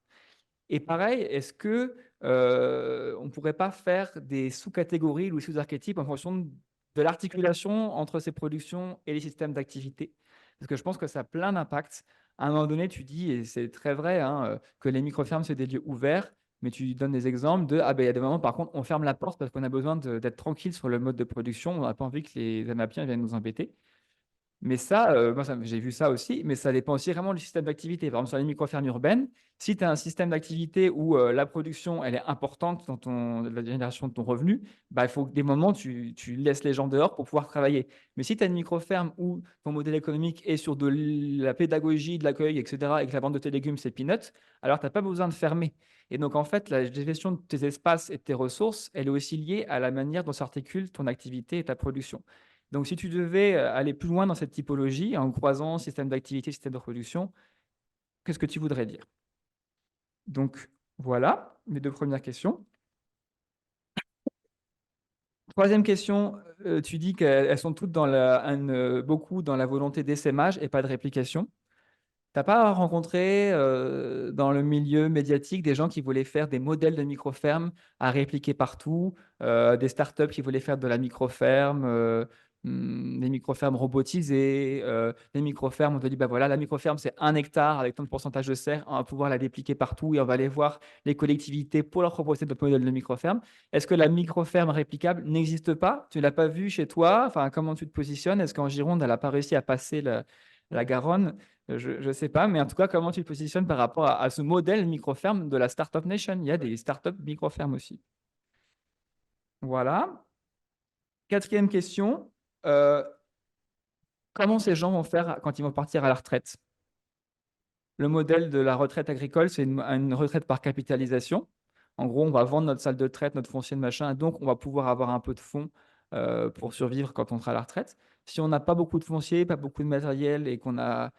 S7: Et pareil, est-ce que on ne pourrait pas faire des sous-catégories ou sous-archétypes en fonction de l'articulation entre ces productions et les systèmes d'activité? Parce que je pense que ça a plein d'impacts. À un moment donné, tu dis, et c'est très vrai, hein, que les micro-fermes, c'est des lieux ouverts, mais tu donnes des exemples de, ah ben, il y a des moments, par contre, on ferme la porte parce qu'on a besoin d'être tranquille sur le mode de production, on n'a pas envie que les Amapiens viennent nous embêter. Mais ça, moi, j'ai vu ça aussi, mais ça dépend aussi vraiment du système d'activité. Par exemple, sur les micro-fermes urbaines, si tu as un système d'activité où la production elle est importante dans la génération de ton revenu, bah, il faut que des moments, tu laisses les gens dehors pour pouvoir travailler. Mais si tu as une micro-ferme où ton modèle économique est sur de la pédagogie, de l'accueil, etc., et que la vente de tes légumes, c'est peanuts, alors tu n'as pas besoin de fermer. Et donc, en fait, la gestion de tes espaces et de tes ressources, elle est aussi liée à la manière dont s'articule ton activité et ta production. Donc, si tu devais aller plus loin dans cette typologie, en croisant système d'activité, système de production, qu'est-ce que tu voudrais dire? Donc, voilà mes deux premières questions. Troisième question, tu dis qu'elles sont toutes beaucoup dans la volonté d'essaimage et pas de réplication. Tu n'as pas rencontré dans le milieu médiatique des gens qui voulaient faire des modèles de micro-fermes à répliquer partout, des startups qui voulaient faire de la micro-ferme, des micro-fermes robotisées, des micro-fermes, on te dit, bah voilà, la micro-ferme, c'est 1 hectare avec tant de pourcentage de serre, on va pouvoir la dépliquer partout et on va aller voir les collectivités pour leur proposer notre modèle de micro-ferme. Est-ce que la micro-ferme réplicable n'existe pas? Tu ne l'as pas vue chez toi? Enfin, comment tu te positionnes? Est-ce qu'en Gironde, elle n'a pas réussi à passer la Garonne? Je ne sais pas, mais en tout cas, comment tu te positionnes par rapport à ce modèle micro-ferme de la Startup Nation? Il y a des startups micro-fermes aussi. Voilà. Quatrième question. Comment ces gens vont faire quand ils vont partir à la retraite? Le modèle de la retraite agricole, c'est une retraite par capitalisation. En gros, on va vendre notre salle de retraite, notre foncier de machin, et donc on va pouvoir avoir un peu de fonds pour survivre quand on sera à la retraite. Si on n'a pas beaucoup de foncier, pas beaucoup de matériel, et comment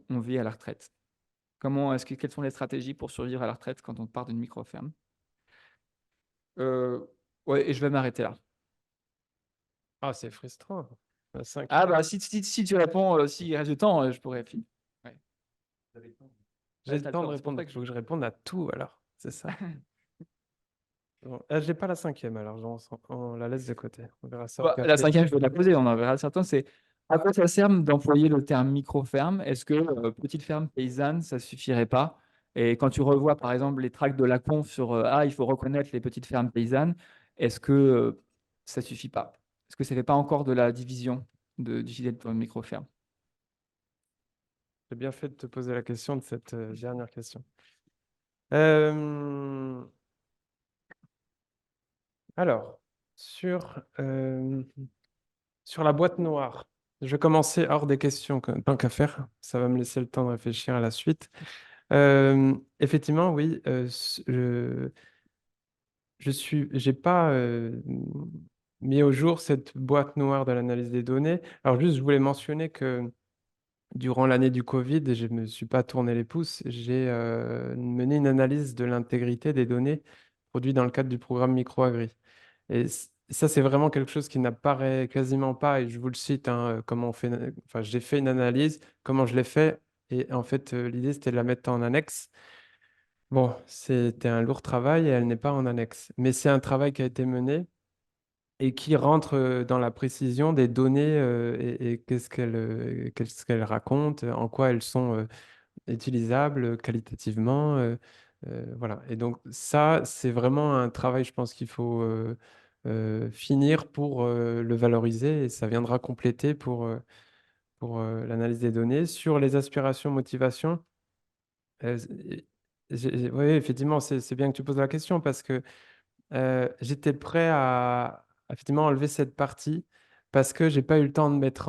S7: on vit à la retraite? Quelles sont les stratégies pour survivre à la retraite quand on part d'une micro-ferme? Ouais, et je vais m'arrêter là.
S2: Ah, c'est frustrant. La
S7: Ah
S2: cinquième.
S7: bah si tu réponds, s'il reste du temps, je pourrais finir. Ouais.
S2: J'ai le temps de répondre. Il faut que je réponde à tout alors. C'est ça. Bon. J'ai pas la cinquième alors. On la laisse de côté. On verra ça.
S7: Bah, la cinquième, je vais la poser, on en verra certains. C'est à quoi ça sert d'employer le terme micro-ferme? Est-ce que petite ferme paysanne, ça suffirait pas? Et quand tu revois par exemple les tracts de la conf sur il faut reconnaître les petites fermes paysannes, est-ce que ça suffit pas? Est-ce que ça fait pas encore de la division d'utiliser le terme micro-ferme?
S2: J'ai bien fait de te poser la question de cette dernière question. Alors, sur, sur la boîte noire, je vais commencer hors des questions, tant qu'à faire. Ça va me laisser le temps de réfléchir à la suite. Effectivement, oui, j'ai pas mis au jour cette boîte noire de l'analyse des données. Alors juste, je voulais mentionner que durant l'année du Covid, je ne me suis pas tourné les pouces, j'ai mené une analyse de l'intégrité des données produites dans le cadre du programme MicroAgri. Et ça, c'est vraiment quelque chose qui n'apparaît quasiment pas, et je vous le cite, hein, comment on fait, enfin, j'ai fait une analyse, comment je l'ai fait, et en fait, l'idée, c'était de la mettre en annexe. Bon, c'était un lourd travail et elle n'est pas en annexe, mais c'est un travail qui a été mené et qui rentre dans la précision des données et qu'est-ce qu'elles racontent, en quoi elles sont utilisables qualitativement. Voilà. Et donc ça, c'est vraiment un travail, je pense qu'il faut finir pour le valoriser et ça viendra compléter pour l'analyse des données. Sur les aspirations, motivations, Oui, effectivement, c'est bien que tu poses la question parce que j'étais prêt à effectivement enlever cette partie parce que j'ai pas eu le temps de mettre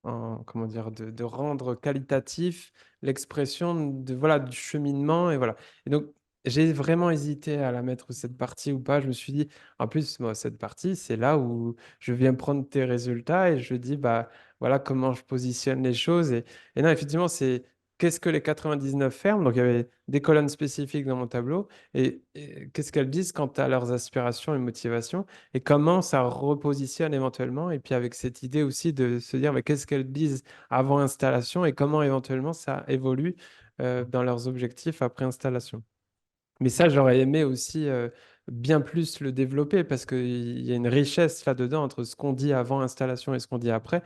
S2: comment dire, de rendre qualitatif l'expression de, voilà, du cheminement et voilà. Et donc, j'ai vraiment hésité à la mettre cette partie ou pas. Je me suis dit, en plus, moi, cette partie, c'est là où je viens prendre tes résultats et je dis, bah, voilà comment je positionne les choses. Et non, effectivement, c'est qu'est-ce que les 99 fermes? Donc, il y avait des colonnes spécifiques dans mon tableau et qu'est-ce qu'elles disent quant à leurs aspirations et motivations et comment ça repositionne éventuellement. Et puis avec cette idée aussi de se dire, mais qu'est-ce qu'elles disent avant installation et comment éventuellement ça évolue dans leurs objectifs après installation. Mais ça, j'aurais aimé aussi bien plus le développer parce qu'il y a une richesse là-dedans entre ce qu'on dit avant installation et ce qu'on dit après.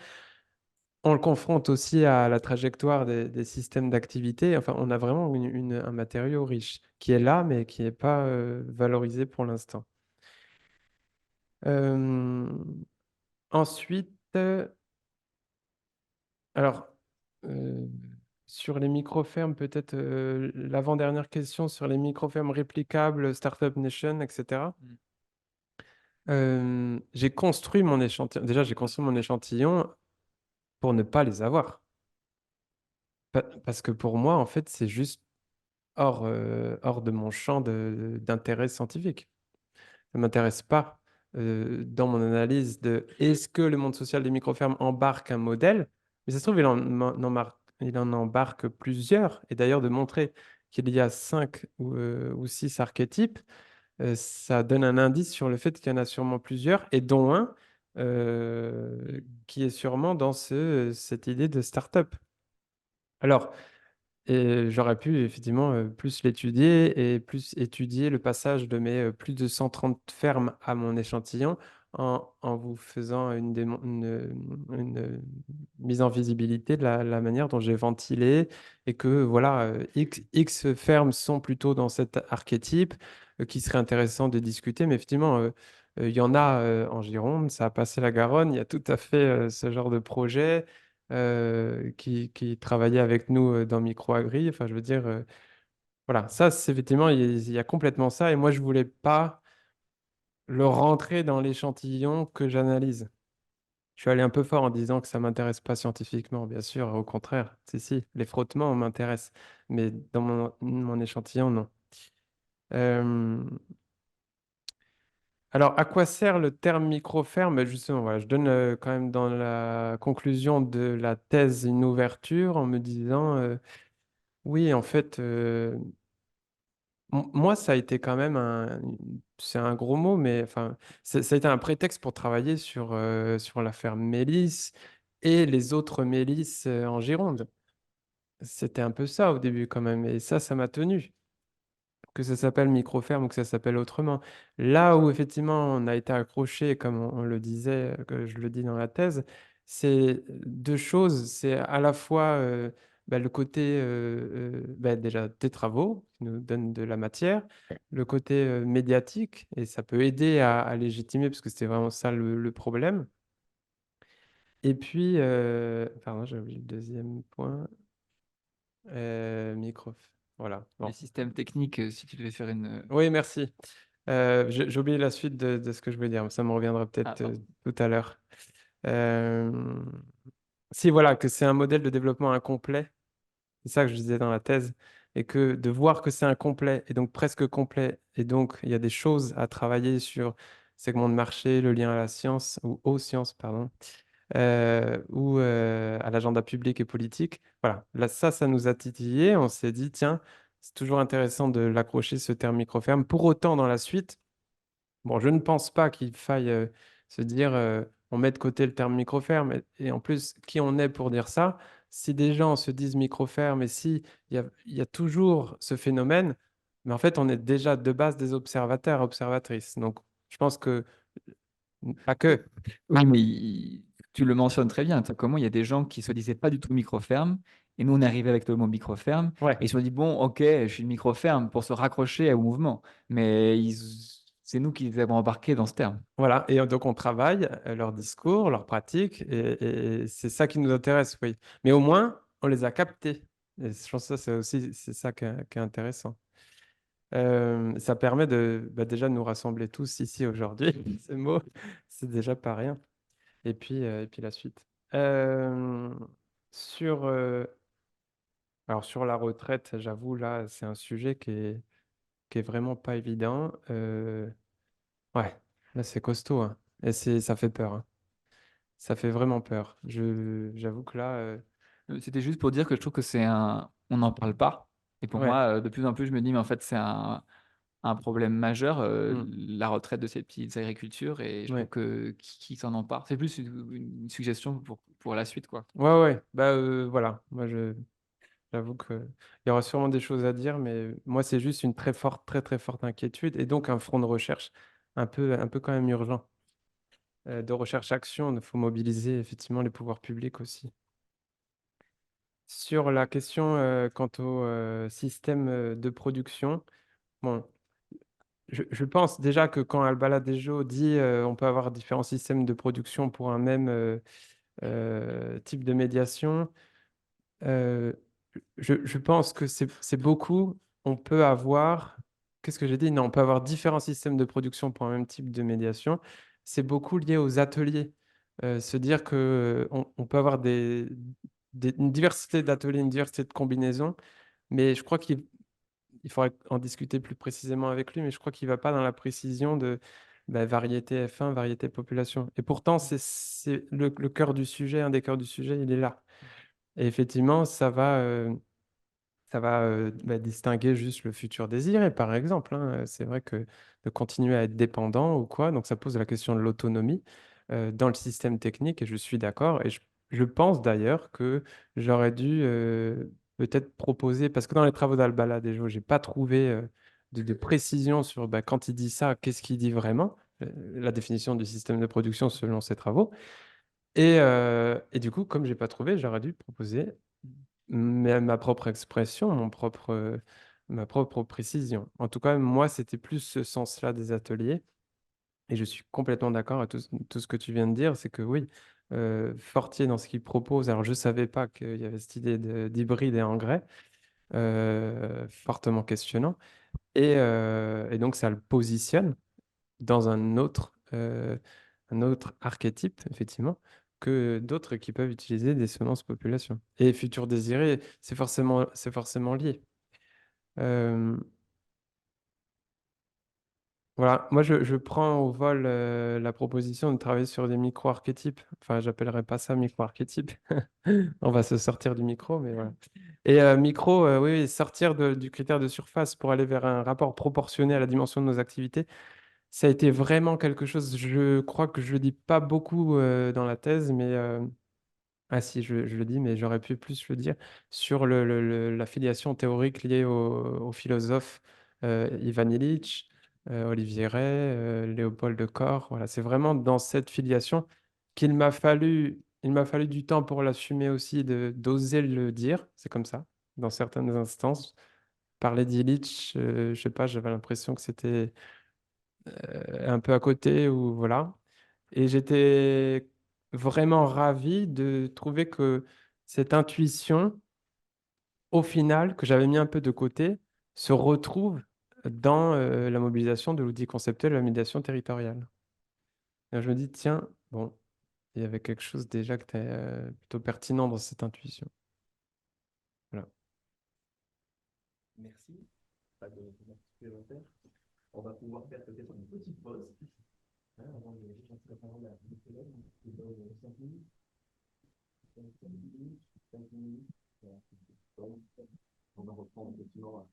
S2: On le confronte aussi à la trajectoire des systèmes d'activité. Enfin, on a vraiment un matériau riche qui est là, mais qui n'est pas valorisé pour l'instant. Euh, Ensuite, alors, euh, sur les micro-fermes, peut-être l'avant-dernière question sur les micro-fermes réplicables, Startup Nation, etc. J'ai construit mon échantillon. Déjà, j'ai construit mon échantillon pour ne pas les avoir. Parce que pour moi, en fait, c'est juste hors de mon champ d'intérêt scientifique. Ça ne m'intéresse pas dans mon analyse de est-ce que le monde social des micro-fermes embarque un modèle, mais ça se trouve, il en embarque plusieurs. Et d'ailleurs, de montrer qu'il y a 5 ou 6 archétypes, ça donne un indice sur le fait qu'il y en a sûrement plusieurs, et dont un qui est sûrement dans cette idée de start-up. Alors, et j'aurais pu effectivement plus l'étudier et plus étudier le passage de mes plus de 130 fermes à mon échantillon en vous faisant une mise en visibilité de la manière dont j'ai ventilé et que voilà, X fermes sont plutôt dans cet archétype qui serait intéressant de discuter. Mais effectivement, il y en a en Gironde, ça a passé la Garonne, il y a tout à fait ce genre de projet qui travaillait avec nous dans Microagri. Enfin, je veux dire, voilà, ça, c'est effectivement, il y a complètement ça. Et moi, je voulais pas le rentrer dans l'échantillon que j'analyse. Je suis allé un peu fort en disant que ça m'intéresse pas scientifiquement, bien sûr, au contraire. Si, les frottements m'intéressent, mais dans mon échantillon, non. Euh, alors, à quoi sert le terme microferme? Justement, voilà, je donne quand même dans la conclusion de la thèse une ouverture en me disant, oui, en fait, moi, ça a été quand même c'est un gros mot, mais enfin, ça a été un prétexte pour travailler sur la ferme Mélis et les autres Mélis en Gironde. C'était un peu ça au début quand même, et ça m'a tenu que ça s'appelle microferme ou que ça s'appelle autrement. Là où effectivement on a été accroché, comme on le disait, que je le dis dans la thèse, c'est deux choses. C'est à la fois le côté déjà des travaux qui nous donnent de la matière, le côté médiatique, et ça peut aider à légitimer, parce que c'était vraiment ça le problème. Et puis, pardon, j'ai oublié le deuxième point. Micro. Voilà. Bon.
S7: Les systèmes techniques, si tu devais faire une.
S2: Oui, merci. J'ai oublié la suite de ce que je voulais dire, mais ça me reviendra peut-être
S7: Pardon.
S2: tout à l'heure. Euh, Si, voilà, que c'est un modèle de développement incomplet, c'est ça que je disais dans la thèse, et que de voir que c'est incomplet, et donc presque complet, et donc il y a des choses à travailler sur segment de marché, le lien à la science, ou aux sciences, pardon, ou à l'agenda public et politique. Voilà, là, ça nous a titillé. On s'est dit, tiens, c'est toujours intéressant de l'accrocher, ce terme microferme. Pour autant, dans la suite, bon, je ne pense pas qu'il faille se dire, on met de côté le terme microferme. Et en plus, qui on est pour dire ça? Si des gens se disent microferme et si il y a toujours ce phénomène, mais en fait, on est déjà de base des observateurs, observatrices. Donc, je pense que, pas que.
S7: Oui, mais tu le mentionnes très bien. Comment il y a des gens qui se disaient pas du tout micro-ferme, et nous on est arrivé avec le mot micro-ferme,
S2: Ouais.
S7: et ils se sont dit bon, ok, je suis une micro-ferme pour se raccrocher au mouvement. Mais c'est nous qui les avons embarqués dans ce terme.
S2: Voilà, et donc on travaille leur discours, leur pratique, et c'est ça qui nous intéresse, oui. Mais au moins, on les a captés. Et je pense que ça, c'est aussi c'est ça qui est intéressant. Ça permet déjà de nous rassembler tous ici aujourd'hui. Ce mot, c'est déjà pas rien. Et puis la suite. Euh, sur, alors sur la retraite, j'avoue, là, c'est un sujet qui est vraiment pas évident. Ouais, là, c'est costaud, hein. Et ça fait peur, hein. Ça fait vraiment peur. J'avoue que là,
S7: C'était juste pour dire que je trouve que on n'en parle pas. Et pour
S2: ouais.
S7: moi, de plus en plus, je me dis, mais en fait, c'est un problème majeur,
S2: Mm.
S7: la retraite de ces petites agricultures. Et je trouve
S2: Ouais.
S7: que qui s'en empare, c'est plus une suggestion pour la suite, quoi.
S2: Ouais, ouais. Bah, voilà. J'avoue que il y aura sûrement des choses à dire, mais moi, c'est juste une très forte, très, très forte inquiétude et donc un front de recherche un peu quand même urgent. De recherche-action, il faut mobiliser effectivement les pouvoirs publics aussi. Sur la question quant au système de production, bon, je pense déjà que quand Albala Dejo dit on peut avoir différents systèmes de production pour un même type de médiation, euh, je pense que c'est beaucoup. On peut avoir, qu'est-ce que j'ai dit? Non, on peut avoir différents systèmes de production pour un même type de médiation. C'est beaucoup lié aux ateliers. Se dire que on peut avoir une diversité d'ateliers, une diversité de combinaisons, mais je crois il faudrait en discuter plus précisément avec lui, mais je crois qu'il ne va pas dans la précision de variété F1, variété population. Et pourtant, c'est le cœur du sujet, un des cœurs du sujet, il est là. Et effectivement, ça va distinguer juste le futur désiré, par exemple, hein. C'est vrai que de continuer à être dépendant ou quoi, donc ça pose la question de l'autonomie dans le système technique, et je suis d'accord. Et je pense d'ailleurs que j'aurais dû peut-être proposer, parce que dans les travaux d'Albala, déjà, je n'ai pas trouvé de précision sur quand il dit ça, qu'est-ce qu'il dit vraiment, la définition du système de production selon ses travaux. Et du coup, comme j'ai pas trouvé, j'aurais dû proposer ma propre expression, ma propre précision. En tout cas, moi, c'était plus ce sens-là des ateliers. Et je suis complètement d'accord avec tout ce que tu viens de dire. C'est que oui, Fortier, dans ce qu'il propose, alors je ne savais pas qu'il y avait cette idée d'hybride et engrais, fortement questionnant. Et donc, ça le positionne dans un autre archétype, effectivement, que d'autres qui peuvent utiliser des semences population. Et futur désiré, c'est forcément lié. Euh, voilà, moi je prends au vol la proposition de travailler sur des micro-archétypes. Enfin, j'appellerais pas ça micro-archétype. On va se sortir du micro, mais voilà. Et micro, oui, oui, sortir du critère de surface pour aller vers un rapport proportionné à la dimension de nos activités. Ça a été vraiment quelque chose, je crois que je le dis pas beaucoup dans la thèse, mais ah si, je le dis, mais j'aurais pu plus le dire sur la filiation théorique liée aux philosophes Ivan Illich, Olivier Rey, Léopold de Cor. Voilà, c'est vraiment dans cette filiation il m'a fallu du temps pour l'assumer aussi, d'oser le dire. C'est comme ça, dans certaines instances. Parler d'Illich, je sais pas, j'avais l'impression que c'était un peu à côté ou voilà. Et j'étais vraiment ravi de trouver que cette intuition, au final, que j'avais mis un peu de côté, se retrouve dans la mobilisation de l'outil conceptuel, la médiation territoriale. Et je me dis, tiens, bon, il y avait quelque chose déjà qui était plutôt pertinent dans cette intuition. Voilà.
S1: Merci. Pas de remarques supplémentaires. On va pouvoir faire peut-être une petite pause. Avant de passer la parole à Nicolas, qui donne 5 minutes. 5 minutes. 5 minutes. Voilà. On va reprendre effectivement.